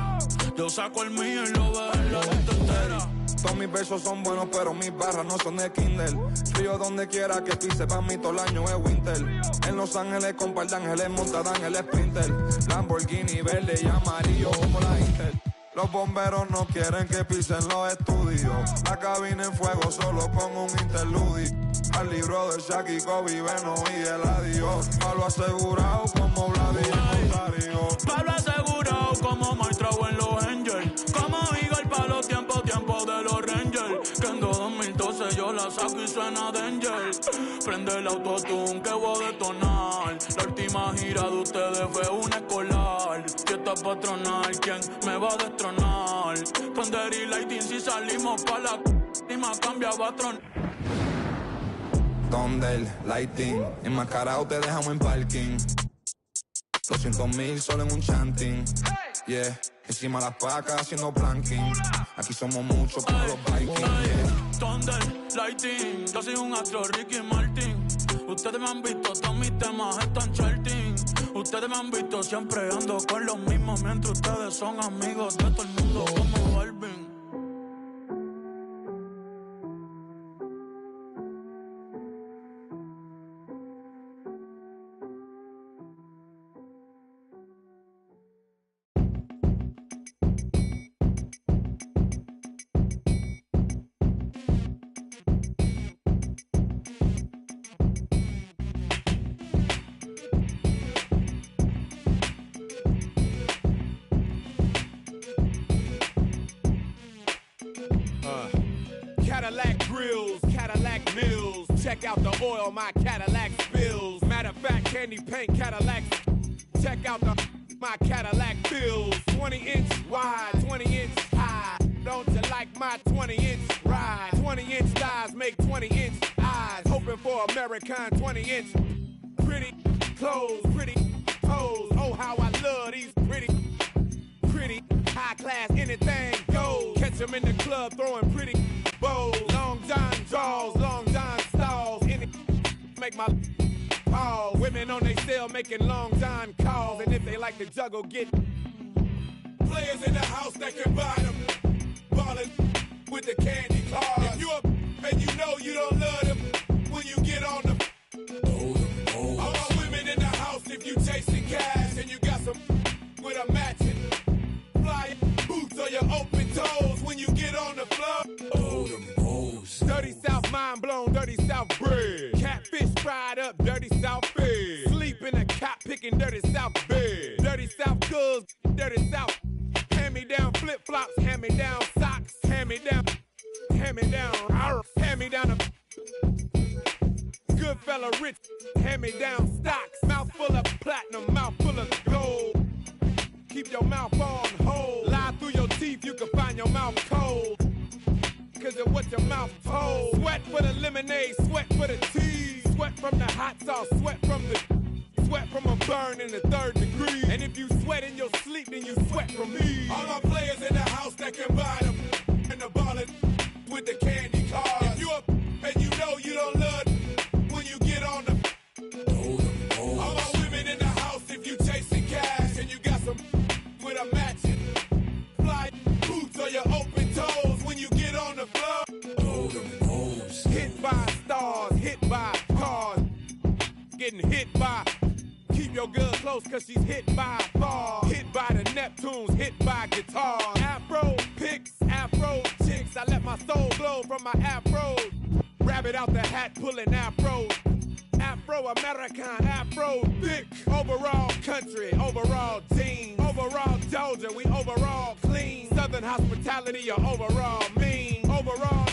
Yo saco el mío y lo veo en la gente entera. Todos mis versos son buenos, pero mis barras no son de Kindle. Río donde quiera que pise, pa' mí todo el año es winter. En Los Ángeles con par de ángeles montadan el Sprinter. Lamborghini verde y amarillo como la Inter. Los bomberos no quieren que pisen los estudios. La cabina en fuego solo con un interludio. Al libro de Shaq y Kobe, Beno y el adiós. Palo asegurado como Vladimir Rosario. Palo asegurado como Maestrao en los Angels. Como Eagle pa' los tiempos de los Rangers. Que en 2012 yo la saco y suena Danger. Prende el autotune que voy a detonar. La última gira de ustedes fue una escolar. Fiesta está pa' tronar. ¿Quién me va a destronar? Thunder y Lightning si salimos pa' la última cambia va a tronar. Thunder, Lightning, enmascarado te dejamos en parking. 200,000 solo en un chanting. Yeah, encima las pacas haciendo planking. Aquí somos muchos como los Vikings. Yeah. Thunder, Lightning, yo soy un astro, Ricky Martin. Ustedes me han visto, todos mis temas están charting. Ustedes me han visto, siempre ando con los mismos. Mientras ustedes son amigos de todo el mundo como Balvin. Cadillac grills, Cadillac mills. Check out the oil my Cadillac spills. Matter of fact, candy paint Cadillac. Check out my Cadillac fills. 20-inch wide, 20-inch high. Don't you like my 20-inch ride? 20-inch thighs make 20-inch eyes. Hoping for American 20-inch. Pretty clothes, pretty toes. Oh, how I love these pretty high class, anything goes. Catch them in the club throwing pretty bows. Long John draws, Long John stalls. Any make my pause. Women on they cell making Long John calls. And if they like to juggle, get players in the house that can buy them. Ballin' with the candy cars. If you up and you know you don't love them, when you get on the all my women in the house, if you chasing cash and you got some with a matching fly boots or your open toes when you get on the floor. Dirty South mind blown, dirty South bread. Catfish fried up, dirty South fed. Sleep in a cot picking dirty South bed. Dirty South goods, dirty South. Hand me down flip flops, hand me down socks, hand me down, hand me down, hand me down a good fella rich, hand me down stocks. Mouth full of platinum, mouth full of gold. Keep your mouth on hold. Lie through your teeth, you can find your mouth cold. Cause of what your mouth told. Sweat for the lemonade, sweat for the tea. Sweat from the hot sauce, sweat from a burn in the 3rd degree. And if you sweat in your sleep, then you sweat from me. All my players in the house that can buy them. And the ballin' with the candy cars. If you up and you know you don't love them, when you get on the all my women in the house, if you chasing cash and you got some with a matching fly boots or your open toes when you get on the floor. Hit by stars, hit by cars, getting hit by. Keep your girl close cause she's hit by bars. Hit by the Neptunes, hit by guitars. Afro picks, Afro chicks. I let my soul glow from my Afro. Rabbit out the hat pulling Afro. Afro-American, Afro thick. Overall country, overall team. Overall Georgia, we overall clean. Southern hospitality, you're overall mean. Overall,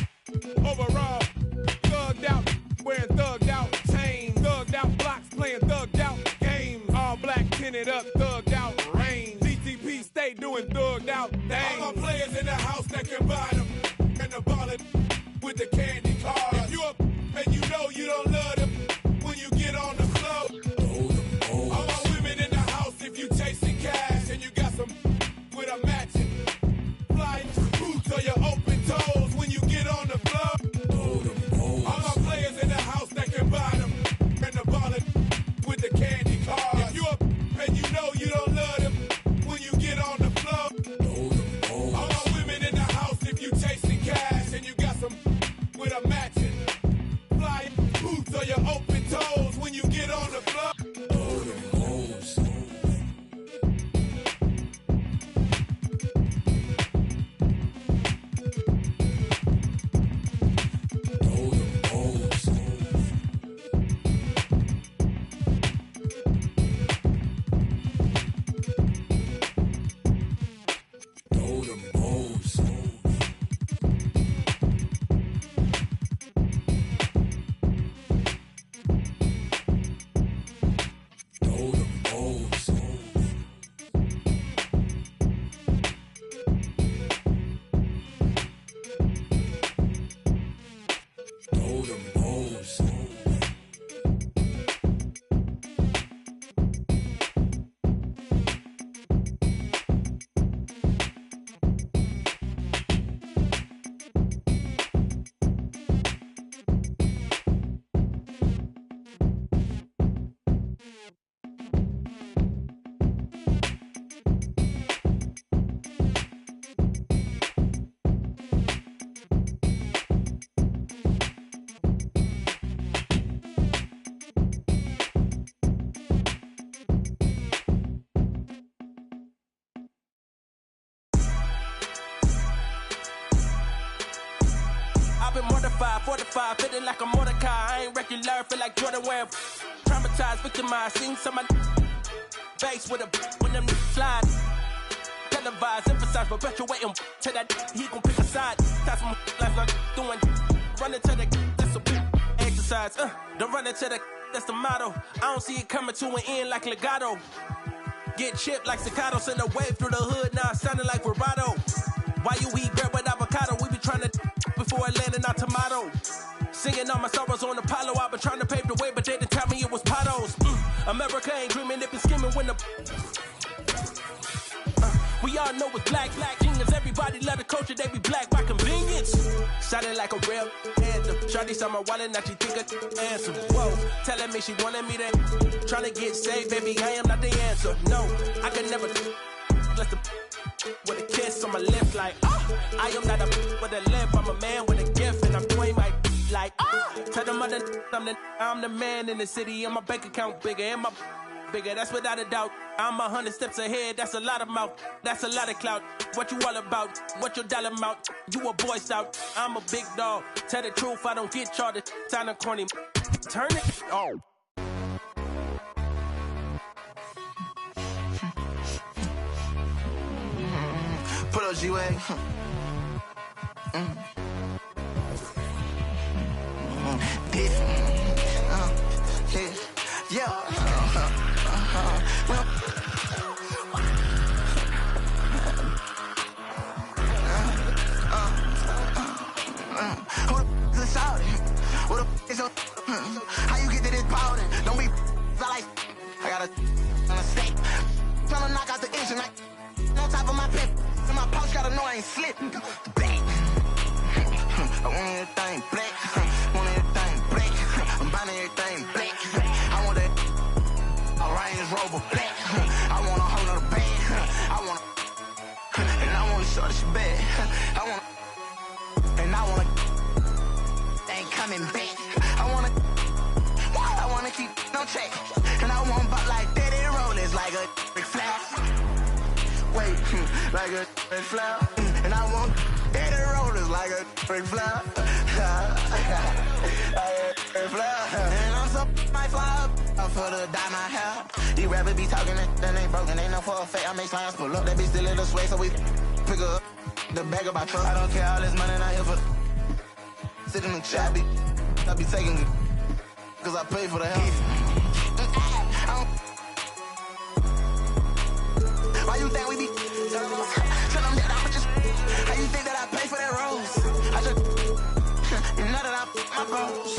thugged out, wearing thugged out chains. Thugged out blocks, playing thugged out games. All black tinted up, thugged out range. DTP stay doing thugged out things. All my players in the house that can buy them. And the ballin' with the candy cars. If you up and you know you don't love them, when you get on the floor. All my women in the house, if you chasing cash and you got some with a matching fly boots or your open toes when you get on the floor. All my players in the house that can buy them. And the ballin' with the candy cars. If you up and you know you don't love them, when you get on the floor. All my women in the house, if you chasing cash and you got some with mortified, fortified, feeling like a Mordecai. I ain't regular, feel like Jordan wearing. Traumatized, victimized, seen some of my face with a when them slide. Televised, emphasize, perpetuating to that he gon' pick a side. That's my life like doing. Running to the that's a exercise. Don't run into the that's the motto. I don't see it coming to an end like legato. Get chipped like staccato, send a wave through the hood, now sounding like vibrato. Why you eat bread with avocado? We be trying to before it landing our tomato. Singing all my sorrows on Apollo. I've been trying to pave the way, but they didn't tell me it was potholes. America ain't dreaming, it been skimming when the we all know it's black genius. Everybody love the culture, they be black by convenience. Sounding like a real anthem. Shawty saw my wallet, now she think I answer. Whoa, telling me she wanted me to trying to get saved, baby, I am not the answer. No, I can never let the with a kiss on my lips like, I am not a with a lip, I'm a man with a gift, and I'm doing my like, tell them other I'm the man in the city, and my bank account bigger, and my bigger, that's without a doubt. I'm 100 steps ahead, that's a lot of mouth, that's a lot of clout. What you all about? What your dollar amount? You a boy scout, I'm a big dog. Tell the truth, I don't get charged. Sound corny. Turn it. Oh. Put up G-Way. Yeah. Who the shouting? Who the is your how you get to this powder? Don't be like I got a steak. Tryna knock out the engine like on top of my pip. And my pouch gotta know I ain't slipping. Bang. I want everything black. Want everything black. I'm buying everything black. I want that a Range Rover black. I want a whole nother bag. I want and I want to show that she bad. I want and I want ain't coming back. I want to keep no check. And I want butt like Daddy Rollers like a big flower. Wait, like a big flower. And I want Daddy Rollers like a big flower. And I'm so my flower for the dye my hair. These rappers be talking and they broken. They know for a fact I make slimes pull up. They be still in the sway, so we pick up the bag of my truck. I don't care all this money not here for sit in the chat. I be taking it cause I pay for the help. Why you think we be tell them that I'm just how you think that I pay for that rose? I just you know that I my bros.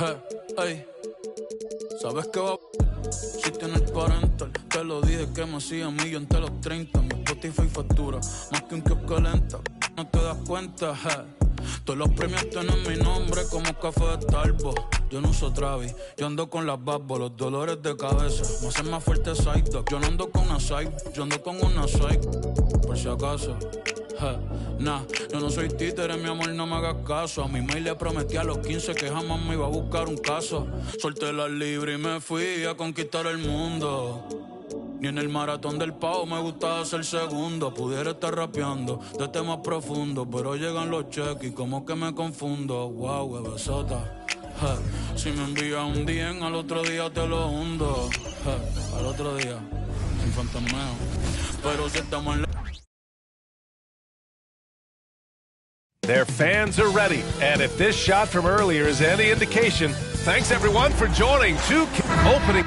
Ey, ¿sabes qué va? Si tienes parental, te lo dije que me hacía millo entre los 30. Mi Spotify factura más que un kiosco lenta. No te das cuenta, todos los premios tienen mi nombre como café de Starbucks. Yo no uso Travis, yo ando con las babos, los dolores de cabeza me hacen más fuerte side dog. Yo no ando con una side, yo ando con una side, por si acaso. Nah, yo no soy títere, mi amor, no me hagas caso. A mi mail le prometí a los 15 que jamás me iba a buscar un caso. Solté la libre y me fui a conquistar el mundo. Ni en el maratón del pavo me gustaba ser segundo. Pudiera estar rapeando de temas profundos, pero llegan los cheques y como que me confundo. Wow, bebesota. Si me envías un DM, al otro día te lo hundo. Al otro día, sin fantasmeo. Pero si estamos en la... Their fans are ready, and if this shot from earlier is any indication, thanks everyone for joining. Two opening.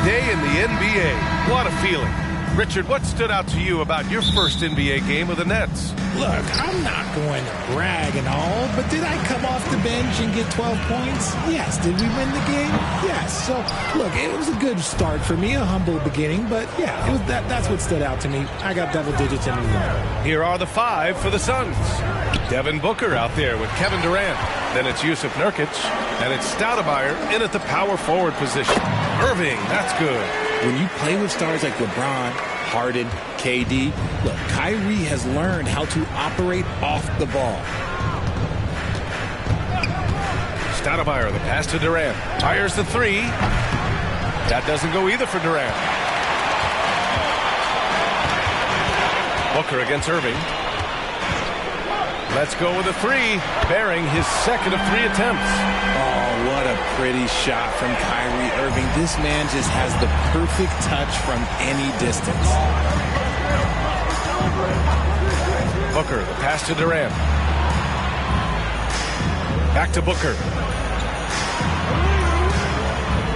Day in the NBA. What a feeling. Richard, what stood out to you about your first NBA game with the Nets? Look, I'm not going to brag and all, but did I come off the bench and get 12 points? Yes. Did we win the game? Yes. So, look, it was a good start for me, a humble beginning, but yeah, it was that's what stood out to me. I got double digits in the room. Here are the five for the Suns. Devin Booker out there with Kevin Durant. Then it's Yusuf Nurkic, and it's Stoudemire in at the power forward position. Irving, that's good. When you play with stars like LeBron, Harden, KD, look, Kyrie has learned how to operate off the ball. Stoudemire, the pass to Durant. Fires the three. That doesn't go either for Durant. Booker against Irving. Let's go with a three, bearing his second of 3 attempts. Oh, what a pretty shot from Kyrie Irving. This man just has the perfect touch from any distance. Booker, the pass to Durant. Back to Booker.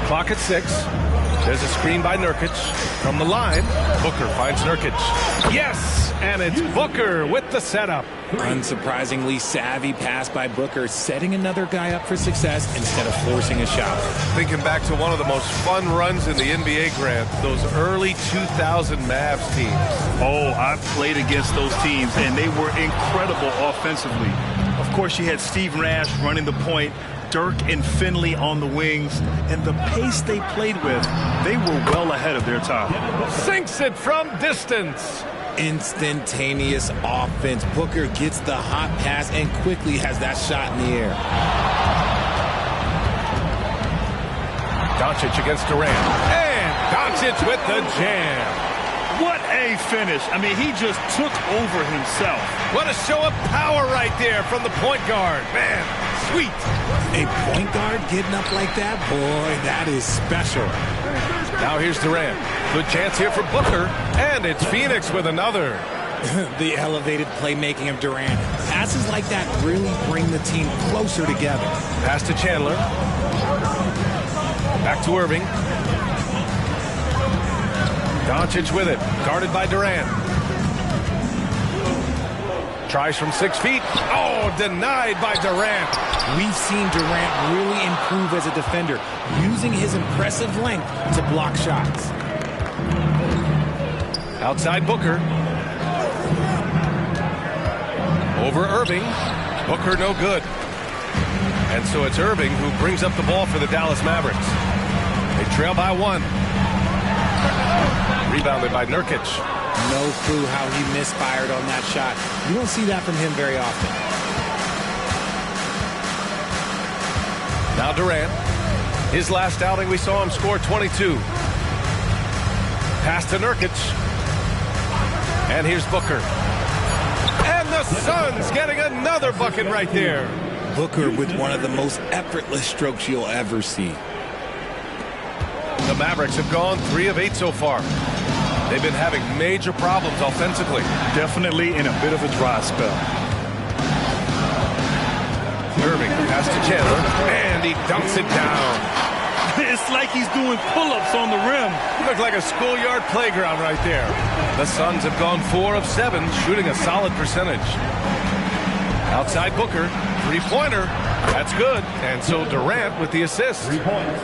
Clock at 6. There's a screen by Nurkic. From the line, Booker finds Nurkic. Yes! And it's Booker with the setup. Unsurprisingly savvy pass by Booker, setting another guy up for success instead of forcing a shot. Thinking back to one of the most fun runs in the NBA, Grant, those early 2000 Mavs teams. Oh, I've played against those teams, and they were incredible offensively. Of course, you had Steve Nash running the point, Dirk and Finley on the wings, and the pace they played with, they were well ahead of their time. Sinks it from distance. Instantaneous offense. Booker gets the hot pass and quickly has that shot in the air. Doncic against Durant. And Doncic with the jam. What a finish. I mean, he just took over himself. What a show of power right there from the point guard. Man, sweet. A point guard getting up like that? Boy, that is special. Now here's Durant. Good chance here for Booker. And it's Phoenix with another. The elevated playmaking of Durant. Passes like that really bring the team closer together. Pass to Chandler. Back to Irving. Doncic with it, guarded by Durant. Tries from 6 feet. Oh, denied by Durant. We've seen Durant really improve as a defender, using his impressive length to block shots. Outside Booker. Over Irving. Booker no good. And so it's Irving who brings up the ball for the Dallas Mavericks. They trail by 1. Rebounded by Nurkic. No clue how he misfired on that shot. You don't see that from him very often. Now Durant. His last outing, we saw him score 22. Pass to Nurkic. And here's Booker. And the Suns getting another bucket right there. Booker with one of the most effortless strokes you'll ever see. The Mavericks have gone 3 of 8 so far. They've been having major problems offensively. Definitely in a bit of a dry spell. Irving pass to Chandler, and he dunks it down. It's like he's doing pull-ups on the rim. Looked like a schoolyard playground right there. The Suns have gone 4 of 7, shooting a solid percentage. Outside Booker, three-pointer. That's good. And so Durant with the assist. 3 points.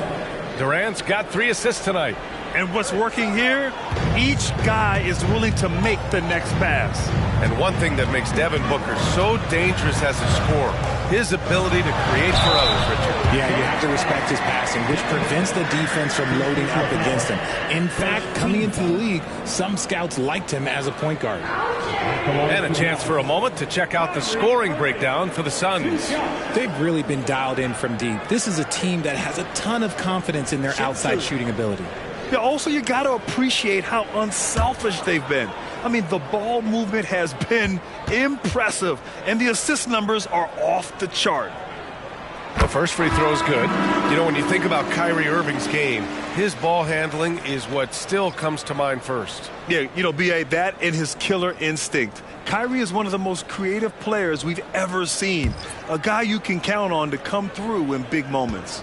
Durant's got 3 assists tonight. And what's working here, each guy is willing to make the next pass. And one thing that makes Devin Booker so dangerous as a scorer, his ability to create for others, Richard. Yeah, you have to respect his passing, which prevents the defense from loading up against him. In fact, coming into the league, some scouts liked him as a point guard. And a chance for a moment to check out the scoring breakdown for the Suns. They've really been dialed in from deep. This is a team that has a ton of confidence in their outside shooting ability. Yeah, also, you got to appreciate how unselfish they've been. I mean, the ball movement has been impressive, and the assist numbers are off the chart. The first free throw is good. You know, when you think about Kyrie Irving's game, his ball handling is what still comes to mind first. Yeah, you know, B.A., that and his killer instinct. Kyrie is one of the most creative players we've ever seen. A guy you can count on to come through in big moments.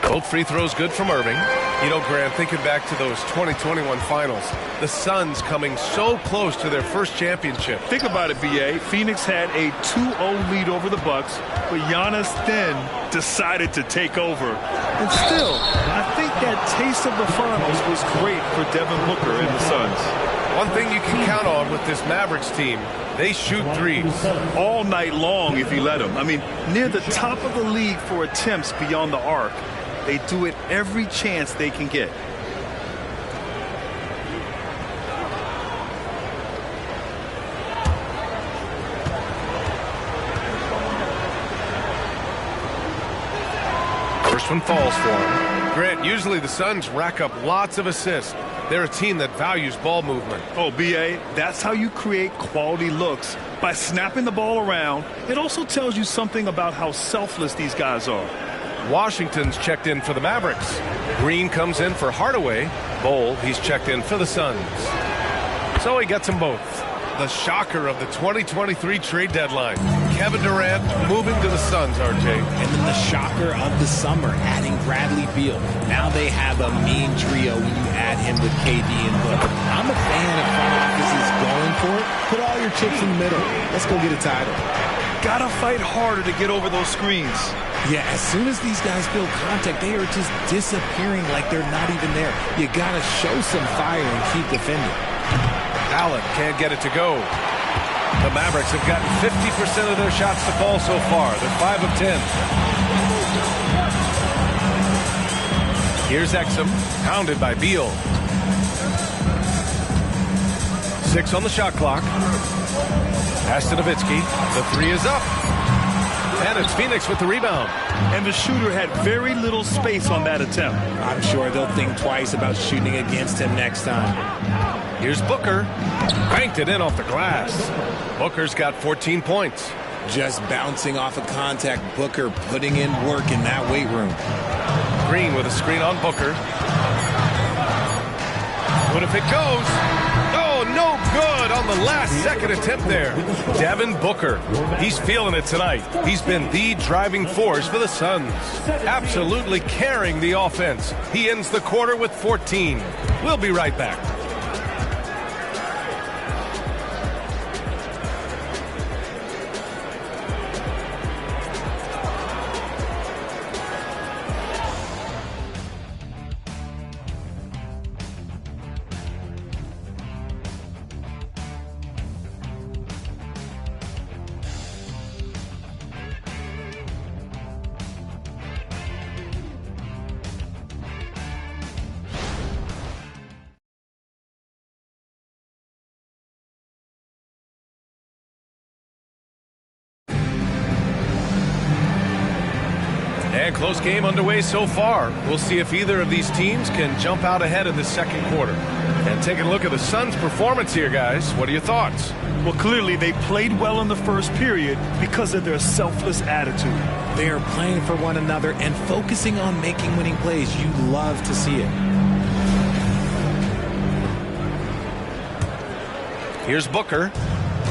Both free throws good from Irving. You know, Grant, thinking back to those 2021 finals, the Suns coming so close to their first championship. Think about it, B.A. Phoenix had a 2-0 lead over the Bucks, but Giannis then decided to take over. And still, I think that taste of the finals was great for Devin Booker and the Suns. One thing you can count on with this Mavericks team, they shoot threes. All night long if you let them. I mean, near the top of the league for attempts beyond the arc. They do it every chance they can get. First one falls for him. Grant, usually the Suns rack up lots of assists. They're a team that values ball movement. Oh, B.A., that's how you create quality looks, by snapping the ball around. It also tells you something about how selfless these guys are. Washington's checked in for the Mavericks. Green comes in for Hardaway. Bol, he's checked in for the Suns. So he gets them both. The shocker of the 2023 trade deadline. Kevin Durant moving to the Suns, RJ. And then the shocker of the summer, adding Bradley Beal. Now they have a mean trio when you add him with KD and Booker. I'm a fan of front offices going for it. Put all your chips in the middle. Let's go get a title. Gotta fight harder to get over those screens. Yeah, as soon as these guys feel contact, they are just disappearing like they're not even there. You gotta show some fire and keep defending. Allen can't get it to go. The Mavericks have gotten 50% of their shots to fall so far. They're 5 of 10. Here's Exum, pounded by Beal. 6 on the shot clock. Pass to Nowitzki. The 3 is up. And it's Phoenix with the rebound. And the shooter had very little space on that attempt. I'm sure they'll think twice about shooting against him next time. Here's Booker. Banked it in off the glass. Booker's got 14 points. Just bouncing off of contact. Booker putting in work in that weight room. Green with a screen on Booker. What if it goes? Oh, no good on the last second attempt there. Devin Booker, he's feeling it tonight. He's been the driving force for the Suns, absolutely carrying the offense. He ends the quarter with 14. We'll be right back. And close game underway so far. We'll see if either of these teams can jump out ahead in the second quarter. And taking a look at the Suns' performance here, guys. What are your thoughts? Well, clearly they played well in the first period because of their selfless attitude. They are playing for one another and focusing on making winning plays. You love to see it. Here's Booker,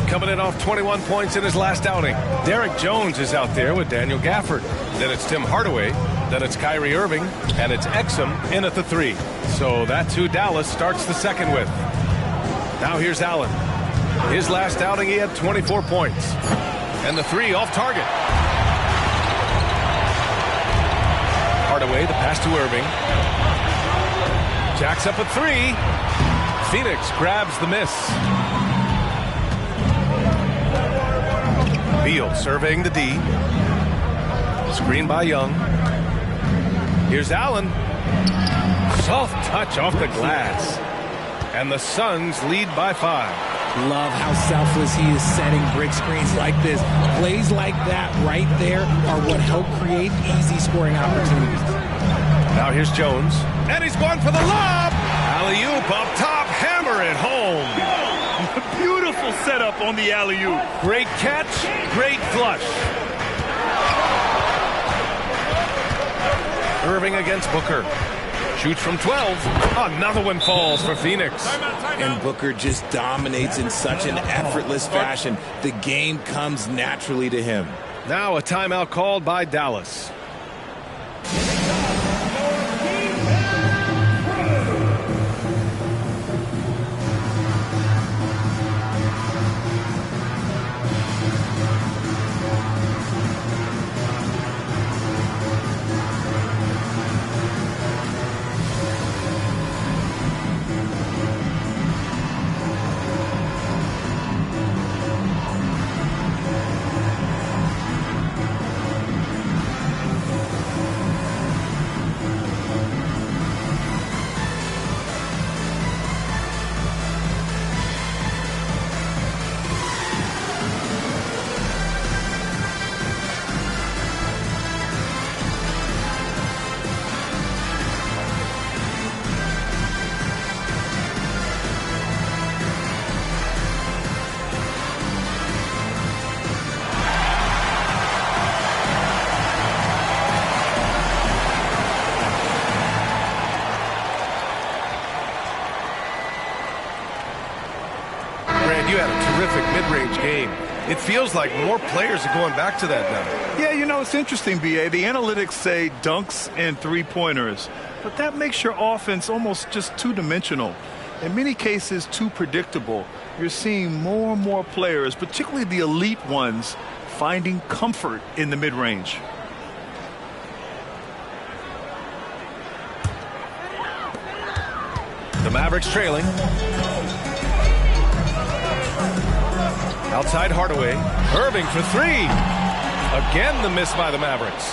coming in off 21 points in his last outing. Derek Jones is out there with Daniel Gafford. Then it's Tim Hardaway. Then it's Kyrie Irving. And it's Exum in at the 3. So that's who Dallas starts the second with. Now here's Allen. His last outing, he had 24 points. And the 3 off target. Hardaway, the pass to Irving. Jacks up a 3. Phoenix grabs the miss. Beal surveying the D. Screen by Young. Here's Allen. Soft touch off the glass. And the Suns lead by 5. Love how selfless he is setting brick screens like this. Plays like that right there are what help create easy scoring opportunities. Now here's Jones. And he's going for the lob. Alley-oop up top. Hammer it home. Beautiful setup on the alley-oop. Great catch. Great flush. Irving against Booker. Shoots from 12. Another one falls for Phoenix. And Booker just dominates in such an effortless fashion. The game comes naturally to him. Now a timeout called by Dallas. You had a terrific mid-range game. It feels like more players are going back to that now. Yeah, you know, it's interesting, B.A. The analytics say dunks and three-pointers, but that makes your offense almost just two-dimensional. In many cases, too predictable. You're seeing more and more players, particularly the elite ones, finding comfort in the mid-range. The Mavericks trailing. Outside Hardaway. Irving for 3. Again the miss by the Mavericks.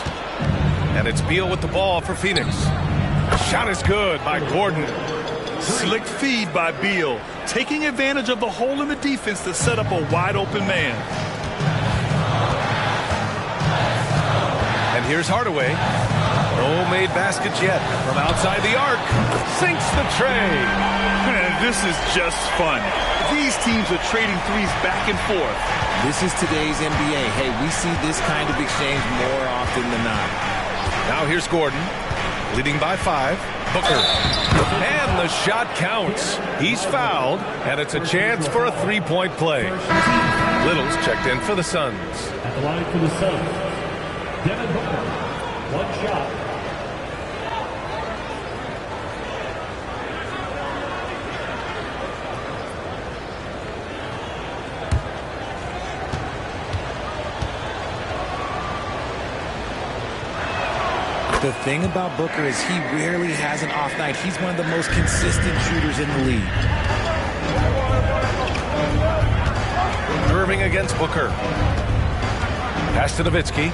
And it's Beal with the ball for Phoenix. Shot is good by Gordon. Slick feed by Beal, taking advantage of the hole in the defense to set up a wide open man. And here's Hardaway. No made baskets yet. From outside the arc. Sinks the tray. Man, this is just fun. These teams are trading threes back and forth. This is today's NBA. Hey, we see this kind of exchange more often than not. Now here's Gordon, leading by 5. Booker. And the shot counts. He's fouled, and it's a chance for a three-point play. Little's checked in for the Suns. At the line for the Suns, Devin Booker. One shot. The thing about Booker is he rarely has an off night. He's one of the most consistent shooters in the league. Irving against Booker. Pass to Nowitzki.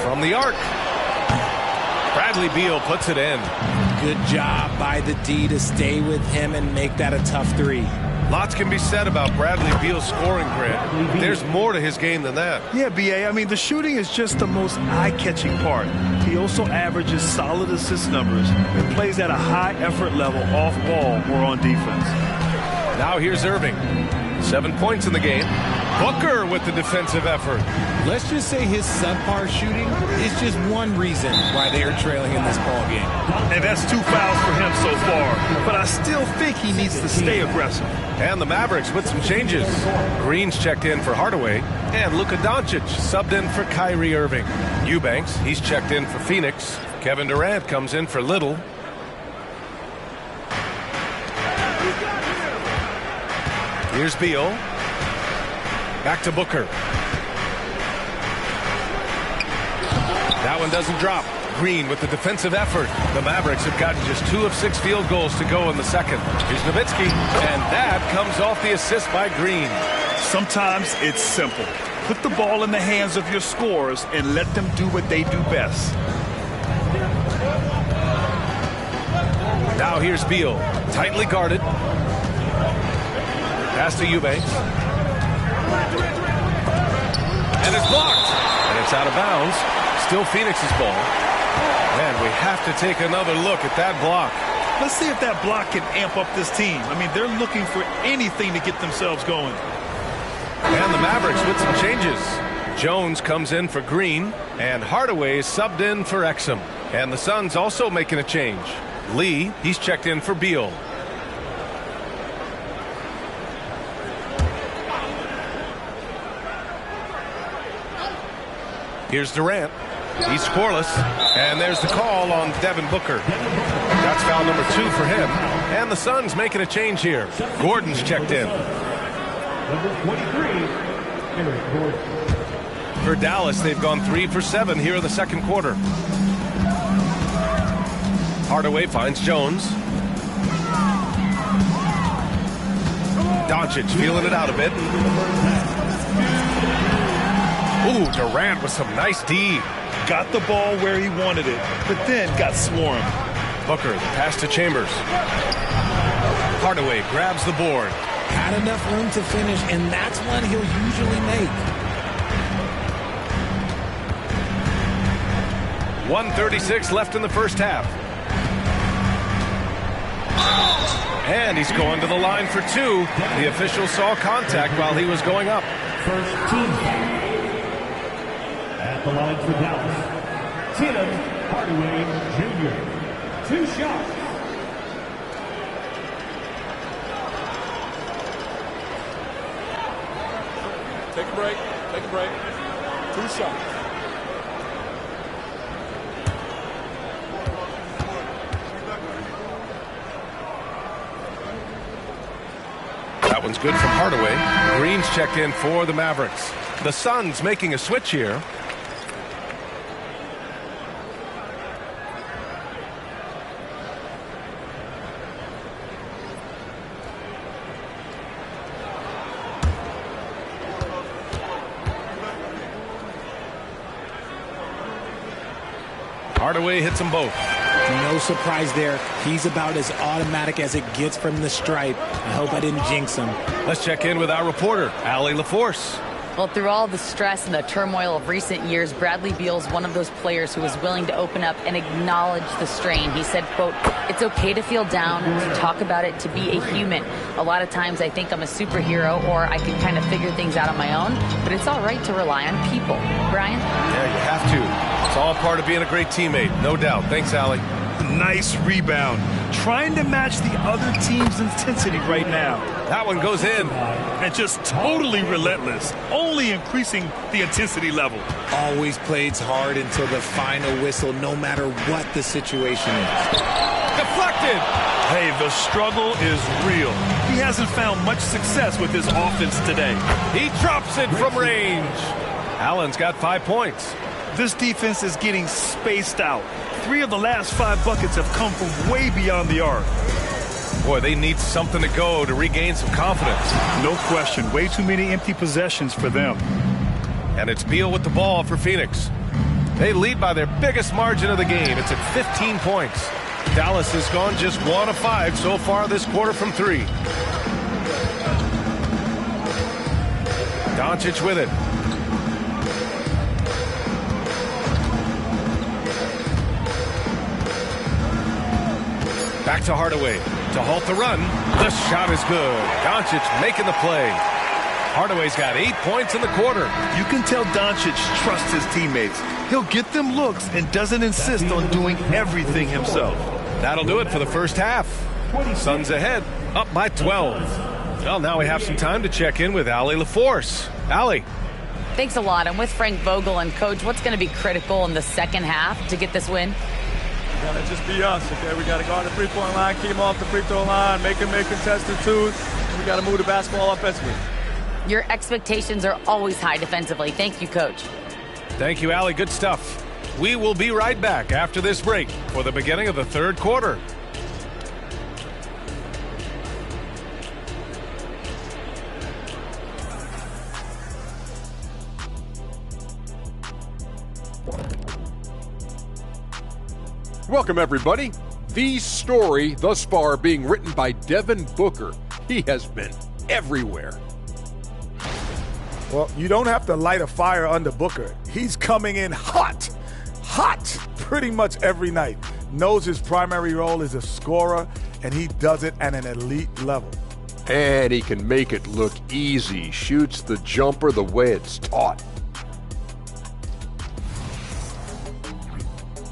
From the arc. Bradley Beal puts it in. Good job by the D to stay with him and make that a tough three. Lots can be said about Bradley Beal's scoring, Grant. There's more to his game than that. Yeah, B.A., I mean, the shooting is just the most eye-catching part. He also averages solid assist numbers and plays at a high effort level off ball or on defense. Now here's Irving. 7 points in the game. Booker with the defensive effort. Let's just say his subpar shooting is just one reason why they are trailing in this ball game. And that's 2 fouls for him so far. But I still think he needs to stay aggressive. And the Mavericks with some changes. Green's checked in for Hardaway. And Luka Doncic subbed in for Kyrie Irving. Eubanks, he's checked in for Phoenix. Kevin Durant comes in for Little. Here's Beal. Back to Booker. That one doesn't drop. Green with the defensive effort. The Mavericks have gotten just 2 of 6 field goals to go in the second. Here's Nowitzki, and that comes off the assist by Green. Sometimes it's simple. Put the ball in the hands of your scorers and let them do what they do best. Now here's Beal, tightly guarded. Pass to Eubanks. And it's blocked. And it's out of bounds. Still Phoenix's ball. And we have to take another look at that block. Let's see if that block can amp up this team. I mean, they're looking for anything to get themselves going. And the Mavericks with some changes. Jones comes in for Green, and Hardaway is subbed in for Exum. And the Suns also making a change. Lee, he's checked in for Beal. Here's Durant. He's scoreless. And there's the call on Devin Booker. That's foul number 2 for him. And the Suns making a change here. Gordon's checked in. Number 23, Eric Gordon. For Dallas, they've gone 3 for 7 here in the second quarter. Hardaway finds Jones. Doncic feeling it out a bit. Ooh, Durant with some nice D. Got the ball where he wanted it, but then got swarmed. Booker, the pass to Chambers. Hardaway grabs the board. Had enough room to finish, and that's one he'll usually make. 1:36 left in the first half. And he's going to the line for 2. The official saw contact while he was going up. First team foul. At the line for Dallas, Tim Hardaway Jr. 2 shots. Take a break. Take a break. 2 shots. That one's good from Hardaway. Green's checked in for the Mavericks. The Suns making a switch here. Hardaway hits them both. No surprise there. He's about as automatic as it gets from the stripe. I hope I didn't jinx him. Let's check in with our reporter, Allie LaForce. Well, through all the stress and the turmoil of recent years, Bradley Beal's one of those players who is willing to open up and acknowledge the strain. He said, quote, "It's okay to feel down, to talk about it, to be a human. A lot of times I think I'm a superhero or I can kind of figure things out on my own, but it's all right to rely on people." Brian? Yeah, you have to. It's all part of being a great teammate, no doubt. Thanks, Allie. Nice rebound. Trying to match the other team's intensity right now. That one goes in. And just totally relentless, only increasing the intensity level. Always plays hard until the final whistle, no matter what the situation is. Deflected. Hey, the struggle is real. He hasn't found much success with his offense today. He drops it from range. Allen's got 5 points. This defense is getting spaced out. 3 of the last 5 buckets have come from way beyond the arc. Boy, they need something to go to regain some confidence. No question. Way too many empty possessions for them. And it's Beal with the ball for Phoenix. They lead by their biggest margin of the game. It's at 15 points. Dallas has gone just 1 of 5 so far this quarter from 3. Doncic with it. Back to Hardaway to halt the run. The shot is good. Doncic making the play. Hardaway's got 8 points in the quarter. You can tell Doncic trusts his teammates. He'll get them looks and doesn't insist on doing everything himself. That'll do it for the first half. Suns ahead, up by 12. Well, now we have some time to check in with Allie LaForce. Allie. Thanks a lot. I'm with Frank Vogel. And, Coach, what's going to be critical in the second half to get this win? Gotta just be us, okay? We gotta guard the three-point line, keep them off the free throw line, make them make contested twos. We gotta move the basketball offensively. Your expectations are always high defensively. Thank you, Coach. Thank you, Allie. Good stuff. We will be right back after this break for the beginning of the third quarter. Welcome, everybody. The story thus far being written by Devin Booker. He has been everywhere. Well, you don't have to light a fire under Booker. He's coming in hot, pretty much every night. Knows his primary role is a scorer, and he does it at an elite level. And he can make it look easy. Shoots the jumper the way it's taught.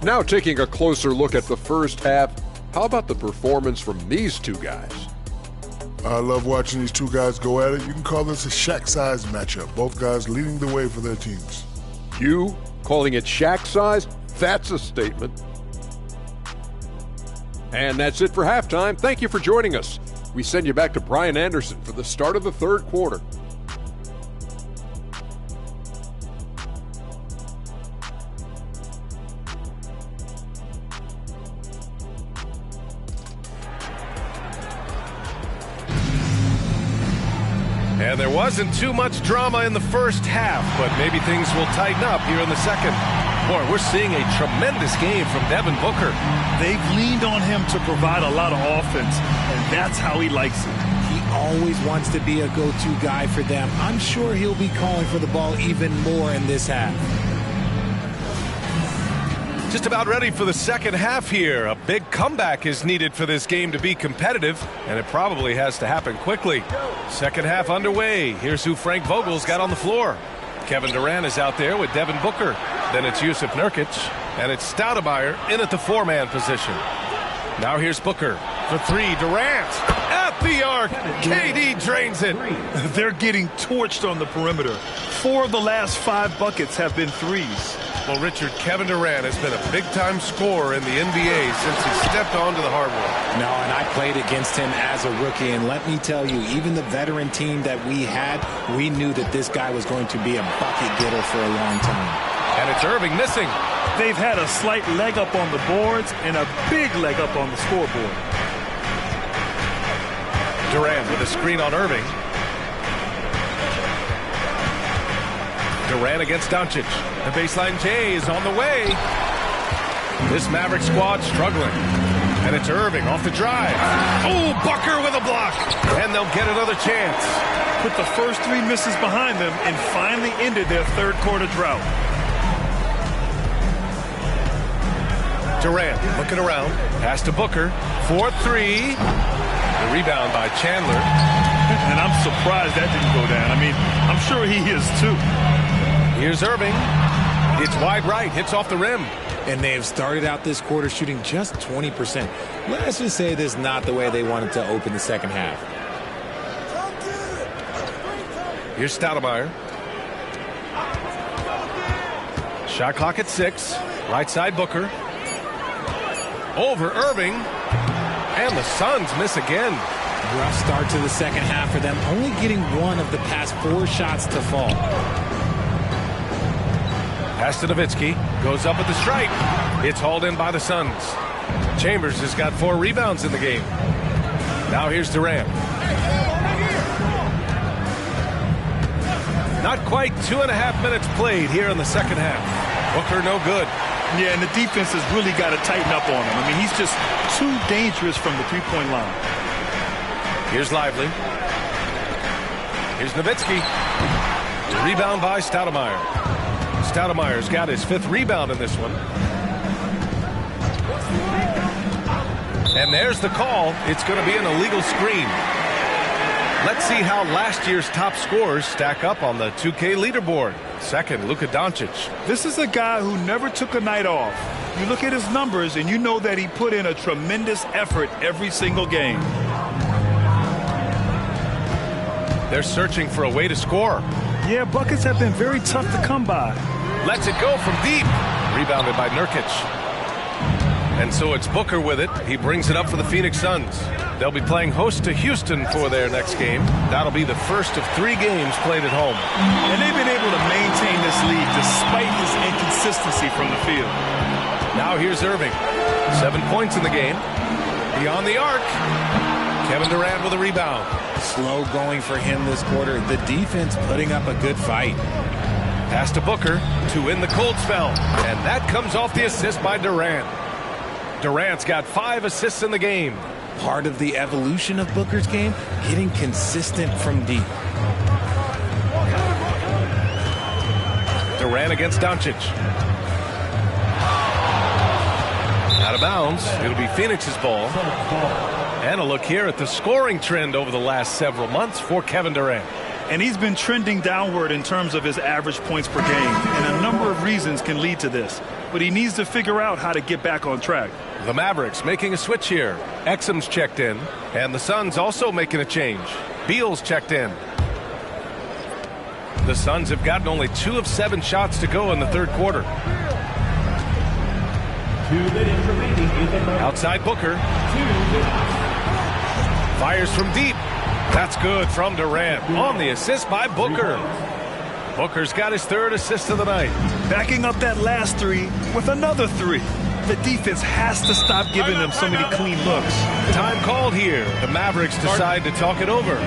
Now taking a closer look at the first half, how about the performance from these two guys? I love watching these two guys go at it. You can call this a Shaq-size matchup. Both guys leading the way for their teams. You calling it Shaq size? That's a statement. And that's it for halftime. Thank you for joining us. We send you back to Brian Anderson for the start of the third quarter. And there wasn't too much drama in the first half, but maybe things will tighten up here in the second. Boy, we're seeing a tremendous game from Devin Booker. They've leaned on him to provide a lot of offense, and that's how he likes it. He always wants to be a go-to guy for them. I'm sure he'll be calling for the ball even more in this half. Just about ready for the second half here. A big comeback is needed for this game to be competitive, and it probably has to happen quickly. Second half underway. Here's who Frank Vogel's got on the floor. Kevin Durant is out there with Devin Booker. Then it's Jusuf Nurkic, and it's Stoudemire in at the four-man position. Now here's Booker for three. Durant at the arc. KD drains it. They're getting torched on the perimeter. 4 of the last 5 buckets have been threes. Well, Richard, Kevin Durant has been a big-time scorer in the NBA since he stepped onto the hardwood. No, and I played against him as a rookie, and let me tell you, even the veteran team that we had, we knew that this guy was going to be a bucket getter for a long time. And it's Irving missing. They've had a slight leg up on the boards and a big leg up on the scoreboard. Durant with a screen on Irving. Durant against Doncic. The baseline J is on the way. This Maverick squad struggling. And it's Irving off the drive. Oh, Booker with a block. And they'll get another chance. put the first 3 misses behind them and finally ended their third quarter drought. Durant looking around. Pass to Booker. 4-3. The rebound by Chandler. And I'm surprised that didn't go down. I mean, I'm sure he is too. Here's Irving. It's wide right. Hits off the rim. And they have started out this quarter shooting just 20%. Let's just say this is not the way they wanted to open the second half. Here's Stoudemire. Shot clock at 6. Right side Booker. Over Irving. And the Suns miss again. Rough start to the second half for them, only getting 1 of the past 4 shots to fall. Pass to Nowitzki. Goes up at the stripe. It's hauled in by the Suns. Chambers has got 4 rebounds in the game. Now here's Durant. Not quite 2.5 minutes played here in the second half. Booker no good. Yeah, and the defense has really got to tighten up on him. I mean, he's just too dangerous from the three-point line. Here's Lively. Here's Nowitzki. Rebound by Stoudemire. Stoudemire's got his 5th rebound in this one. And there's the call. It's going to be an illegal screen. Let's see how last year's top scorers stack up on the 2K leaderboard. Second, Luka Doncic. This is a guy who never took a night off. You look at his numbers and you know that he put in a tremendous effort every single game. They're searching for a way to score. Yeah, buckets have been very tough to come by. Lets it go from deep. Rebounded by Nurkic. And so it's Booker with it. He brings it up for the Phoenix Suns. They'll be playing host to Houston for their next game. That'll be the first of 3 games played at home. And they've been able to maintain this lead despite his inconsistency from the field. Now here's Irving. 7 points in the game. Beyond the arc. Kevin Durant with a rebound. Slow going for him this quarter. The defense putting up a good fight. Pass to Booker to win the cold spell. And that comes off the assist by Durant. Durant's got 5 assists in the game. Part of the evolution of Booker's game, getting consistent from deep. Durant against Doncic. Out of bounds. It'll be Phoenix's ball. And a look here at the scoring trend over the last several months for Kevin Durant. And he's been trending downward in terms of his average points per game. And a number of reasons can lead to this. But he needs to figure out how to get back on track. The Mavericks making a switch here. Exum's checked in. And the Suns also making a change. Beal's checked in. The Suns have gotten only 2 of 7 shots to go in the third quarter. 2 minutes remaining in the third. Outside Booker. Fires from deep. That's good from Durant. On the assist by Booker. Booker's got his 3rd assist of the night. Backing up that last 3 with another 3. The defense has to stop giving them so many clean looks. Time called here. The Mavericks decide to talk it over.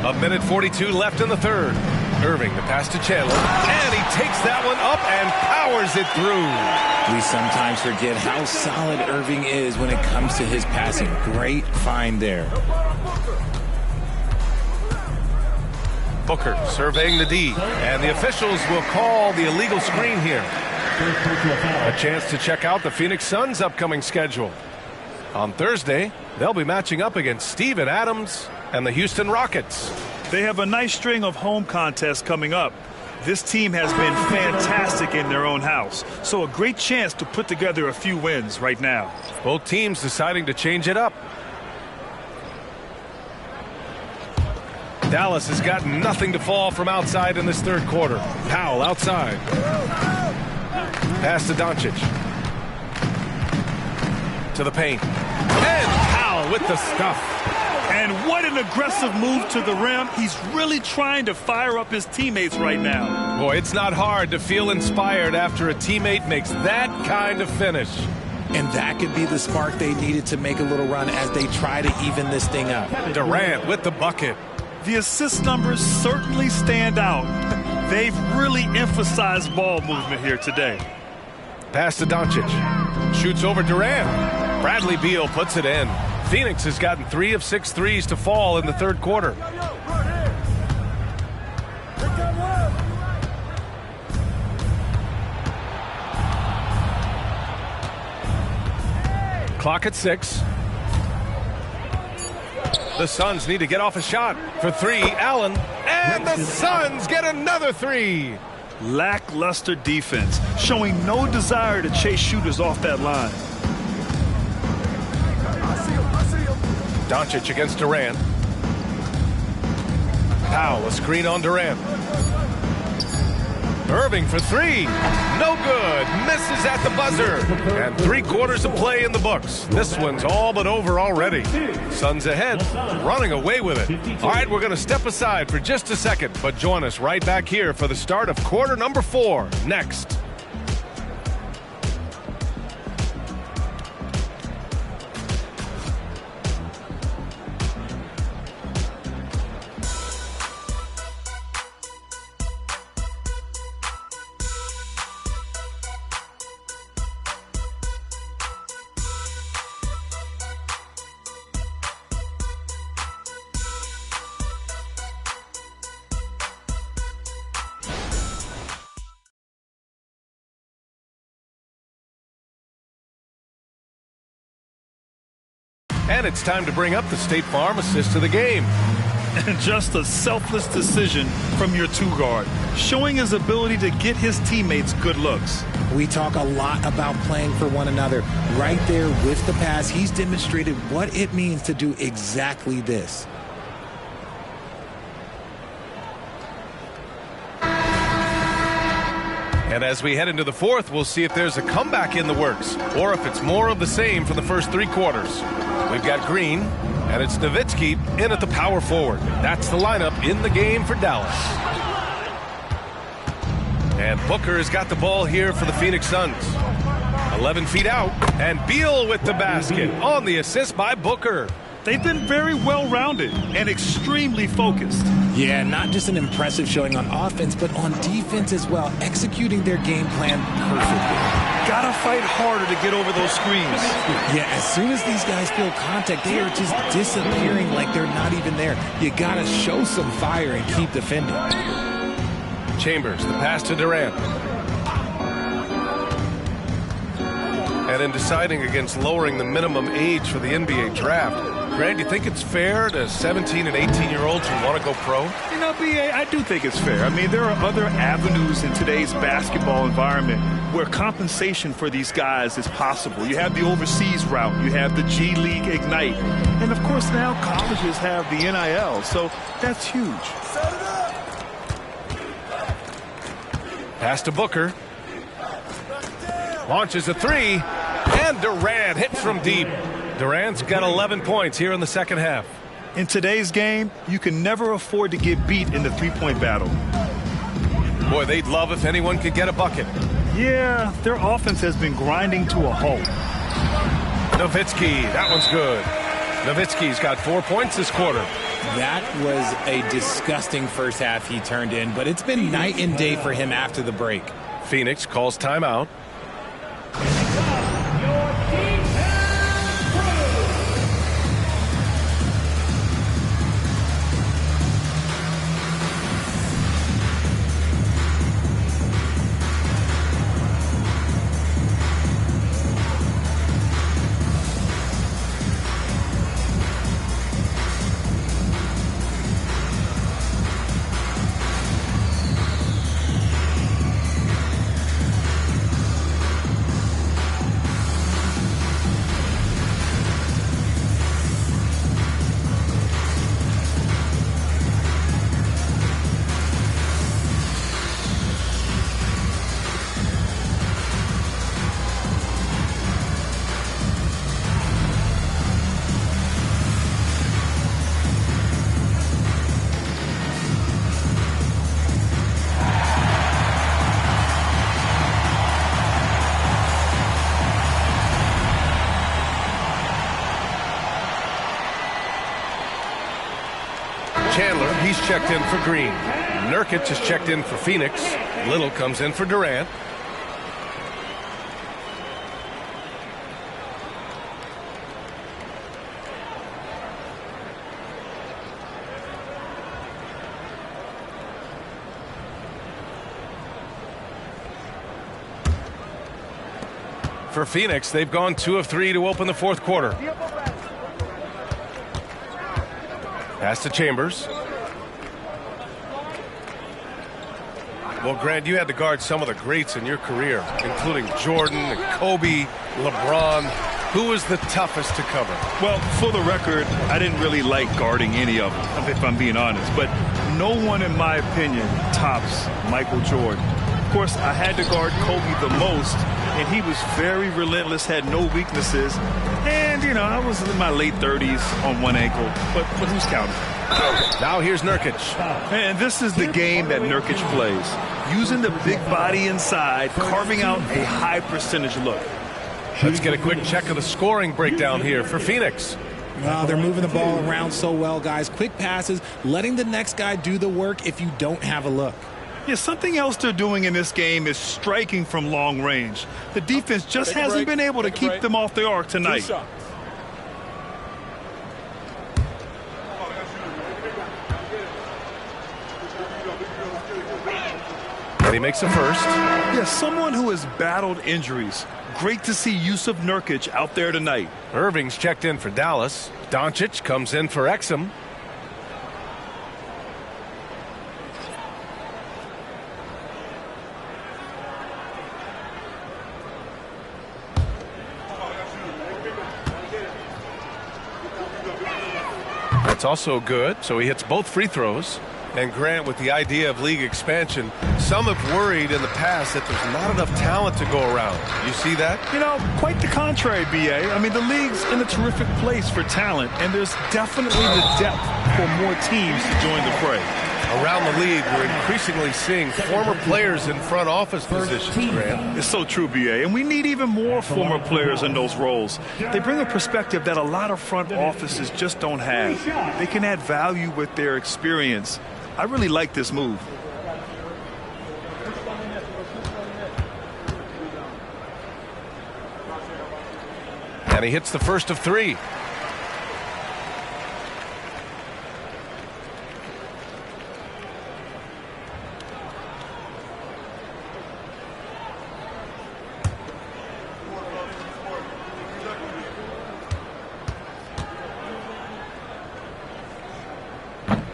A minute 42 left in the third. Irving, the pass to Chandler. And he takes that one up and powers it through. We sometimes forget how solid Irving is when it comes to his passing. Great find there. Booker surveying the D, and the officials will call the illegal screen here. A chance to check out the Phoenix Suns' upcoming schedule. On Thursday, they'll be matching up against Steven Adams and the Houston Rockets. They have a nice string of home contests coming up. This team has been fantastic in their own house, so a great chance to put together a few wins right now. Both teams deciding to change it up. Dallas has got nothing to fall from outside in this third quarter. Powell outside. Pass to Doncic. To the paint. And Powell with the stuff. And what an aggressive move to the rim. He's really trying to fire up his teammates right now. Boy, it's not hard to feel inspired after a teammate makes that kind of finish. And that could be the spark they needed to make a little run as they try to even this thing up. Durant with the bucket. The assist numbers certainly stand out. They've really emphasized ball movement here today. Pass to Doncic. Shoots over Durant. Bradley Beal puts it in. Phoenix has gotten 3 of 6 threes to fall in the third quarter. Clock at 6. The Suns need to get off a shot. For 3, Allen. And the Suns get another 3. Lackluster defense, showing no desire to chase shooters off that line. Doncic against Durant. Powell, a screen on Durant. Irving for 3. No good. Misses at the buzzer. And 3 quarters of play in the books. This one's all but over already. Suns ahead, running away with it. All right, we're going to step aside for just a second, but join us right back here for the start of quarter number 4 next. And it's time to bring up the State Farm assist to the game. And just a selfless decision from your 2-guard, showing his ability to get his teammates good looks. We talk a lot about playing for one another. Right there with the pass, he's demonstrated what it means to do exactly this. And as we head into the fourth, we'll see if there's a comeback in the works or if it's more of the same for the first 3 quarters. We've got Green, and it's Nowitzki in at the power forward. That's the lineup in the game for Dallas. And Booker has got the ball here for the Phoenix Suns. 11 feet out, and Beal with the basket on the assist by Booker. They've been very well-rounded and extremely focused. Yeah, not just an impressive showing on offense, but on defense as well, executing their game plan perfectly. Gotta fight harder to get over those screens. Yeah, as soon as these guys feel contact, they are just disappearing like they're not even there. You gotta show some fire and keep defending. Chambers, the pass to Durant. And in deciding against lowering the minimum age for the NBA draft, Grant, do you think it's fair to 17 and 18-year-olds who want to go pro? You know, B.A., I do think it's fair. I mean, there are other avenues in today's basketball environment where compensation for these guys is possible. You have the overseas route. You have the G League Ignite. And, of course, now colleges have the NIL, so that's huge. Pass to Booker. Launches a 3, and Durant hits from deep. Durant's got 11 points here in the second half. In today's game, you can never afford to get beat in the three-point battle. Boy, they'd love if anyone could get a bucket. Yeah, their offense has been grinding to a halt. Nowitzki, that one's good. Nowitzki's got 4 points this quarter. That was a disgusting first half he turned in, but it's been night and day for him after the break. Phoenix calls timeout. He's checked in for Green. Nurkic is checked in for Phoenix. Little comes in for Durant. For Phoenix, they've gone 2 of 3 to open the fourth quarter. Pass to Chambers. Well, Grant, you had to guard some of the greats in your career, including Jordan, and Kobe, LeBron. Who was the toughest to cover? Well, for the record, I didn't really like guarding any of them, if I'm being honest. But no one, in my opinion, tops Michael Jordan. Of course, I had to guard Kobe the most, and he was very relentless, had no weaknesses. And, you know, I was in my late 30s on one ankle, but who's counting? Now here's Nurkic. And this is the game that Nurkic plays. Using the big body inside, carving out a high percentage look. Let's get a quick check of the scoring breakdown here for Phoenix. Well, they're moving the ball around so well, guys. Quick passes, letting the next guy do the work if you don't have a look. Yeah, something else they're doing in this game is striking from long range. The defense just hasn't been able to keep them off the arc tonight. And he makes a first. Yeah, someone who has battled injuries. Great to see Yusuf Nurkic out there tonight. Irving's checked in for Dallas. Doncic comes in for Exum. That's also good, so he hits both free throws. And Grant, with the idea of league expansion, some have worried in the past that there's not enough talent to go around. You see that? You know, quite the contrary, B.A. I mean, the league's in a terrific place for talent, and there's definitely the depth for more teams to join the fray. Around the league, we're increasingly seeing former players in front office positions, Grant. It's so true, B.A., and we need even more former players in those roles. They bring a perspective that a lot of front offices just don't have. They can add value with their experience. I really like this move. And he hits the first of 3.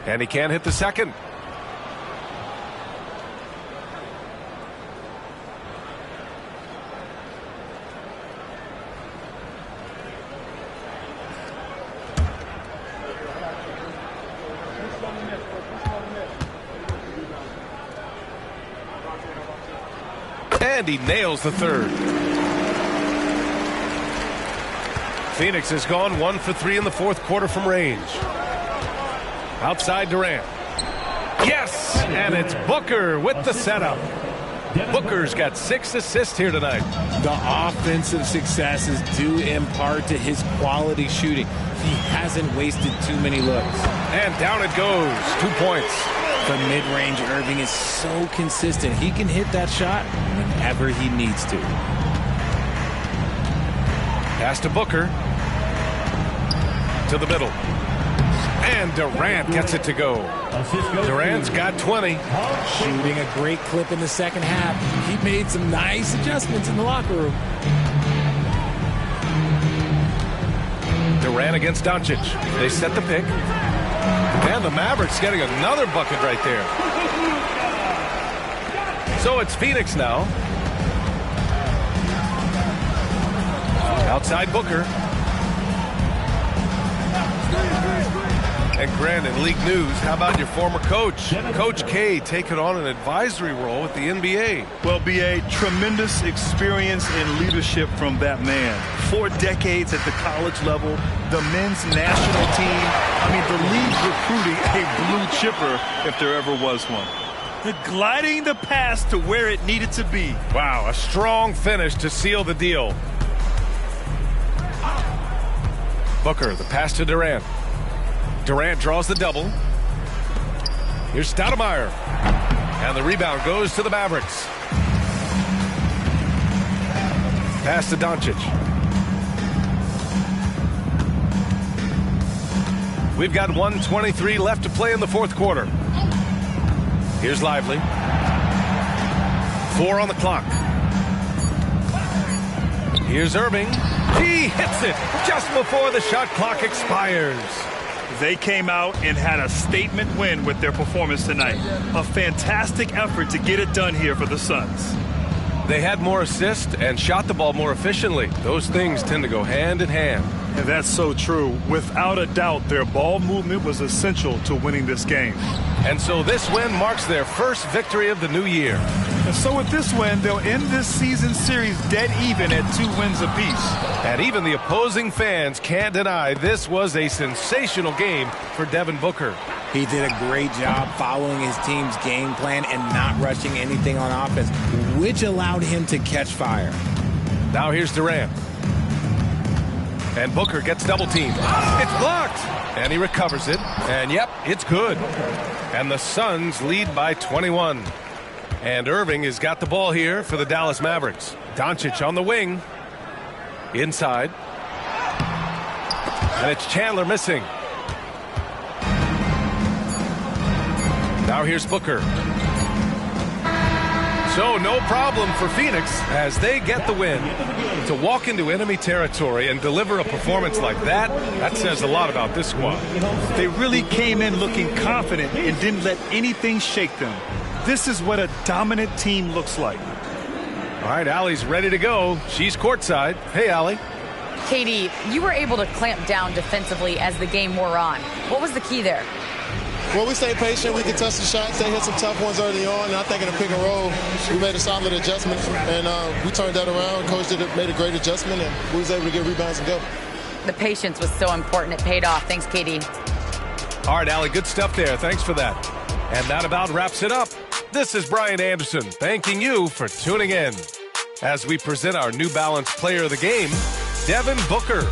And he can't hit the second. And he nails the third. Phoenix has gone 1 for 3 in the fourth quarter from range. Outside Durant. Yes! And it's Booker with the setup. Booker's got 6 assists here tonight. The offensive successes due in part to his quality shooting. He hasn't wasted too many looks. And down it goes. 2 points. From mid-range, Irving is so consistent. He can hit that shot whenever he needs to. Pass to Booker. To the middle. And Durant gets it to go. Durant's got 20. Shooting a great clip in the second half. He made some nice adjustments in the locker room. Durant against Doncic. They set the pick. And the Mavericks getting another bucket right there. So it's Phoenix now. Outside Booker. And Grant, in league news, how about your former coach? Coach K taking on an advisory role with the NBA. Well, B.A., tremendous experience and leadership from that man. 4 decades at the college level, the men's national team. I mean, the league recruiting a blue chipper if there ever was one. Gliding the pass to where it needed to be. Wow, a strong finish to seal the deal. Booker, the pass to Durant. Durant draws the double. Here's Stoudemire. And the rebound goes to the Mavericks. Pass to Doncic. We've got 1:23 left to play in the fourth quarter. Here's Lively. 4 on the clock. Here's Irving. He hits it just before the shot clock expires. They came out and had a statement win with their performance tonight. A fantastic effort to get it done here for the Suns. They had more assists and shot the ball more efficiently. Those things tend to go hand in hand. And that's so true. Without a doubt, their ball movement was essential to winning this game. And so this win marks their first victory of the new year. And so with this win, they'll end this season series dead even at 2 wins apiece. And even the opposing fans can't deny this was a sensational game for Devin Booker. He did a great job following his team's game plan and not rushing anything on offense, which allowed him to catch fire. Now here's Durant. And Booker gets double teamed. It's blocked! And he recovers it. And yep, it's good. And the Suns lead by 21. And Irving has got the ball here for the Dallas Mavericks. Doncic on the wing. Inside. And it's Chandler missing. Now here's Booker. So no problem for Phoenix as they get the win. To walk into enemy territory and deliver a performance like that, that says a lot about this squad. They really came in looking confident and didn't let anything shake them. This is what a dominant team looks like. All right, Allie's ready to go. She's courtside. Hey, Allie. Katie, you were able to clamp down defensively as the game wore on. What was the key there? Well, we stayed patient. We could touch the shots. They hit some tough ones early on. And I think in the pick and roll, we made a solid adjustment. And we turned that around. Coach made a great adjustment, and we was able to get rebounds and go. The patience was so important. It paid off. Thanks, Katie. All right, Allie, good stuff there. Thanks for that. And that about wraps it up. This is Brian Anderson thanking you for tuning in as we present our New Balance Player of the Game, Devin Booker.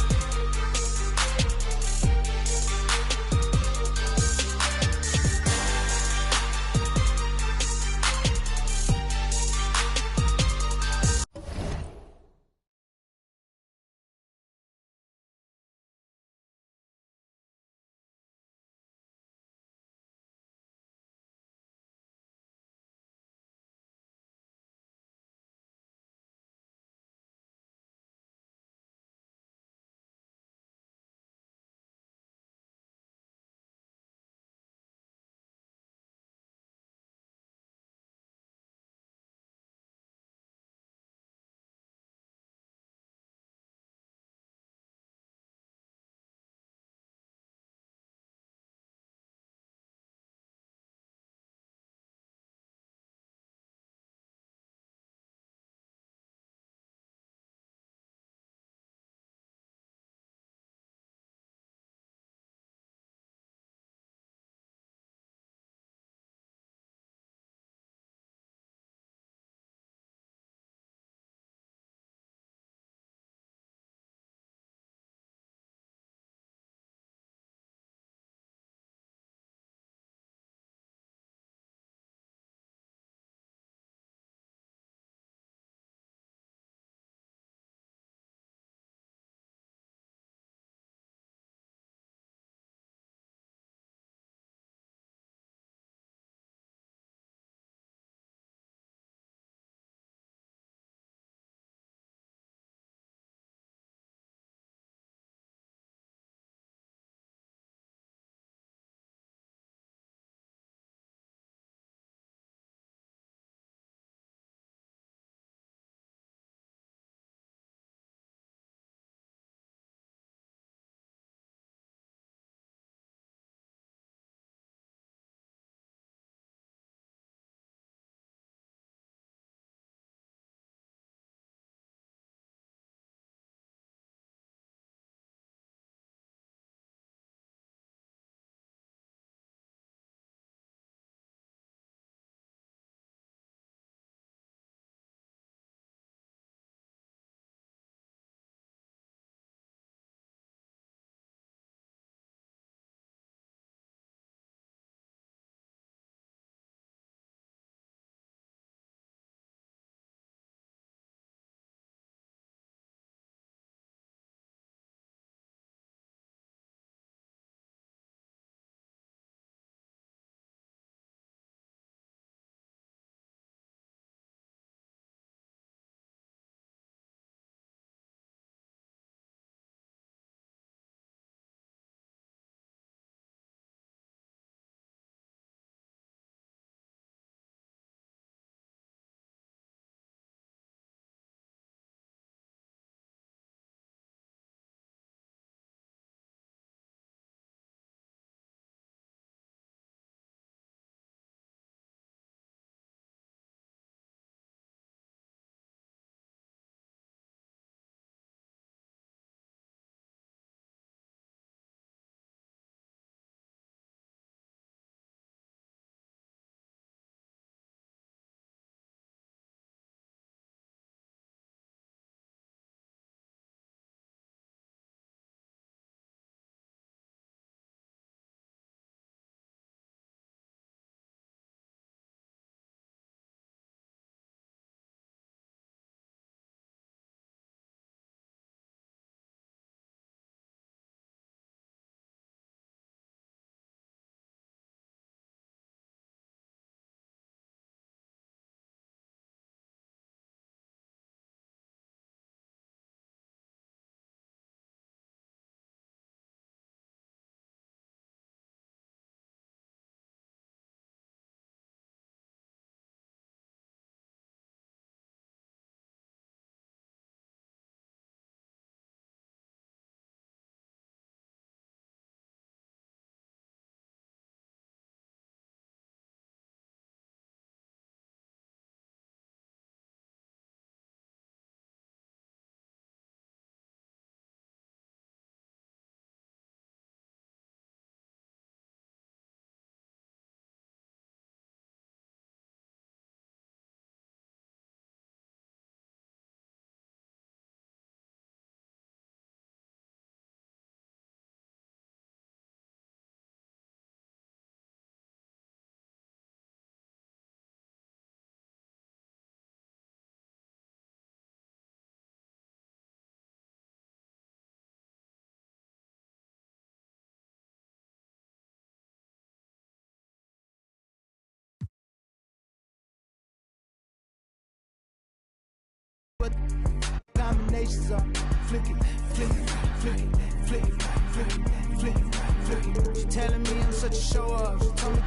expectations are. Flick it, flick it, flick it, flick it, flick it, flick it, flick it. She telling me I'm such a show off. She told me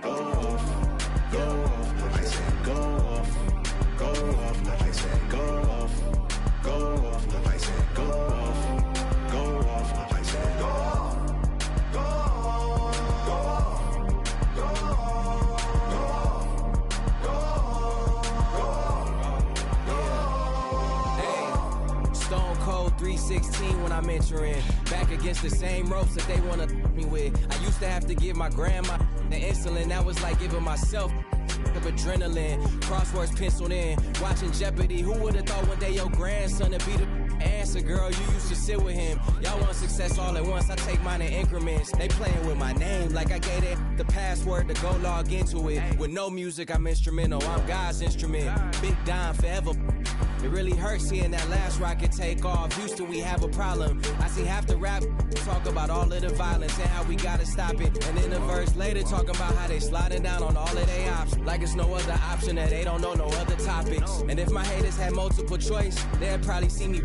go off, I said go off, I said go off, I said go off, I said go Hey, Stone Cold 316 when I'm entering. Back against the same ropes that they wanna me with. I used to have to give my grandma the insulin. That was like giving myself of adrenaline. Crosswords penciled in. Watching Jeopardy. Who would've thought one day your grandson would be the answer, girl? You used to sit with him. Y'all want success all at once. I take mine in increments. They playing with my name like I gave it the password to go log into it. With no music, I'm instrumental. I'm God's instrument. Big Don forever. It really hurts seeing that last rocket take off. Houston, we have a problem. I see half the rap talk about all of the violence and how we gotta stop it. And then a verse later talking about how they sliding down on all of their options. Like it's no other option, that they don't know no other topics. And if my haters had multiple choice, they'd probably see me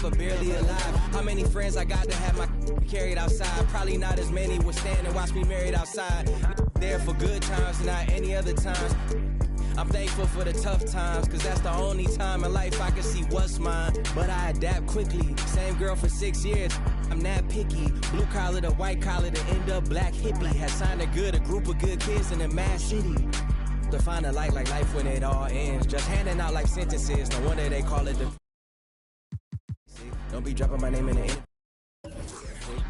but barely alive. How many friends I got to have my carried outside? Probably not as many would stand and watch me married outside. There for good times and not any other times. I'm thankful for the tough times, cause that's the only time in life I can see what's mine. But I adapt quickly. Same girl for 6 years. I'm not picky. Blue collar to white collar to end up black hippie. Had signed a group of good kids in a mad city. To find a light like life when it all ends. Just handing out like sentences. No wonder they call it the. Don't be dropping my name in the end.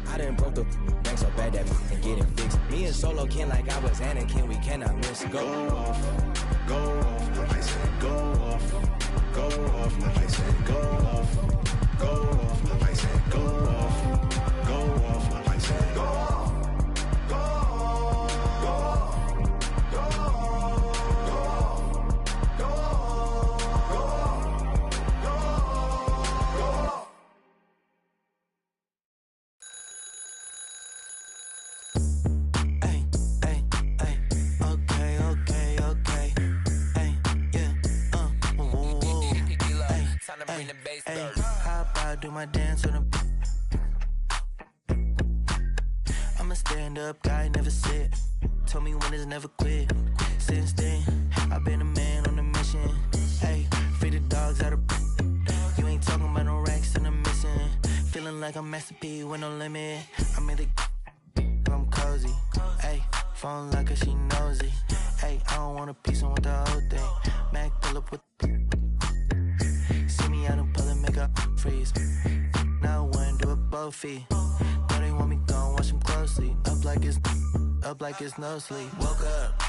I done broke the bank so bad that and get it fixed. Me and Solo Ken like I was Anakin, we cannot miss. Go off, I said go off, I said go off, I said go off, I said go off. Hey, how about do my dance on the. I'm a stand-up guy, never sit. Told me when it's never quit. Since then, I've been a man on a mission. Hey, free the dogs out of. You ain't talking about no racks and I'm missing. Feeling like I'm Master P with no limit. I'm in the. I'm cozy. Hey, phone like her, she nosy. Hey, I don't want a piece, I want the whole thing. Mac pull up with. See me out in public, make up freeze. Now I wanna do it both feet. Know they want me gone, watch them closely. Up like it's no sleep. Woke up.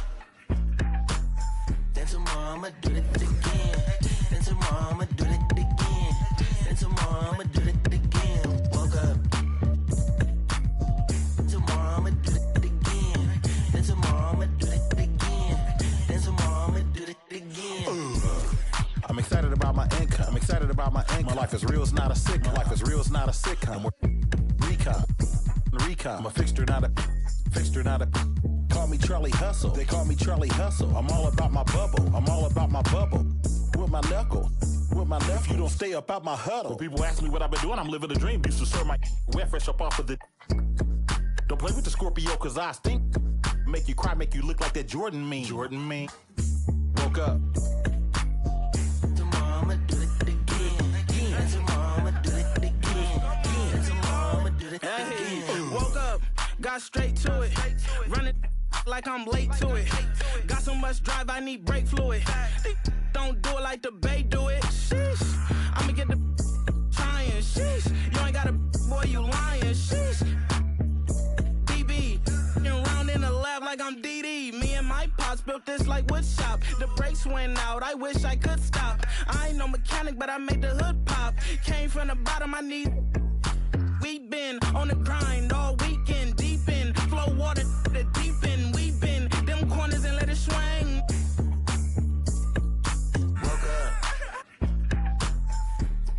Then tomorrow I'ma do it again. Then tomorrow I'ma do it again. Then tomorrow I'ma do it again. Woke up. Tomorrow I'ma do it again. Then tomorrow I'ma do it again. Then tomorrow I'ma do it again. I'm excited about my income. I'm excited about my income. My life is real, it's not a sitcom. My life is real, it's not a sitcom. Recon. I'm a fixture, not a. Call me Charlie Hustle. They call me Charlie Hustle. I'm all about my bubble. With my knuckle. If you don't stay up out my huddle. When people ask me what I've been doing, I'm living a dream. Used to serve my wet fresh up off of the. Don't play with the Scorpio, cause I stink. Make you cry, make you look like that Jordan meme. Woke up. Hey, woke up, got straight to it. Running like I'm late to it. Got so much drive, I need brake fluid. Don't do it like the Bay do it. Sheesh, I'ma get the trying. Sheesh, you ain't got a boy, you lying. Sheesh, DB, around in the lab like I'm DD. Me and my pops built this like wood shop. The brakes went out, I wish I could stop. I ain't no mechanic, but I made the hood pop. Came from the bottom, I need. We been on the grind all weekend, deep in flow water, the deep end. We been them corners and let it swing. Woke up.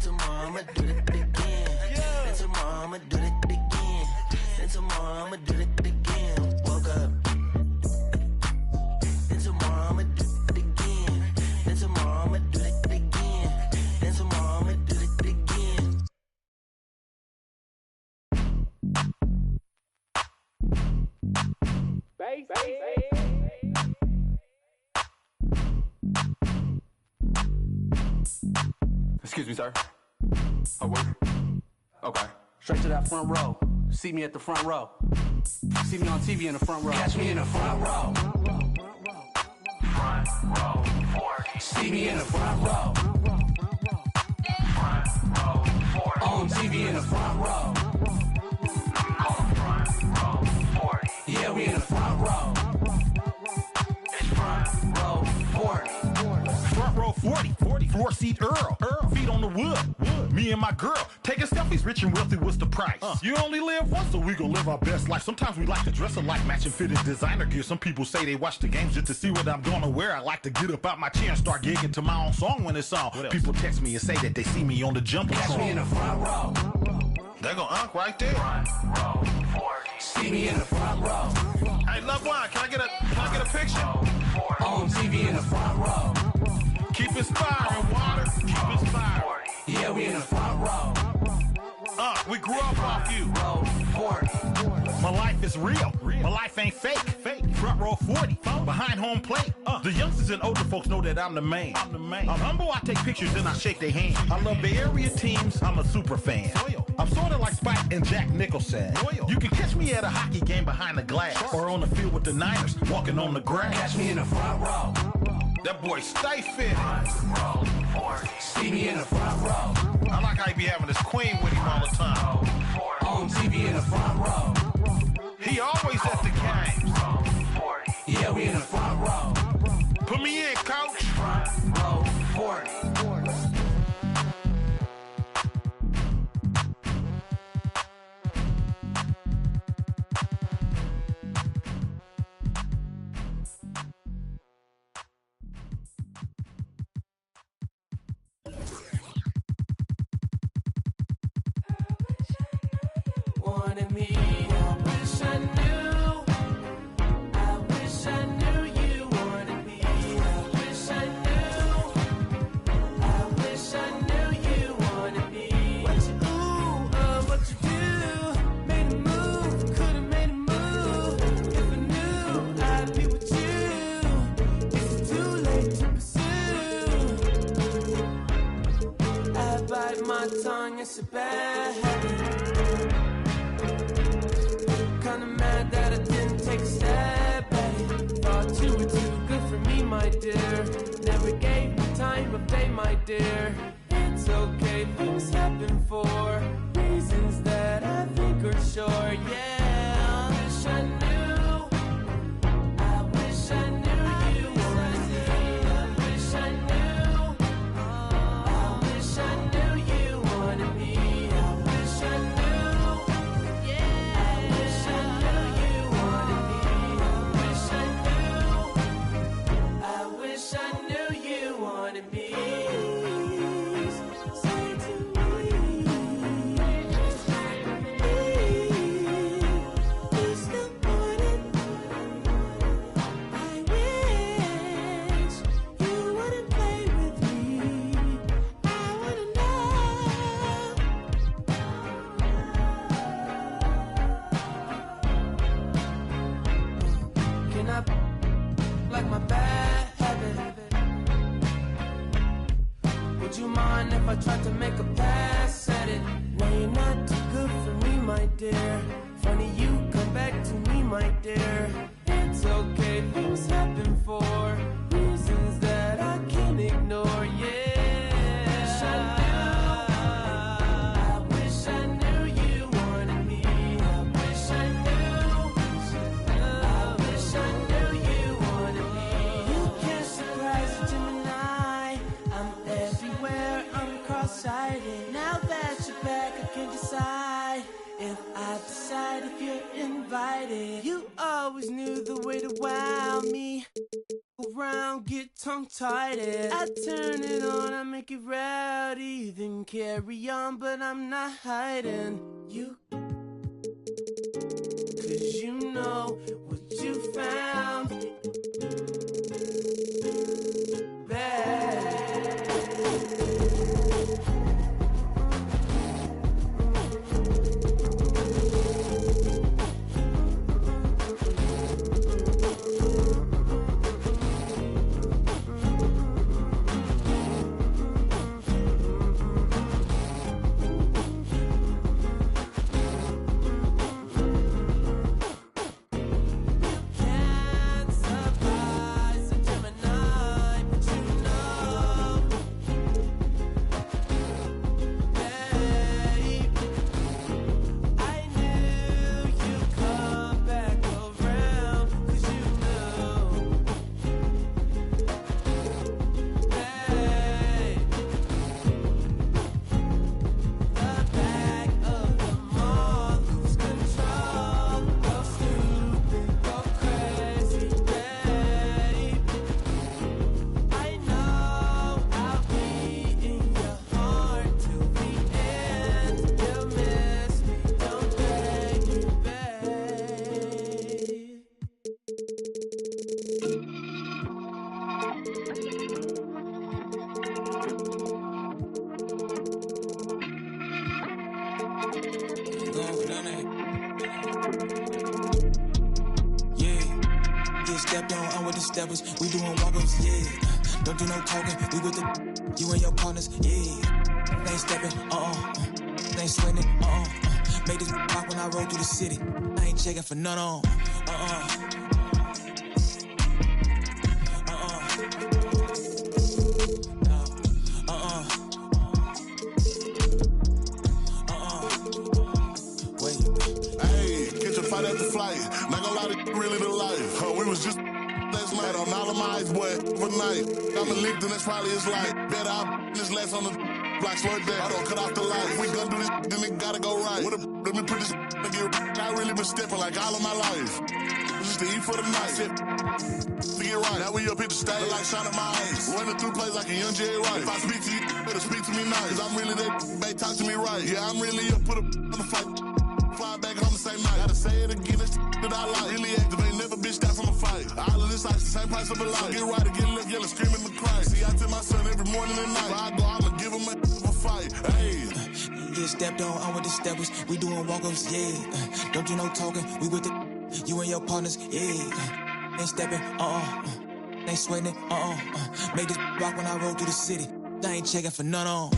Tomorrow I'ma do it again. And tomorrow I'ma do it again. And tomorrow I'ma do it again. Woke up. And tomorrow I'ma do it again. And tomorrow I'ma do it again. Excuse me, sir. Oh, wait. Okay. Straight to that front row. See me at the front row. See me on TV in the front row. Catch me in the front row. Front row. 40. See me in the front row. Front row. 40. On TV in the front row. Front row. 40. Yeah, we in the front row. It's front row 40. Front row 40, floor seat Earl, feet on the wood. Me and my girl taking selfies, rich and wealthy, what's the price? You only live once, so we gon' live our best life. Sometimes we like to dress alike, matching fitted designer gear. Some people say they watch the games just to see what I'm gonna wear. I like to get up out my chair and start gigging to my own song when it's on. People text me and say that they see me on the jumbotron. Catch me in the front row. They gon' unk right there. Front row 40. See me in the front row. Hey, loved one, can I get a picture? On TV in the front row. Keep inspiring, water. Keep inspiring. Yeah, we in the front row. We grew up off you. My life is real. My life ain't fake. Front row 40. Behind home plate. The youngsters and older folks know that I'm the man. I'm humble, I take pictures and I shake their hand. I love Bay Area teams, I'm a super fan. I'm sorta like Spike and Jack Nicholson. You can catch me at a hockey game behind the glass. Or on the field with the Niners, walking on the grass. Catch me in the front row. That boy stay fit. See me in the front row. I like how he be having his queen with him all the time. On TV in the front row. He always at the games. Yeah, we in the front row. Put me in, coach. Front row 40. Wanted me, I wish I knew. I wish I knew you wanted me. I wish I knew. I wish I knew you wanted me. What you what you do? Made a move, could've made a move. If I knew I'd be with you. Is it too late to pursue? I bite my tongue, it's a bad habit. Kinda mad that I didn't take a step at it. Thought you were too good for me, my dear. Never gave me time of day, my dear. It's okay, things happen for reasons that I think are sure. Yeah, I wish I knew. I wish I knew you wanted me. I wish I knew. I wish I knew you wanted me. I wish I knew. Yeah, I wish I knew you wanted me. I wish I knew you wanted me. Say to me, it's the morning. I wish you wouldn't play with me. I wanna know. Can I like my bad habit? Would you mind if I tried to make a pass at it? No, you're not too good for me, my dear. Funny you come back to me, my dear. It's okay, things happen for reasons that I can't ignore. Yeah. I wish I knew you wanted me. I wish I knew. I wish I knew you wanted me. You can't surprise a Gemini. I'm everywhere, I'm cross-sighted. Now that you're back, I can decide if I decide if you're invited. You always knew the way to wow me. Around, get tongue-tied. I turn it on, I make it rowdy. Then carry on, but I'm not hiding. You, 'cause you know what you found bad. get stepped on, I'm with the steppers. We doing walk-ups, yeah. Don't do no talking, we with the you and your partners, yeah. They ain't stepping, they ain't swinging, Made this rock when I roll through the city. I ain't checking for none on, Fight at the flight, not gonna lie, to really the life. We was just last night on all of my eyes, boy, overnight. I'm a leak, then that's probably his life. Better I this less on the block, slow it down. I don't cut off the light. We gonna do this, then it gotta go right. Let me put this nigga. I really been stepping like all of my life. Just to eat for the night, to get right. Now we up here to stay like shine at my eyes. Running through plays like a young Jerry Rice. If I speak to you, better speak to me nice. Cause I'm really that, babe, talk to me right. Yeah, I'm really up, put a on the fight. Fly back home the same night. Gotta say it again, it's that I like. Really active, ain't never bitched out from a fight. All of this life's the same price of a life. So get right or get left, yelling, screaming, and crying. See, I tell my son every morning and night. Where I go, I'ma give him a fight. Hey. Get stepped on, I'm with the steppers. We doing walk-ups, yeah. Don't do no talking, we with the you and your partners, yeah. Ain't stepping, ain't sweating, Made this rock when I roll through the city. I ain't checking for none on,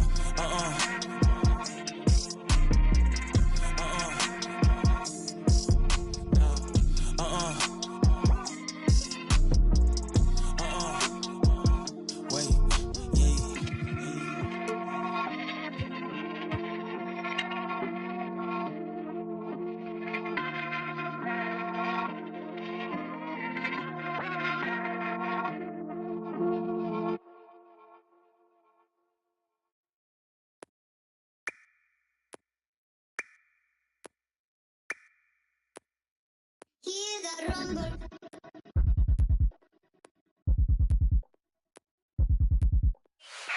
Hear the rumble.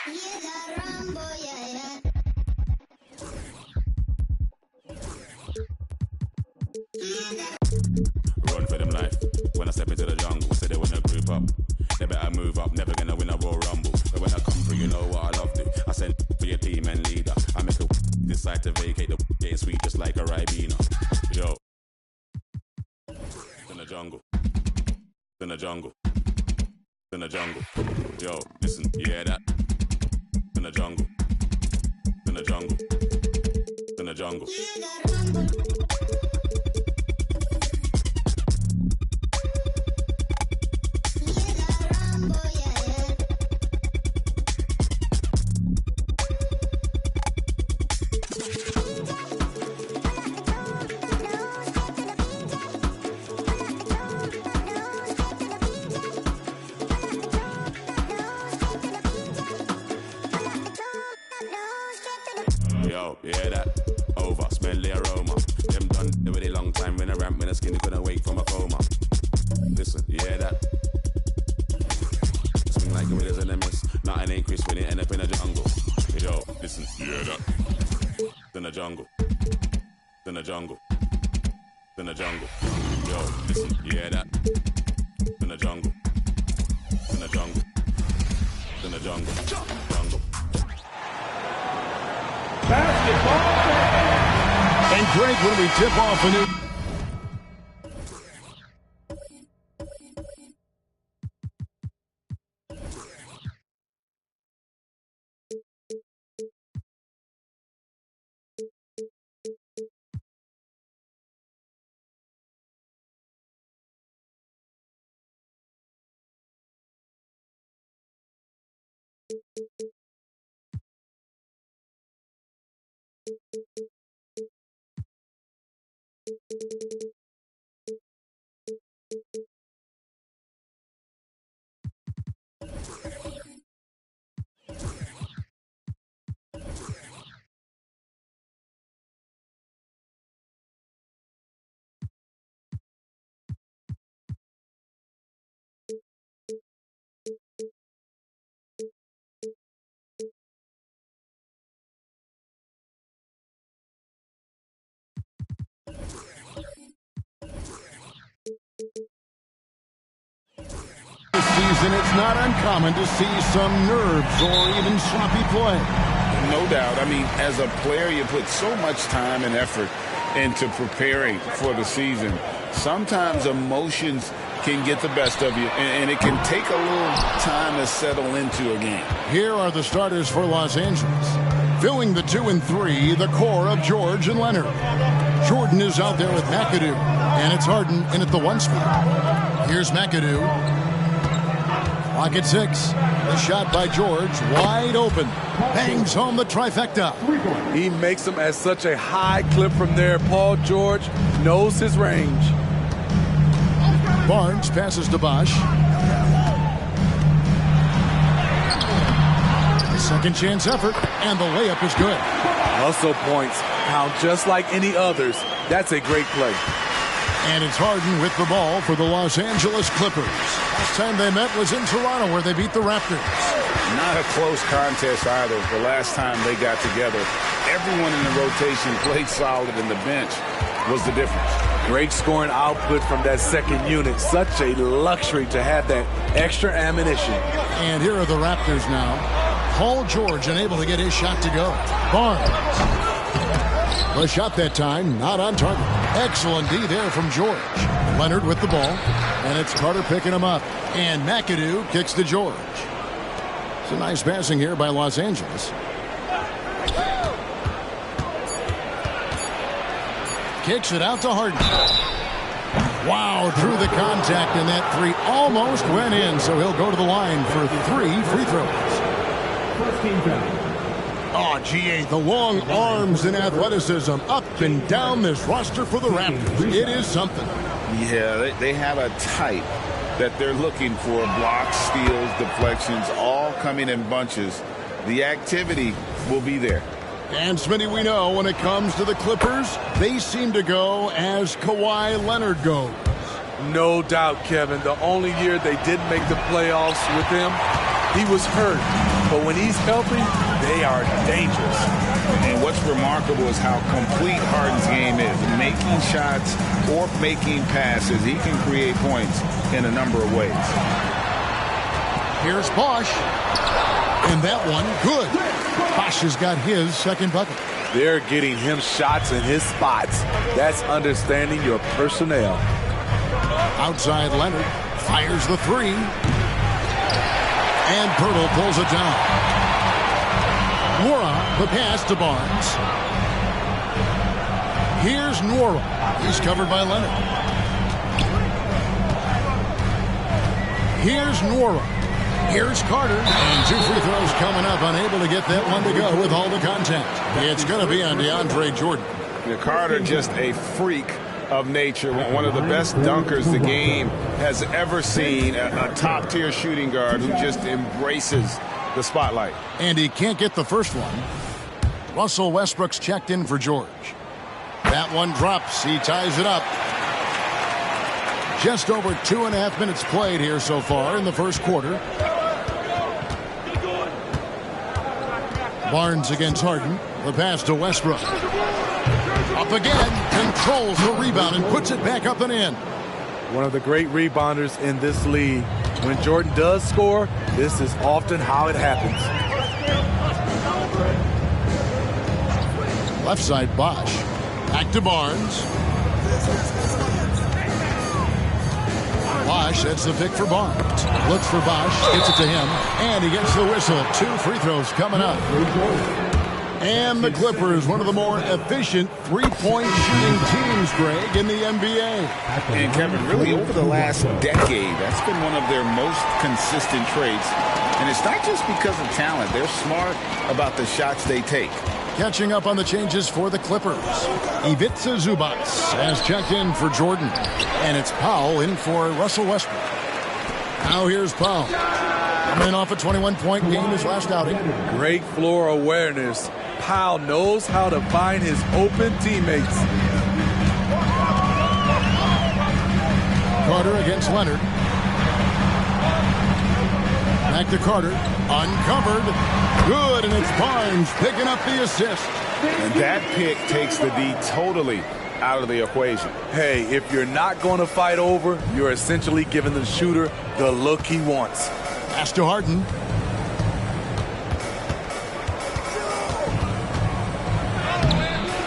Hear the rumble, yeah, yeah. Run for them life. When I step into the jungle, say they wanna group up. They better move up, never gonna win a Royal Rumble. But when I come through, you know what I love to. I send for your team and leader. I make a decide to vacate the getting sweet just like a Ribena. Yo. In the jungle. In the jungle. In the jungle. Yo, listen, you hear that? In the jungle. In the jungle. In the jungle. Yo, you hear that? Over, smell the aroma. Them done it with a long time when I ramp when the skinny couldn't wake from a coma. Listen, you hear that? Swing like winners in the mist. Nothing ain't crisp when it end up in the jungle. Yo, listen, you hear that? In the jungle. In the jungle. In the jungle. Yo, listen, you hear that? In the jungle. In the jungle. In the jungle. Jungle. And great when we tip off a new... Season, it's not uncommon to see some nerves or even sloppy play. No doubt. I mean, as a player, you put so much time and effort into preparing for the season, sometimes emotions can get the best of you, and it can take a little time to settle into a game. Here are the starters for Los Angeles. Filling the 2 and 3, the core of George and Leonard. Jordan is out there with McAdoo, and it's Harden in at the 1 spot. Here's McAdoo. Clock at 6. The shot by George, wide open. Bangs home the trifecta. He makes them at such a high clip from there. Paul George knows his range. Barnes passes to Bosch. Second chance effort, and the layup is good. Hustle points count just like any others. That's a great play. And it's Harden with the ball for the Los Angeles Clippers. Last time they met was in Toronto, where they beat the Raptors. Not a close contest either. The last time they got together, everyone in the rotation played solid, and the bench was the difference. Great scoring output from that second unit. Such a luxury to have that extra ammunition. And here are the Raptors now. Paul George unable to get his shot to go. Barnes. The shot that time, not on target. Excellent D there from George. Leonard with the ball, and it's Carter picking him up. And McAdoo kicks to George. It's a nice passing here by Los Angeles. Kicks it out to Harden. Wow, through the contact, and that 3 almost went in, so he'll go to the line for 3 free throws. Oh, GA, the long arms and athleticism up and down this roster for the Raptors. It is something. Yeah, they have a type that they're looking for. Blocks, steals, deflections, all coming in bunches. The activity will be there. And Smitty, we know when it comes to the Clippers, they seem to go as Kawhi Leonard goes. No doubt, Kevin. The only year they didn't make the playoffs with him, he was hurt. But when he's healthy, they are dangerous. And what's remarkable is how complete Harden's game is. Making shots or making passes, he can create points in a number of ways. Here's Bosch. And that one, good. Bosch has got his second bucket. They're getting him shots in his spots. That's understanding your personnel. Outside Leonard fires the 3. And Pirtle pulls it down. Nwora, the pass to Barnes. Here's Nwora. He's covered by Leonard. Here's Nwora. Here's Carter. And 2 free throws coming up. Unable to get that one to go with all the contact. It's going to be on DeAndre Jordan. Carter, just a freak of nature, one of the best dunkers the game has ever seen, a top-tier shooting guard who just embraces the spotlight. And he can't get the first one. Russell Westbrook's checked in for George. That one drops. He ties it up. Just over 2.5 minutes played here so far in the first quarter. Barnes against Harden. The pass to Westbrook. Up again, controls the rebound and puts it back up and in. One of the great rebounders in this league. When Jordan does score, this is often how it happens. Left side, Bosch. Back to Barnes. Bosch, that's the pick for Barnes. Looks for Bosch, gets it to him, and he gets the whistle. 2 free throws coming up. And the Clippers, one of the more efficient three-point shooting teams, Greg, in the NBA. And Kevin, really over the last decade, that's been one of their most consistent traits. And it's not just because of talent. They're smart about the shots they take. Catching up on the changes for the Clippers. Ivica Zubac has checked in for Jordan. And it's Powell in for Russell Westbrook. Now here's Powell. Coming off a 21-point game his last outing. Great floor awareness. Powell knows how to find his open teammates. Carter against Leonard. Back to Carter. Uncovered. Good, and it's Barnes picking up the assist. And that pick takes the D totally out of the equation. Hey, if you're not going to fight over, you're essentially giving the shooter the look he wants. Pass to Harden.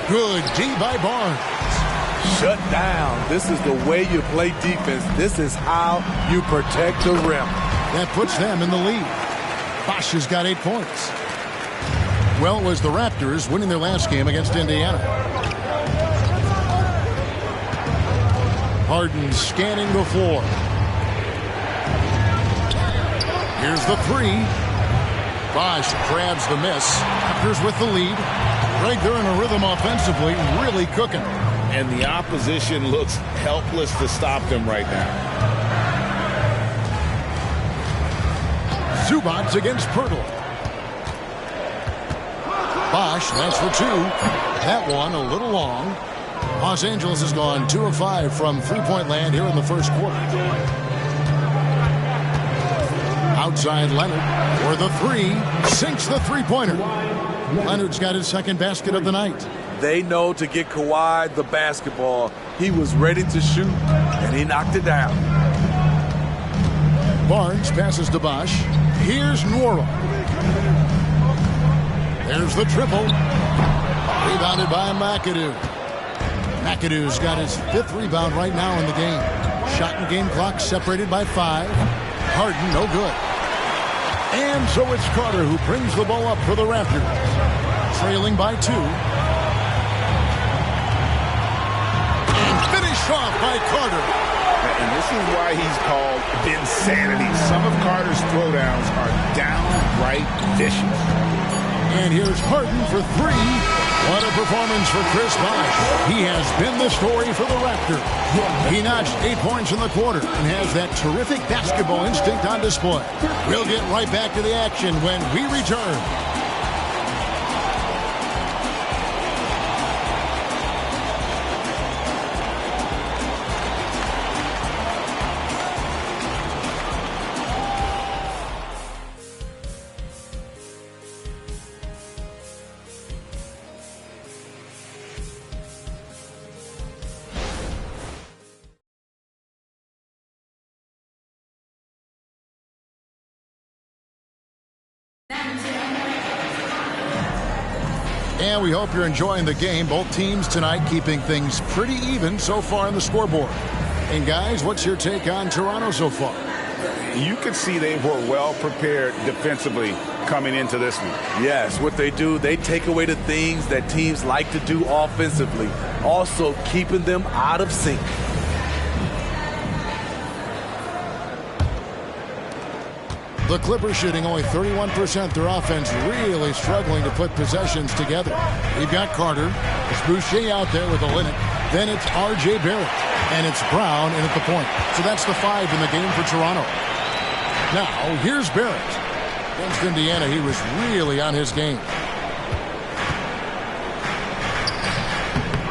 Good D by Barnes. shut down. This is the way you play defense. This is how you protect the rim. That puts them in the lead. Bosch has got 8 points. Well, it was the Raptors winning their last game against Indiana. Harden scanning the floor. Here's the three. Bosch grabs the miss. Raptors with the lead. Greg, they're in a rhythm offensively, really cooking. And the opposition looks helpless to stop them right now. Zubac against Pirtle. Bosch, that's for 2. That one a little long. Los Angeles has gone 2 of 5 from three-point land here in the first quarter. Outside Leonard for the 3. Sinks the three-pointer. Leonard's got his second basket of the night. They know to get Kawhi the basketball. He was ready to shoot, and he knocked it down. Barnes passes to Bosch. Here's Nwora. There's the triple. Rebounded by McAdoo. McAdoo's got his 5th rebound right now in the game. Shot and game clock separated by 5. Harden, no good. And so it's Carter who brings the ball up for the Raptors. Trailing by 2. And finished off by Carter. And this is why he's called Insanity. Some of Carter's throwdowns are downright vicious. And here's Harden for 3. What a performance for Chris Bosh. He has been the story for the Raptors. He notched 8 points in the quarter and has that terrific basketball instinct on display. We'll get right back to the action when we return. And we hope you're enjoying the game. Both teams tonight keeping things pretty even so far on the scoreboard. And guys, what's your take on Toronto so far? You could see they were well prepared defensively coming into this one. Yes, what they do, they take away the things that teams like to do offensively, also keeping them out of sync. The Clippers shooting only 31%. Their offense really struggling to put possessions together. We've got Carter. It's Boucher out there with Olynyk. Then it's R.J. Barrett. And it's Brown in at the point. So that's the 5 in the game for Toronto. Now, here's Barrett. Against Indiana, he was really on his game.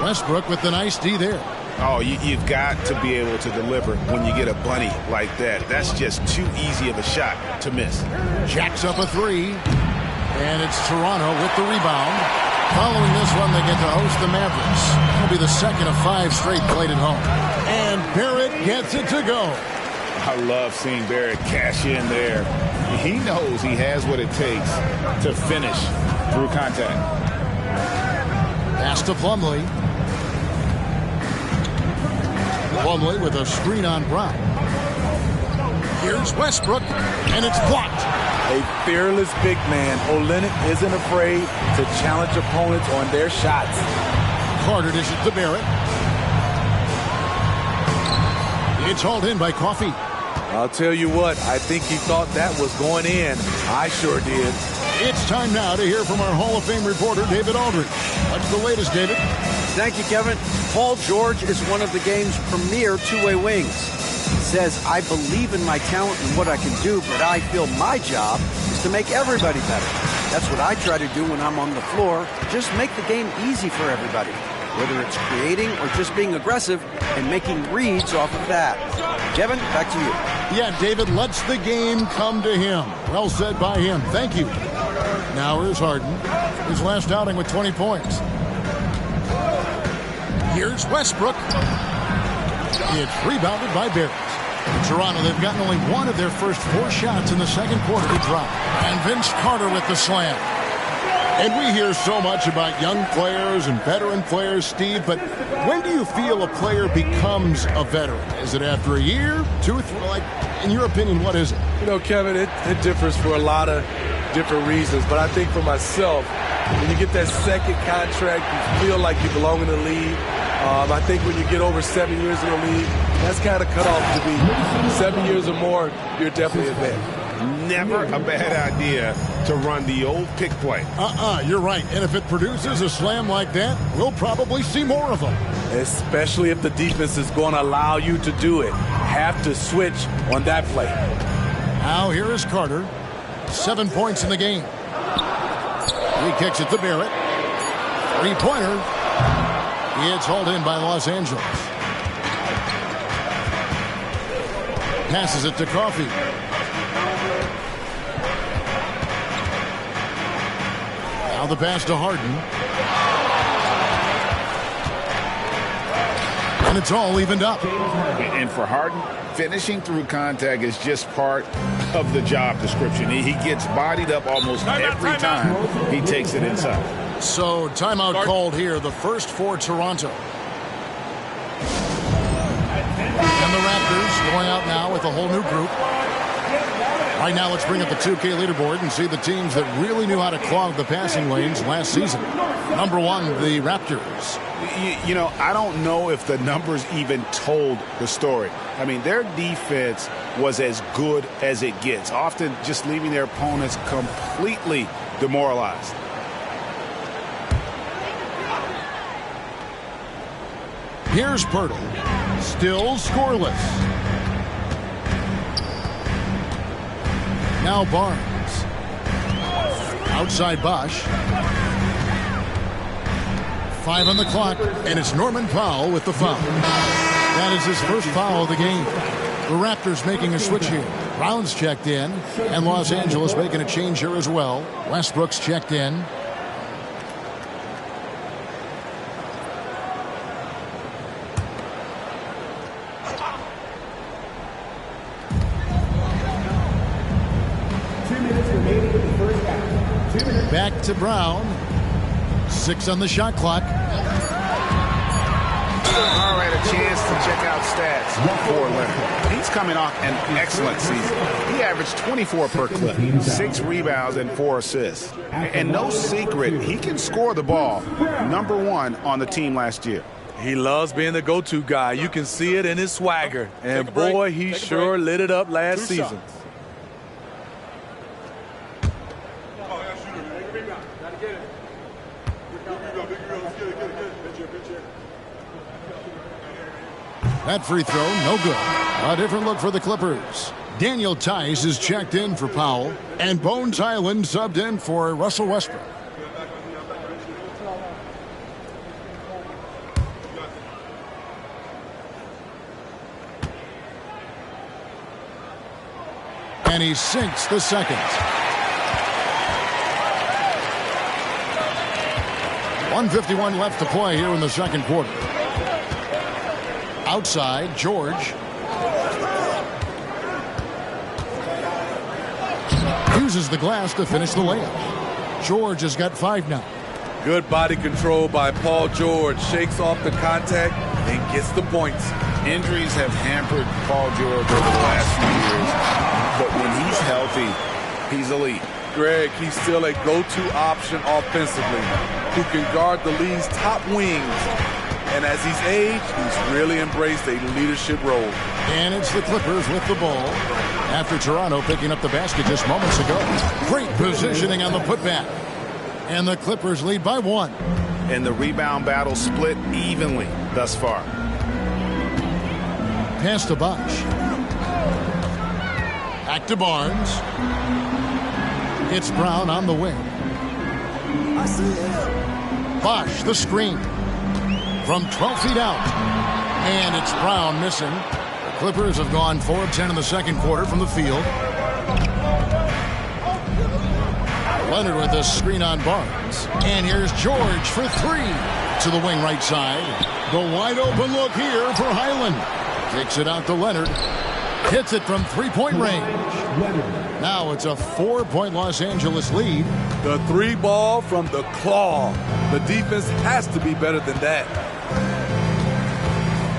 Westbrook with the nice D there. Oh, you've got to be able to deliver when you get a bunny like that. That's just too easy of a shot to miss. Jacks up a 3. And it's Toronto with the rebound. Following this one, they get to host the Mavericks. It'll be the second of 5 straight played at home. And Barrett gets it to go. I love seeing Barrett cash in there. He knows he has what it takes to finish through contact. Pass to Plumlee. Plumlee with a screen on Brown. Here's Westbrook, and it's blocked. A fearless big man. Olynyk isn't afraid to challenge opponents on their shots. Carter dishes to Barrett. It's hauled in by Coffey. I'll tell you what, I think he thought that was going in. I sure did. It's time now to hear from our Hall of Fame reporter, David Aldridge. What's the latest, David? Thank you, Kevin. Paul George is one of the game's premier two-way wings. He says, I believe in my talent and what I can do, but I feel my job is to make everybody better. That's what I try to do when I'm on the floor. Just make the game easy for everybody, whether it's creating or just being aggressive and making reads off of that. Kevin, back to you. Yeah, David lets the game come to him. Well said by him. Thank you. Now here's Harden. His last outing with 20 points. Here's Westbrook. It's rebounded by Barrett. In Toronto, they've gotten only one of their first 4 shots in the second quarter to drop. And Vince Carter with the slam. And we hear so much about young players and veteran players, Steve, but when do you feel a player becomes a veteran? Is it after a year, 2 or 3? Like, in your opinion, what is it? You know, Kevin, it differs for a lot of different reasons, but I think for myself, when you get that second contract, you feel like you belong in the league. I think when you get over 7 years in the league, that's kind of cut off to be 7 years or more, you're definitely a vet. Never a bad idea to run the old pick play. You're right. And if it produces a slam like that, we'll probably see more of them. Especially if the defense is going to allow you to do it. Have to switch on that play. Now here is Carter. 7 points in the game. He kicks it to Barrett. 3-pointer. It's hauled in by Los Angeles. Passes it to Coffey. Now the pass to Harden. And it's all evened up. And for Harden, finishing through contact is just part of the job description. He gets bodied up almost every time he takes it inside. So timeout called here, the first for Toronto. And the Raptors going out now with a whole new group. Right now, let's bring up the 2K leaderboard and see the teams that really knew how to clog the passing lanes last season. Number 1, the Raptors. You know, I don't know if the numbers even told the story. I mean, their defense was as good as it gets, often just leaving their opponents completely demoralized. Here's Pirtle. Still scoreless. Now Barnes. Outside Bosch. 5 on the clock, and it's Norman Powell with the foul. That is his first foul of the game. The Raptors making a switch here. Brown's checked in, and Los Angeles making a change here as well. Westbrook's checked in. Back to Brown. 6 on the shot clock. All right, a chance to check out stats for Leonard. He's coming off an excellent season. He averaged 24 per clip, 6 rebounds, and 4 assists. And no secret, he can score the ball. Number 1 on the team last year. He loves being the go-to guy. You can see it in his swagger. And boy, he sure lit it up last season. That free throw, no good. A different look for the Clippers. Daniel Tice is checked in for Powell, and Bones Island subbed in for Russell Westbrook. And he sinks the second. 1:51 left to play here in the second quarter. Outside, George. Uses the glass to finish the layup. George has got 5 now. Good body control by Paul George. Shakes off the contact and gets the points. Injuries have hampered Paul George over the last few years, but when he's healthy, he's elite. Greg, he's still a go-to option offensively, who can guard the league's top wings. And as he's aged, he's really embraced a leadership role. And it's the Clippers with the ball after Toronto picking up the basket just moments ago. Great positioning on the putback. And the Clippers lead by 1. And the rebound battle split evenly thus far. Pass to Bosch. Back to Barnes. It's Brown on the wing. Bosch, the screen. From 12 feet out. And it's Brown missing. The Clippers have gone 4 of 10 in the second quarter from the field. Leonard with a screen on Barnes. And here's George for 3. To the wing right side. The wide open look here for Highland. Kicks it out to Leonard. Hits it from 3-point range. Now it's a 4-point Los Angeles lead. The 3 ball from the claw. The defense has to be better than that.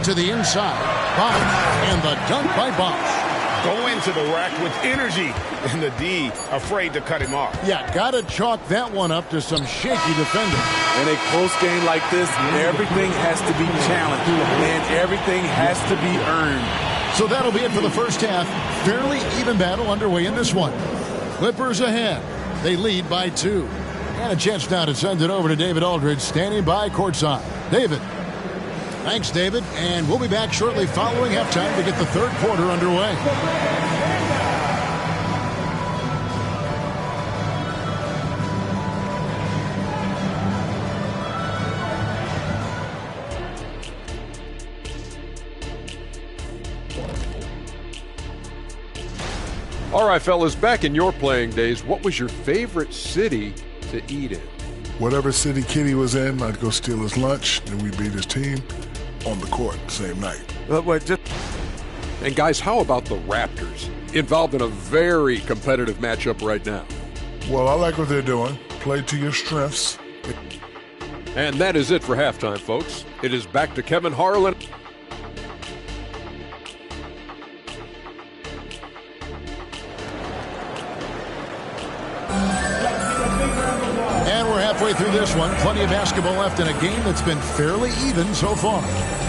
To the inside, Bosch, and the dunk by Bosch. Go into the rack with energy, and the D afraid to cut him off. Yeah, gotta chalk that one up to some shaky defending. In a close game like this, everything has to be challenged, and everything has to be earned. So that'll be it for the first half. Fairly even battle underway in this one. Clippers ahead. They lead by 2. And a chance now to send it over to David Aldridge, standing by courtside. David. Thanks, David. And we'll be back shortly following halftime to get the third quarter underway. All right, fellas, back in your playing days, what was your favorite city to eat in? Whatever city Kenny was in, I'd go steal his lunch, and we beat his team on the court same night. And guys, how about the Raptors? Involved in a very competitive matchup right now. Well, I like what they're doing. Play to your strengths. And that is it for halftime, folks. It is back to Kevin Harlan. And we're halfway through this one. Plenty of basketball left in a game that's been fairly even so far.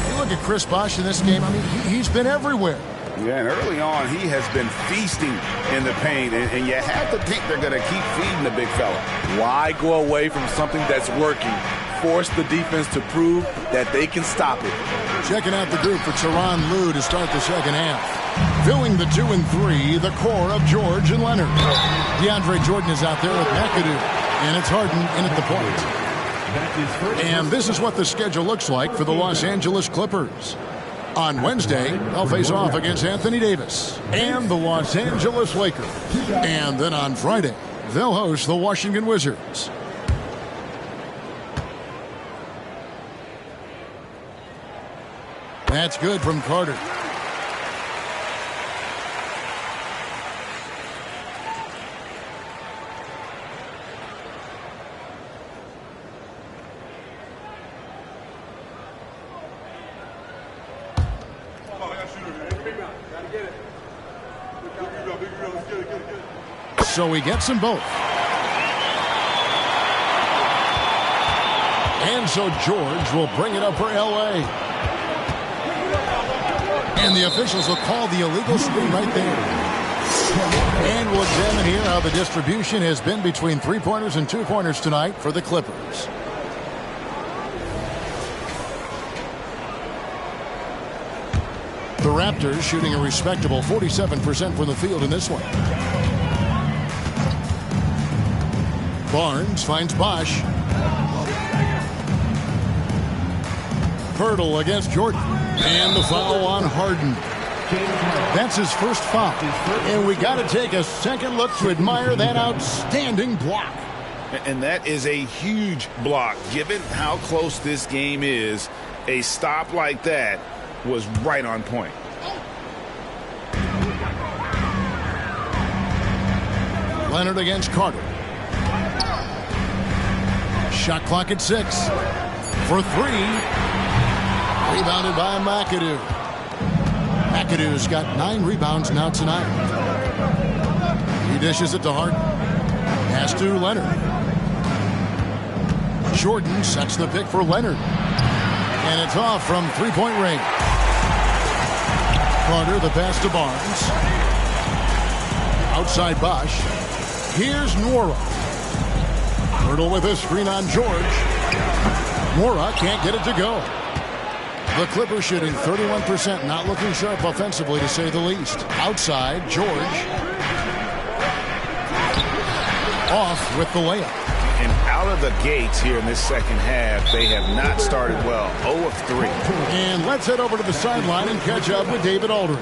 You look at Chris Bosh in this game, I mean, he's been everywhere. Yeah, and early on, he has been feasting in the paint, and you have to think they're going to keep feeding the big fella. Why go away from something that's working? Force the defense to prove that they can stop it. Checking out the group for Tyronn Lue to start the second half. Filling the 2 and 3, the core of George and Leonard. DeAndre Jordan is out there with McAdoo, and it's Harden in at the point. And this is what the schedule looks like for the Los Angeles Clippers. On Wednesday, they'll face off against Anthony Davis and the Los Angeles Lakers. And then on Friday, they'll host the Washington Wizards. That's good from Carter. So he gets them both. And so George will bring it up for L.A. And the officials will call the illegal screen right there. And we'll examine here how the distribution has been between three-pointers and two-pointers tonight for the Clippers. The Raptors shooting a respectable 47% from the field in this one. Barnes finds Bosh. Hurdle against Jordan. And the foul on Harden. That's his first foul. And we got to take a second look to admire that outstanding block. And that is a huge block. Given how close this game is, a stop like that was right on point. Leonard against Carter. Shot clock at 6. For 3. Rebounded by McAdoo. McAdoo's got 9 rebounds now tonight. He dishes it to Harden. Pass to Leonard. Jordan sets the pick for Leonard. And it's off from three-point range. Carter, the pass to Barnes. Outside Bosh. Here's Nwora. Hurdle with a screen on George. Nwora can't get it to go. The Clippers shooting 31%, not looking sharp offensively to say the least. Outside, George. Off with the layup. And out of the gates here in this second half, they have not started well. 0 of 3. And let's head over to the sideline and catch up with David Aldridge.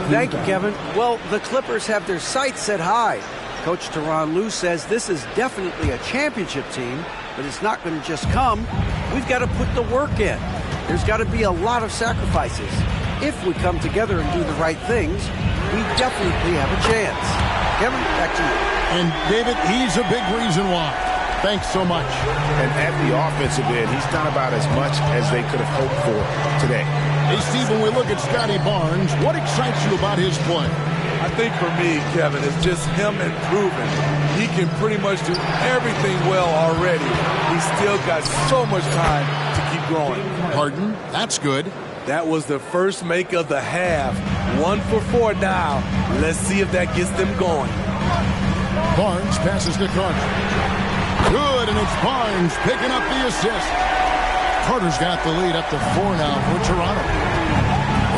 Thank you, Kevin. Well, the Clippers have their sights set high. Coach Tyronn Lue says this is definitely a championship team, but it's not going to just come. We've got to put the work in. There's got to be a lot of sacrifices. If we come together and do the right things, we definitely have a chance. Kevin, back to you. And David, he's a big reason why. Thanks so much. And at the offensive end, he's done about as much as they could have hoped for today. Hey, Steve, when we look at Scotty Barnes, what excites you about his play? I think for me, Kevin, it's just him improving. He can pretty much do everything well already. He's still got so much time to keep growing. Harden, that's good. That was the first make of the half. 1 for 4 now. Let's see if that gets them going. Barnes passes to Carter. Good, and it's Barnes picking up the assist. Carter's got the lead up to 4 now for Toronto.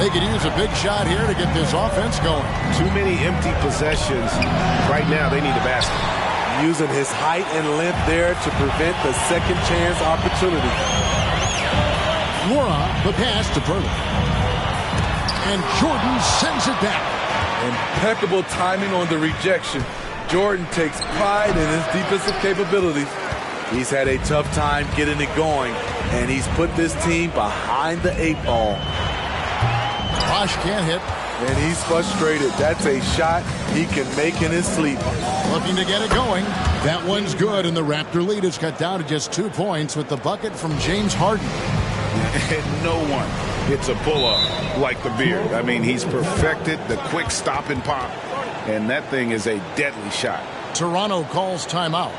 They could use a big shot here to get this offense going. Too many empty possessions. Right now, they need a basket. Using his height and length there to prevent the second chance opportunity. Laura, the pass to Burley. And Jordan sends it back. Impeccable timing on the rejection. Jordan takes pride in his defensive capabilities. He's had a tough time getting it going, and he's put this team behind the 8 ball. Bosh can't hit. And he's frustrated. That's a shot he can make in his sleep. Looking to get it going. That one's good, and the Raptor lead is cut down to just 2 points with the bucket from James Harden. And no one hits a pull-up like the Beard. I mean, he's perfected the quick stop and pop. And that thing is a deadly shot. Toronto calls timeout.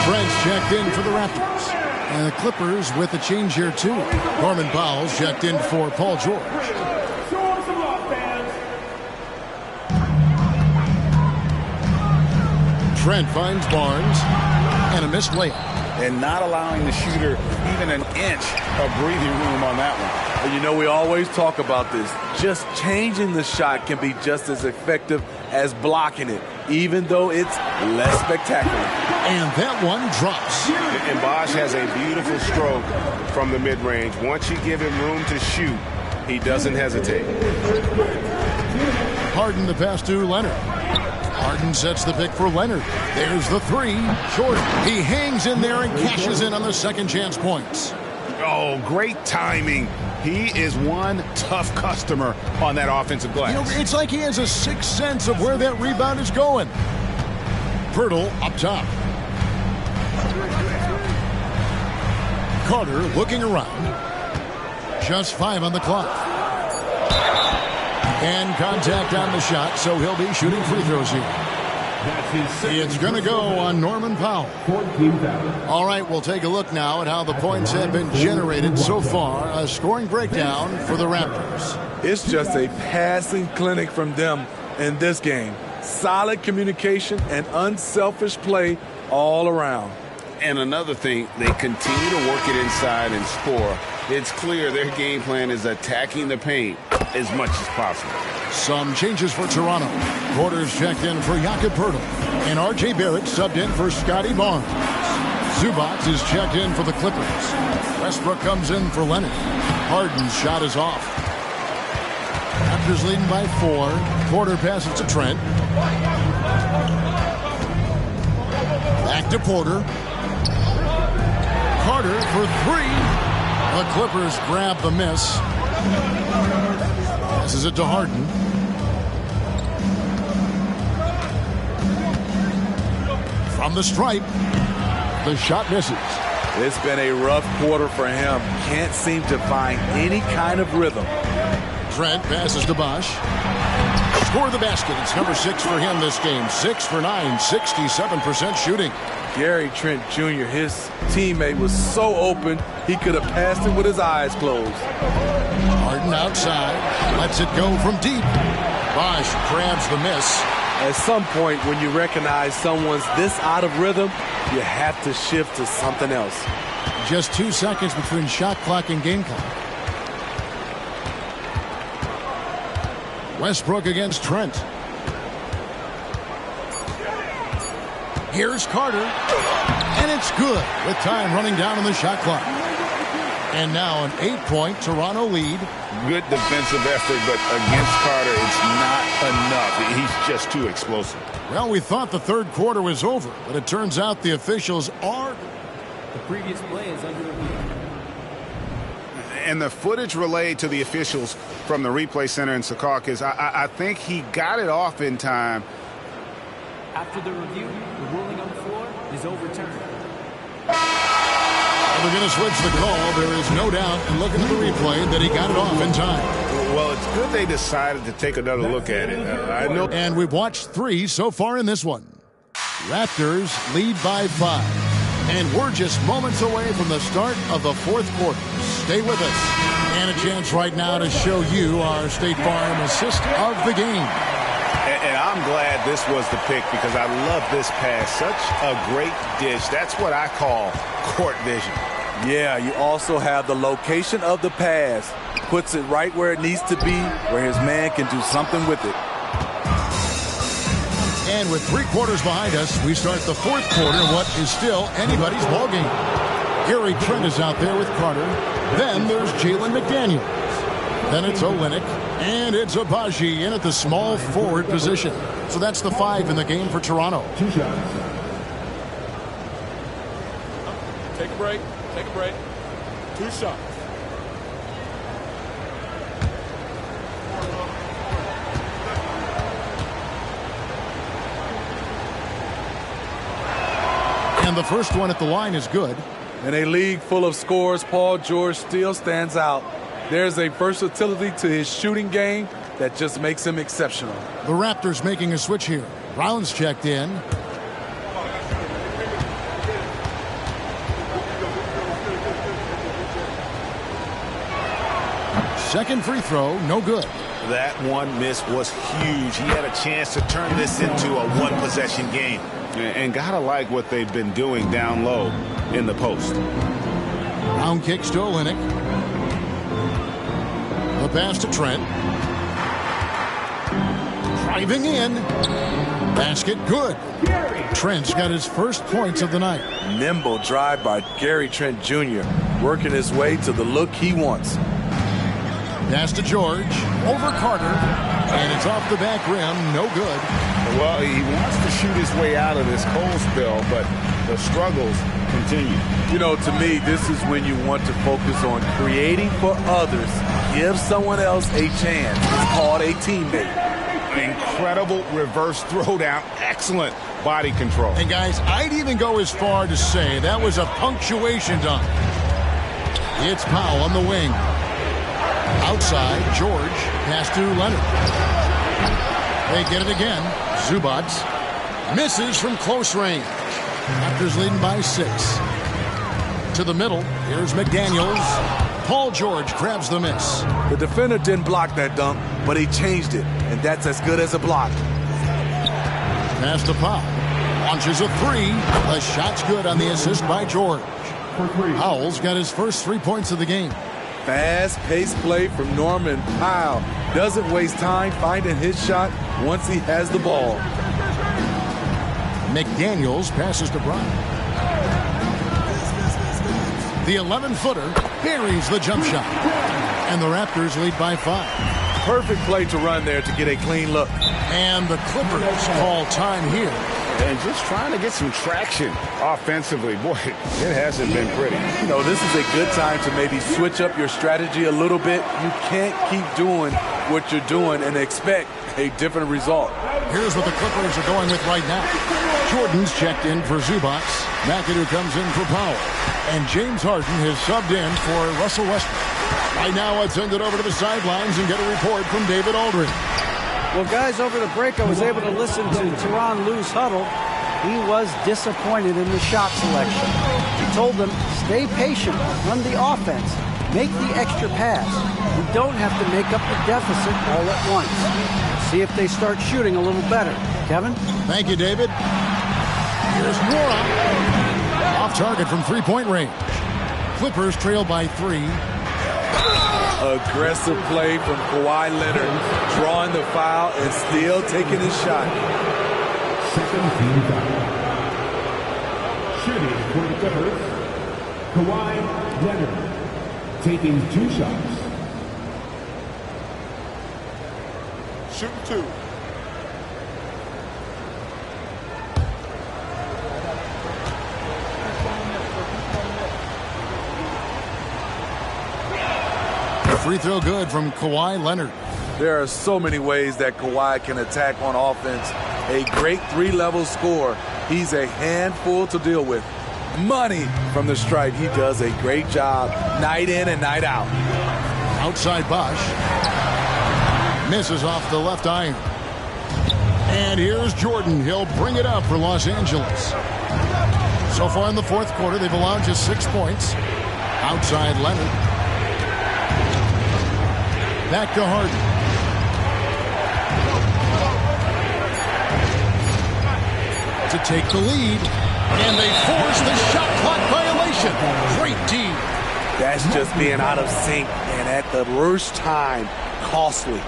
Trent's checked in for the Raptors. And the Clippers with a change here, too. Norman Powell's checked in for Paul George. Trent finds Barnes. And a missed layup. And not allowing the shooter even an inch of breathing room on that one. And you know, we always talk about this. Just changing the shot can be just as effective as blocking it, even though it's less spectacular. And that one drops. And Bosh has a beautiful stroke from the mid-range. Once you give him room to shoot, he doesn't hesitate. Harden the pass to Leonard. Harden sets the pick for Leonard. There's the 3. Short. He hangs in there and cashes in on the second chance points. Oh, great timing. He is one tough customer on that offensive glass. You know, it's like he has a sixth sense of where that rebound is going. Pirtle up top. Carter looking around. Just 5 on the clock. And contact on the shot, so he'll be shooting free throws here. It's going to go on Norman Powell. All right, we'll take a look now at how the points have been generated so far. A scoring breakdown for the Raptors. It's just a passing clinic from them in this game. Solid communication and unselfish play all around. And another thing, they continue to work it inside and score. It's clear their game plan is attacking the paint as much as possible. Some changes for Toronto. Porter's checked in for Jakob Poeltl. And R.J. Barrett subbed in for Scotty Barnes. Zubac is checked in for the Clippers. Westbrook comes in for Leonard. Harden's shot is off. Raptors leading by 4. Porter passes to Trent. Back to Porter. Carter for 3. The Clippers grab the miss. Passes it to Harden. From the stripe, the shot misses. It's been a rough quarter for him. Can't seem to find any kind of rhythm. Trent passes to Bosh. Score the basket. It's number 6 for him this game. 6 for 9, 67% shooting. Gary Trent Jr., his teammate, was so open, he could have passed it with his eyes closed. Harden outside, lets it go from deep. Bosh grabs the miss. At some point, when you recognize someone's this out of rhythm, you have to shift to something else. Just 2 seconds between shot clock and game clock. Westbrook against Trent. Here's Carter. And it's good with time running down on the shot clock. And now an 8-point Toronto lead. Good defensive effort, but against Carter, it's not enough. He's just too explosive. Well, we thought the third quarter was over, but it turns out the officials are... The previous play is under review. And the footage relayed to the officials from the replay center in Secaucus, I think he got it off in time. After the review, the ruling on the floor is overturned. They're going to switch the call. There is no doubt, and looking at the replay, that he got it off in time. Well, it's good they decided to take another look at it. I know. And we've watched 3 so far in this one. Raptors lead by 5. And we're just moments away from the start of the 4th quarter. Stay with us. And a chance right now to show you our State Farm assist of the game. And I'm glad this was the pick because I love this pass. Such a great dish. That's what I call court vision. Yeah, you also have the location of the pass. Puts it right where it needs to be, where his man can do something with it. And with 3 quarters behind us, we start the 4th quarter, what is still anybody's ballgame. Gary Trent is out there with Carter. Then there's Jalen McDaniels. Then it's Olynyk. And it's Agbaji in at the small forward position. So that's the 5 in the game for Toronto. 2 shots. Take a break. Take a break. 2 shots. And the first one at the line is good. In a league full of scores, Paul George still stands out. There's a versatility to his shooting game that just makes him exceptional. The Raptors making a switch here. Brown's checked in. Second free throw, no good. That one miss was huge. He had a chance to turn this into a one-possession game. And gotta like what they've been doing down low in the post. Brown kicks to Olynyk. The pass to Trent. Driving in. Basket good. Trent's got his first points of the night. Nimble drive by Gary Trent Jr., working his way to the look he wants. Pass to George. Over Carter. And it's off the back rim. No good. Well, he wants to shoot his way out of this cold spell, but the struggles continue. You know, to me, this is when you want to focus on creating for others. Give someone else a chance. It's called a teammate. Incredible reverse throwdown. Excellent body control. And guys, I'd even go as far to say that was a punctuation dunk. It's Powell on the wing. Outside, George. Pass to Leonard. They get it again. Zubac misses from close range. Raptors leading by 6. To the middle. Here's McDaniels. Paul George grabs the miss. The defender didn't block that dunk, but he changed it, and that's as good as a block. Pass to Powell. Launches a 3. The shot's good on the assist by George. Powell's got his first 3 points of the game. Fast-paced play from Norman Powell. Doesn't waste time finding his shot once he has the ball. McDaniels passes to Brown. The 11-footer buries the jump shot. And the Raptors lead by 5. Perfect play to run there to get a clean look. And the Clippers call time here. And just trying to get some traction offensively. Boy, it hasn't been pretty. You know, this is a good time to maybe switch up your strategy a little bit. You can't keep doing what you're doing and expect a different result. Here's what the Clippers are going with right now. Jordan's checked in for Zubac. McAdoo comes in for Powell. And James Harden has subbed in for Russell Westbrook. Right now, let's send it over to the sidelines and get a report from David Aldridge. Well, guys, over the break, I was able to listen to Tyronn Lue's huddle. He was disappointed in the shot selection. He told them, stay patient, run the offense, make the extra pass. We don't have to make up the deficit all at once. See if they start shooting a little better. Kevin? Thank you, David. Here's Nora. Off target from three-point range. Clippers trail by 3. Aggressive play from Kawhi Leonard, drawing the foul and still taking his shot. Second team foul. Shooting for the Clippers, Kawhi Leonard, taking 2 shots. Shooting 2. free throw good from Kawhi Leonard. There are so many ways that Kawhi can attack on offense. A great three-level scorer. He's a handful to deal with. Money from the stripe. He does a great job night in and night out. Outside Bosch. Misses off the left iron. And here's Jordan. He'll bring it up for Los Angeles. So far in the fourth quarter, they've allowed just 6 points. Outside Leonard. Back to Harden. To take the lead. And they force the shot clock violation. Great D. That's just being out of sync. And at the worst time, costly.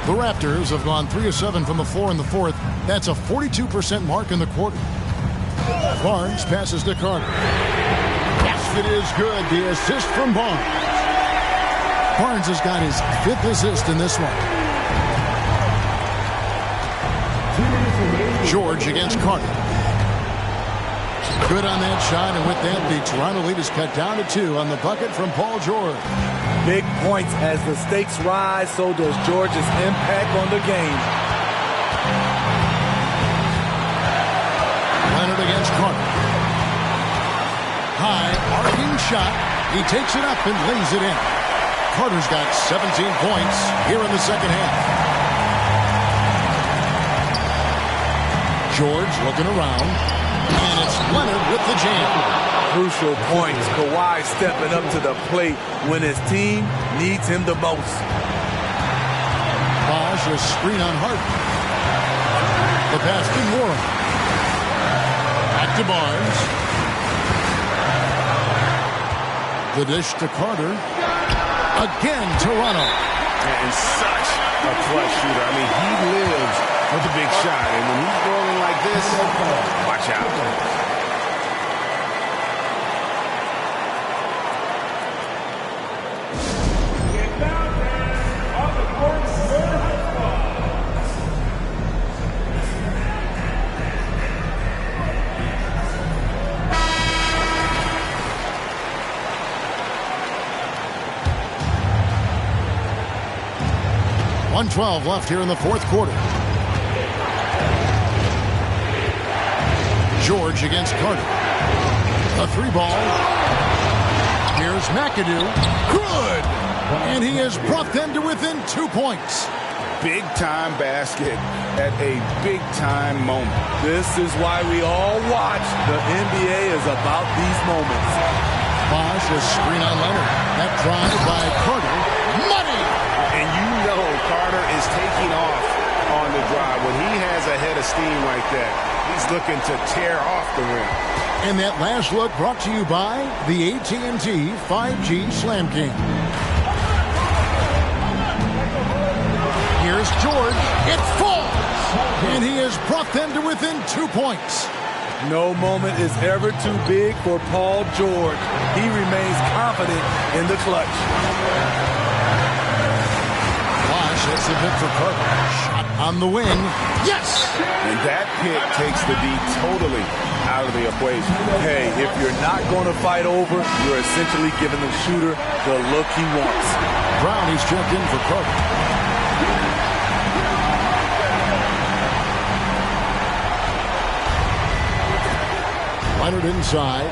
The Raptors have gone 3 of 7 from the floor in the fourth. That's a 42% mark in the quarter. Barnes passes to Carter. Basket is good. The assist from Barnes. Barnes has got his 5th assist in this one. George against Carter. Good on that shot, and with that, the Toronto lead is cut down to 2 on the bucket from Paul George. Big points as the stakes rise, so does George's impact on the game. Leonard against Carter. High, arcing shot. He takes it up and lays it in. Carter's got 17 points here in the second half. George looking around. And it's Leonard with the jam. Crucial points. Kawhi stepping up to the plate when his team needs him the most. Bosch a screen on Harden. The pass to Moore. Back to Barnes. The dish to Carter. Again, Toronto. And such a clutch shooter. I mean, he lives with a big shot. And when he's rolling like this, watch out. .12 left here in the fourth quarter. George against Carter. A 3-ball. Here's McAdoo. Good! And he has brought them to within 2 points. Big-time basket at a big-time moment. This is why we all watch. The NBA is about these moments. Bosch a screen on Leonard. That drive by Carter. Money! And you know Carter is taking off on the drive. When he has a head of steam like that, he's looking to tear off the rim. And that last look brought to you by the AT&T 5G Slam King. Here's George. It falls! And he has brought them to within 2 points. No moment is ever too big for Paul George. He remains confident in the clutch. Bosch hits a bit for Carter. Shot on the wing. Yes! And that pick takes the D totally out of the equation. Hey, if you're not going to fight over, you're essentially giving the shooter the look he wants. Brownie's checked in for Carter. Leonard inside.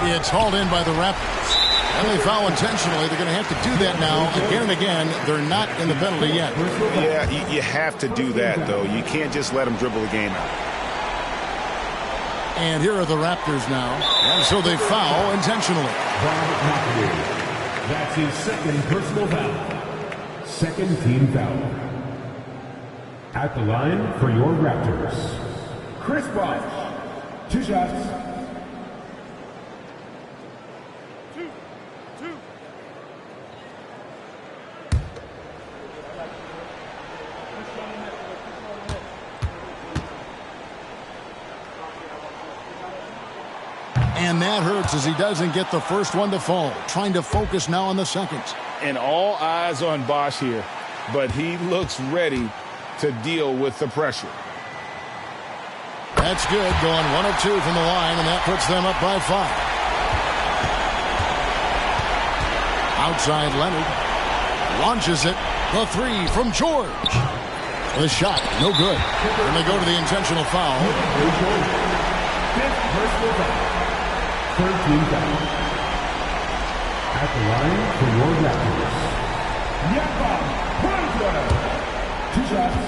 It's hauled in by the Raptors. And they foul intentionally. They're going to have to do that now again and again. They're not in the penalty yet. Yeah, you have to do that, though. You can't just let them dribble the game out. And here are the Raptors now. And so they foul intentionally. That's his second personal foul. Second team foul. At the line for your Raptors, Chris Bosh. 2 shots. And that hurts as he doesn't get the first one to fall. Trying to focus now on the second. And all eyes on Bosch here, but he looks ready to deal with the pressure. That's good. Going 1 of 2 from the line, and that puts them up by 5. Outside Leonard. Launches it. The three from George. The shot, no good. And they go to the intentional foul. Fifth personal foul. 13 foul. At the line for your Raptors, Jakob Poeltl. 2 shots.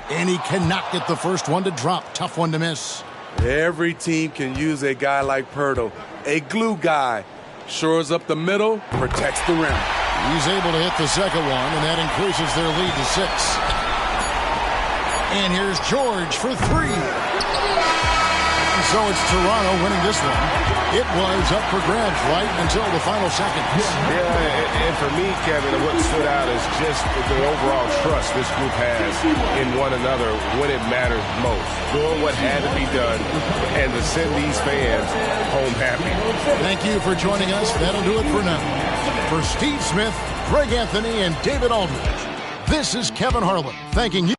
And he cannot get the first one to drop. Tough one to miss. Every team can use a guy like Poeltl, a glue guy. Shores up the middle, protects the rim. He's able to hit the second one, and that increases their lead to 6. And here's George for 3. And so it's Toronto winning this one. It was up for grabs right until the final seconds. Yeah, and for me, Kevin, what stood out is just the overall trust this group has in one another when it matters most. Doing what had to be done and to send these fans home happy. Thank you for joining us. That'll do it for now. For Steve Smith, Greg Anthony, and David Aldridge, this is Kevin Harlan thanking you.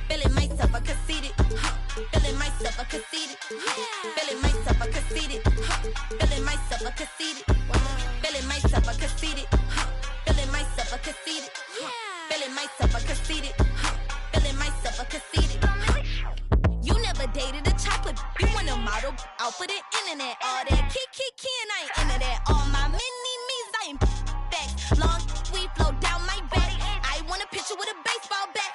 Feeling myself, I conceited. Feeling myself, I conceited. Feeling myself, I conceited. Feeling myself, I conceited. Feeling myself, I conceited. Feeling myself, I conceited. Feeling myself, I conceited. Feeling myself, I conceited. You never dated a chocolate. You want a model out for the internet. All that kiki, and I ain't into that. All my mini-me's, I ain't that. Long we flow down my back. I want a picture with a baseball bat.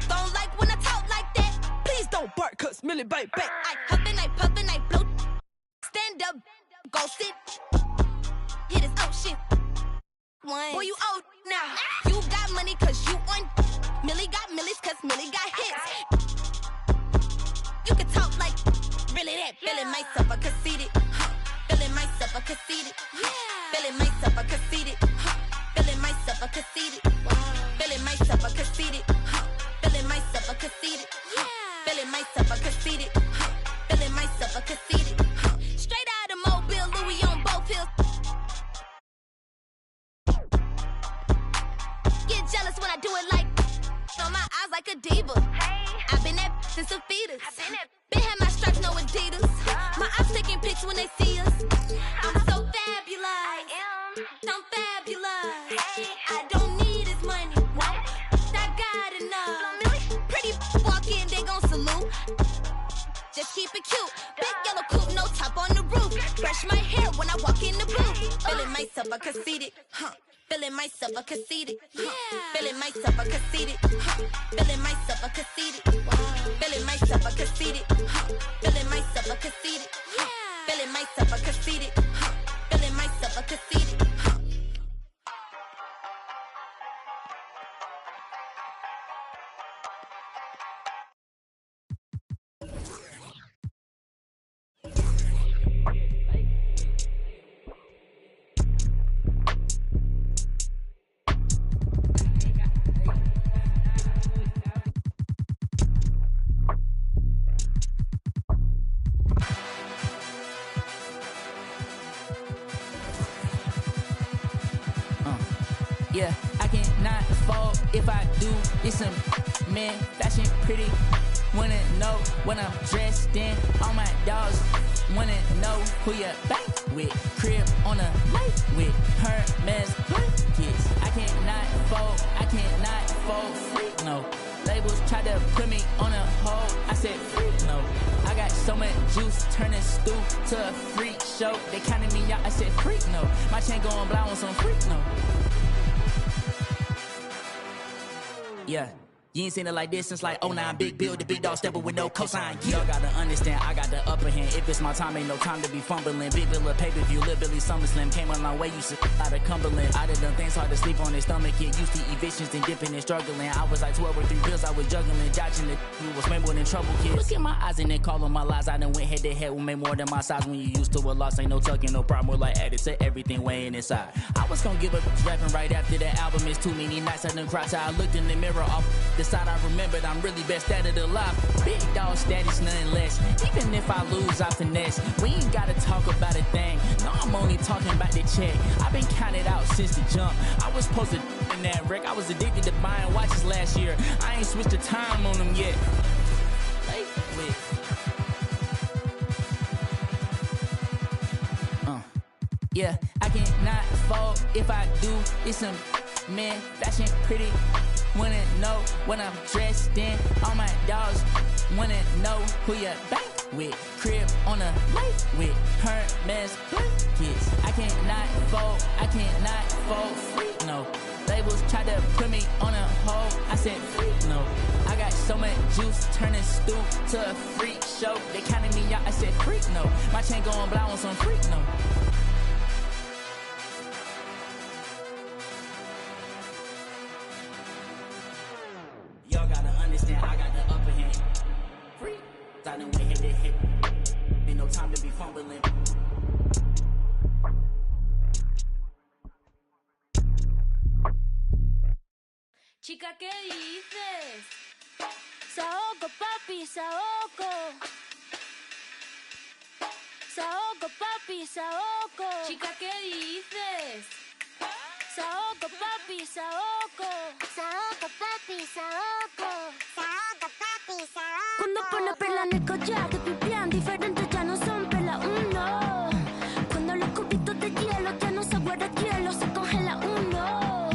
Don't like when I talk like that. Please don't bark, cause Millie bite back. I huffin', I puffin', I blow. Stand up, go sit. Hit this ocean. Boy, you old now. You got money cause you on. Millie got millies cause Millie got hits. You can talk like really that. Feeling myself, I conceited. Feeling myself, I conceited. Feeling myself, I conceited. Feeling myself, I conceited. Feeling myself, I conceited. Feeling myself, I conceited. Feeling myself, I conceited. Feeling myself, I conceited. Straight out of Mobile, Louis on both hills. Get jealous when I do it like on my eyes like a diva. I've been that since a fetus. Been had my stripes, no Adidas. My eyes taking pics when they see us. I'm so fabulous. I'm fabulous. I don't need his money. I got enough. Pretty walk in, they gon' salute. Just keep it cute. Big yellow coupe, no top on the roof. Brush my hair when I walk in the booth. Feeling myself, I conceited. Feeling myself, I conceited. Feeling myself, I conceited. Feeling myself, I conceited. Feeling myself, I conceited. Feeling myself, I conceited. Feeling myself, I conceited. Feeling myself, I conceited. Yeah, I cannot fold if I do. It's some man, fashion pretty. Wanna know what I'm dressed in. All my dogs wanna know who you bank with. Crib on a lake with Hermes blankets. I cannot fold, freak no. Labels try to put me on a hold. I said freak no. I got so much juice, turning stew to a freak show. They counted me out. I said freak no. My chain going blind on some freak no. Yeah. You ain't seen it like this since like 09, big build, the big dog stepper with no cosign. Yeah. Y'all gotta understand, I got the upper hand. If it's my time, ain't no time to be fumbling. Big Villa pay-per-view, Lil Billy SummerSlam. Came a long way, used to out of Cumberland. I done things hard to sleep on his stomach. Get used to evictions and dipping and struggling. I was like 12 or 3 bills, I was juggling. Dodging the who was way more than trouble kids. Look at my eyes and they call on my lies. I done went head to head with me more than my size. When you used to a loss, ain't no tucking, no problem. We're like added to everything weighing inside. I was gonna give up rapping right after the album. It's too many nights I done cried. So I looked in the mirror off the side I remembered. I'm really best at it alive. Big dog status, nothing less. Even if I lose, I finesse. We ain't gotta talk about a thing. No, I'm only talking about the check. I've been counted out since the jump. I was supposed to in that wreck. I was addicted to buying watches last year. I ain't switched the time on them yet. Yeah, I cannot fold if I do. It's some man, fashion pretty. Wanna know what I'm dressed in. All my dogs wanna know who you bank with. Crib on a lake with Hermes blankets. I cannot fold, freak no. Labels try to put me on a hold. I said freak no. I got so much juice, turning stew to a freak show. They counted me out. I said freak no. My chain going blind on some freak no. Y'all gotta understand, I got the upper hand. Free. I done went head to head. Ain't no time to be fumbling. Chica, ¿qué dices? Saoco, papi, saoco. Saoco, papi, saoco. Chica, ¿qué dices? Saoco, papi, saoco. Saoco, papi, saoco. Saoco, papi, saoco. Cuando pone perla en el collar, te pipián diferentes, ya no son perla uno. Cuando los cubitos de hielo ya no se guarda hielo, se congela uno.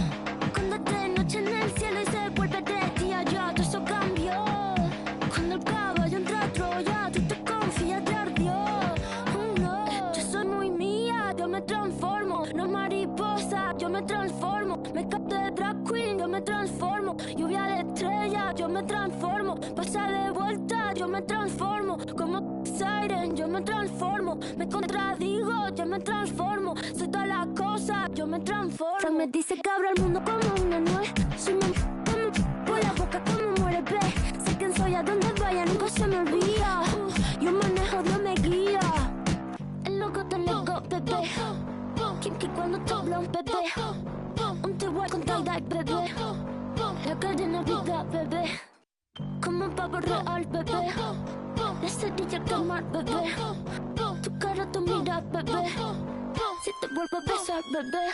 Cuando es de noche en el cielo y se vuelve de día, ya todo eso cambió. Cuando el caballo entra a Troya, tú te confías, te ardió. No, yo soy muy mía, yo me transformo. No mariposa, yo me transformo. Me capto de drag queen, yo me transformo. Lluvia de estrella, yo me transformo. Pasa de vuelta, yo me transformo. Como Siren, yo me transformo. Me contradigo, yo me transformo. Soy todas las cosas, yo me transformo. Se me dice que abro el mundo como una nuez. Soy como por la boca como muere ve. Sé quién soy, a donde vaya, nunca se me olvida. Yo manejo, Dios me guía. El loco te lego, bebé. Kinky cuando te habla un bebé. Un te-boy con tie-dye, bebé. La cadena vida, bebé. Como un pavo real, bebé. La cerilla quemar, bebé. Tu cara, tu mira, bebé. Si te vuelvo a besar, bebé.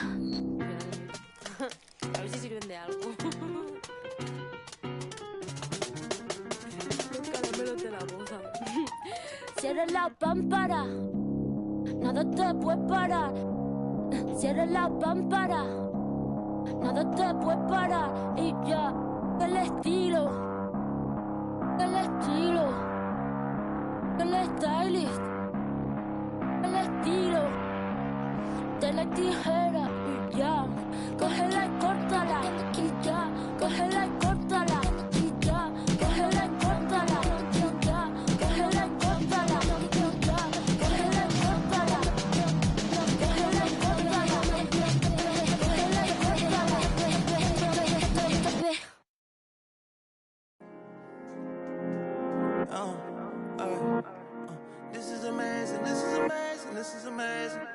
A ver si sirven de algo. Los caramelos de la boda. Cierra la pámpara. Nada te puede parar. Cierra la pámpara. Nada te puede parar. Y ya, el estilo. El estilo. El stylist. El estilo. De la tijera. Y ya, cógela y córtala. Y ya, cógela y córtala. Y ya, cógela y córtala. Y ya, cógela y córtala. Y ya, cógela y córtala. Cógela y córtala. Cógela y córtala. This is amazing, this is amazing, this is amazing.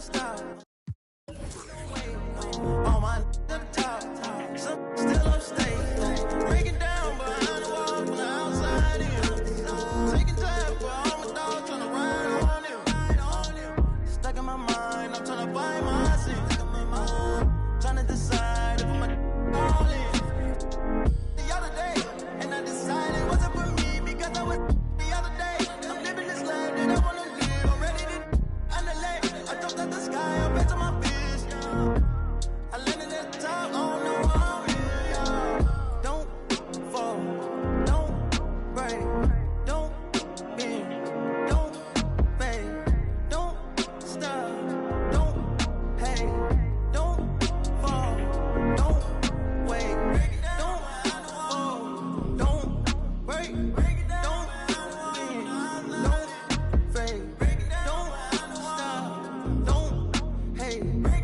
don't stop. On my to the top, some still upstate. Breaking down behind the wall from the outside in. Taking time for all my dogs trying to ride on him. Stuck in my mind, I'm trying to find my sin. Trying to decide if I'm all in. The other day, and I decided it wasn't for me because I was the other day. I'm living this life that I wanna live. I'm ready to annihilate. I jumped out the sky, up into my fist. I landed at the top, I don't know how I'm here. Don't fall, don't break, don't bend, don't fade, don't stop, don't hate, don't fall, don't wait, don't fall, don't break, don't bend, don't fade, don't stop, don't hate.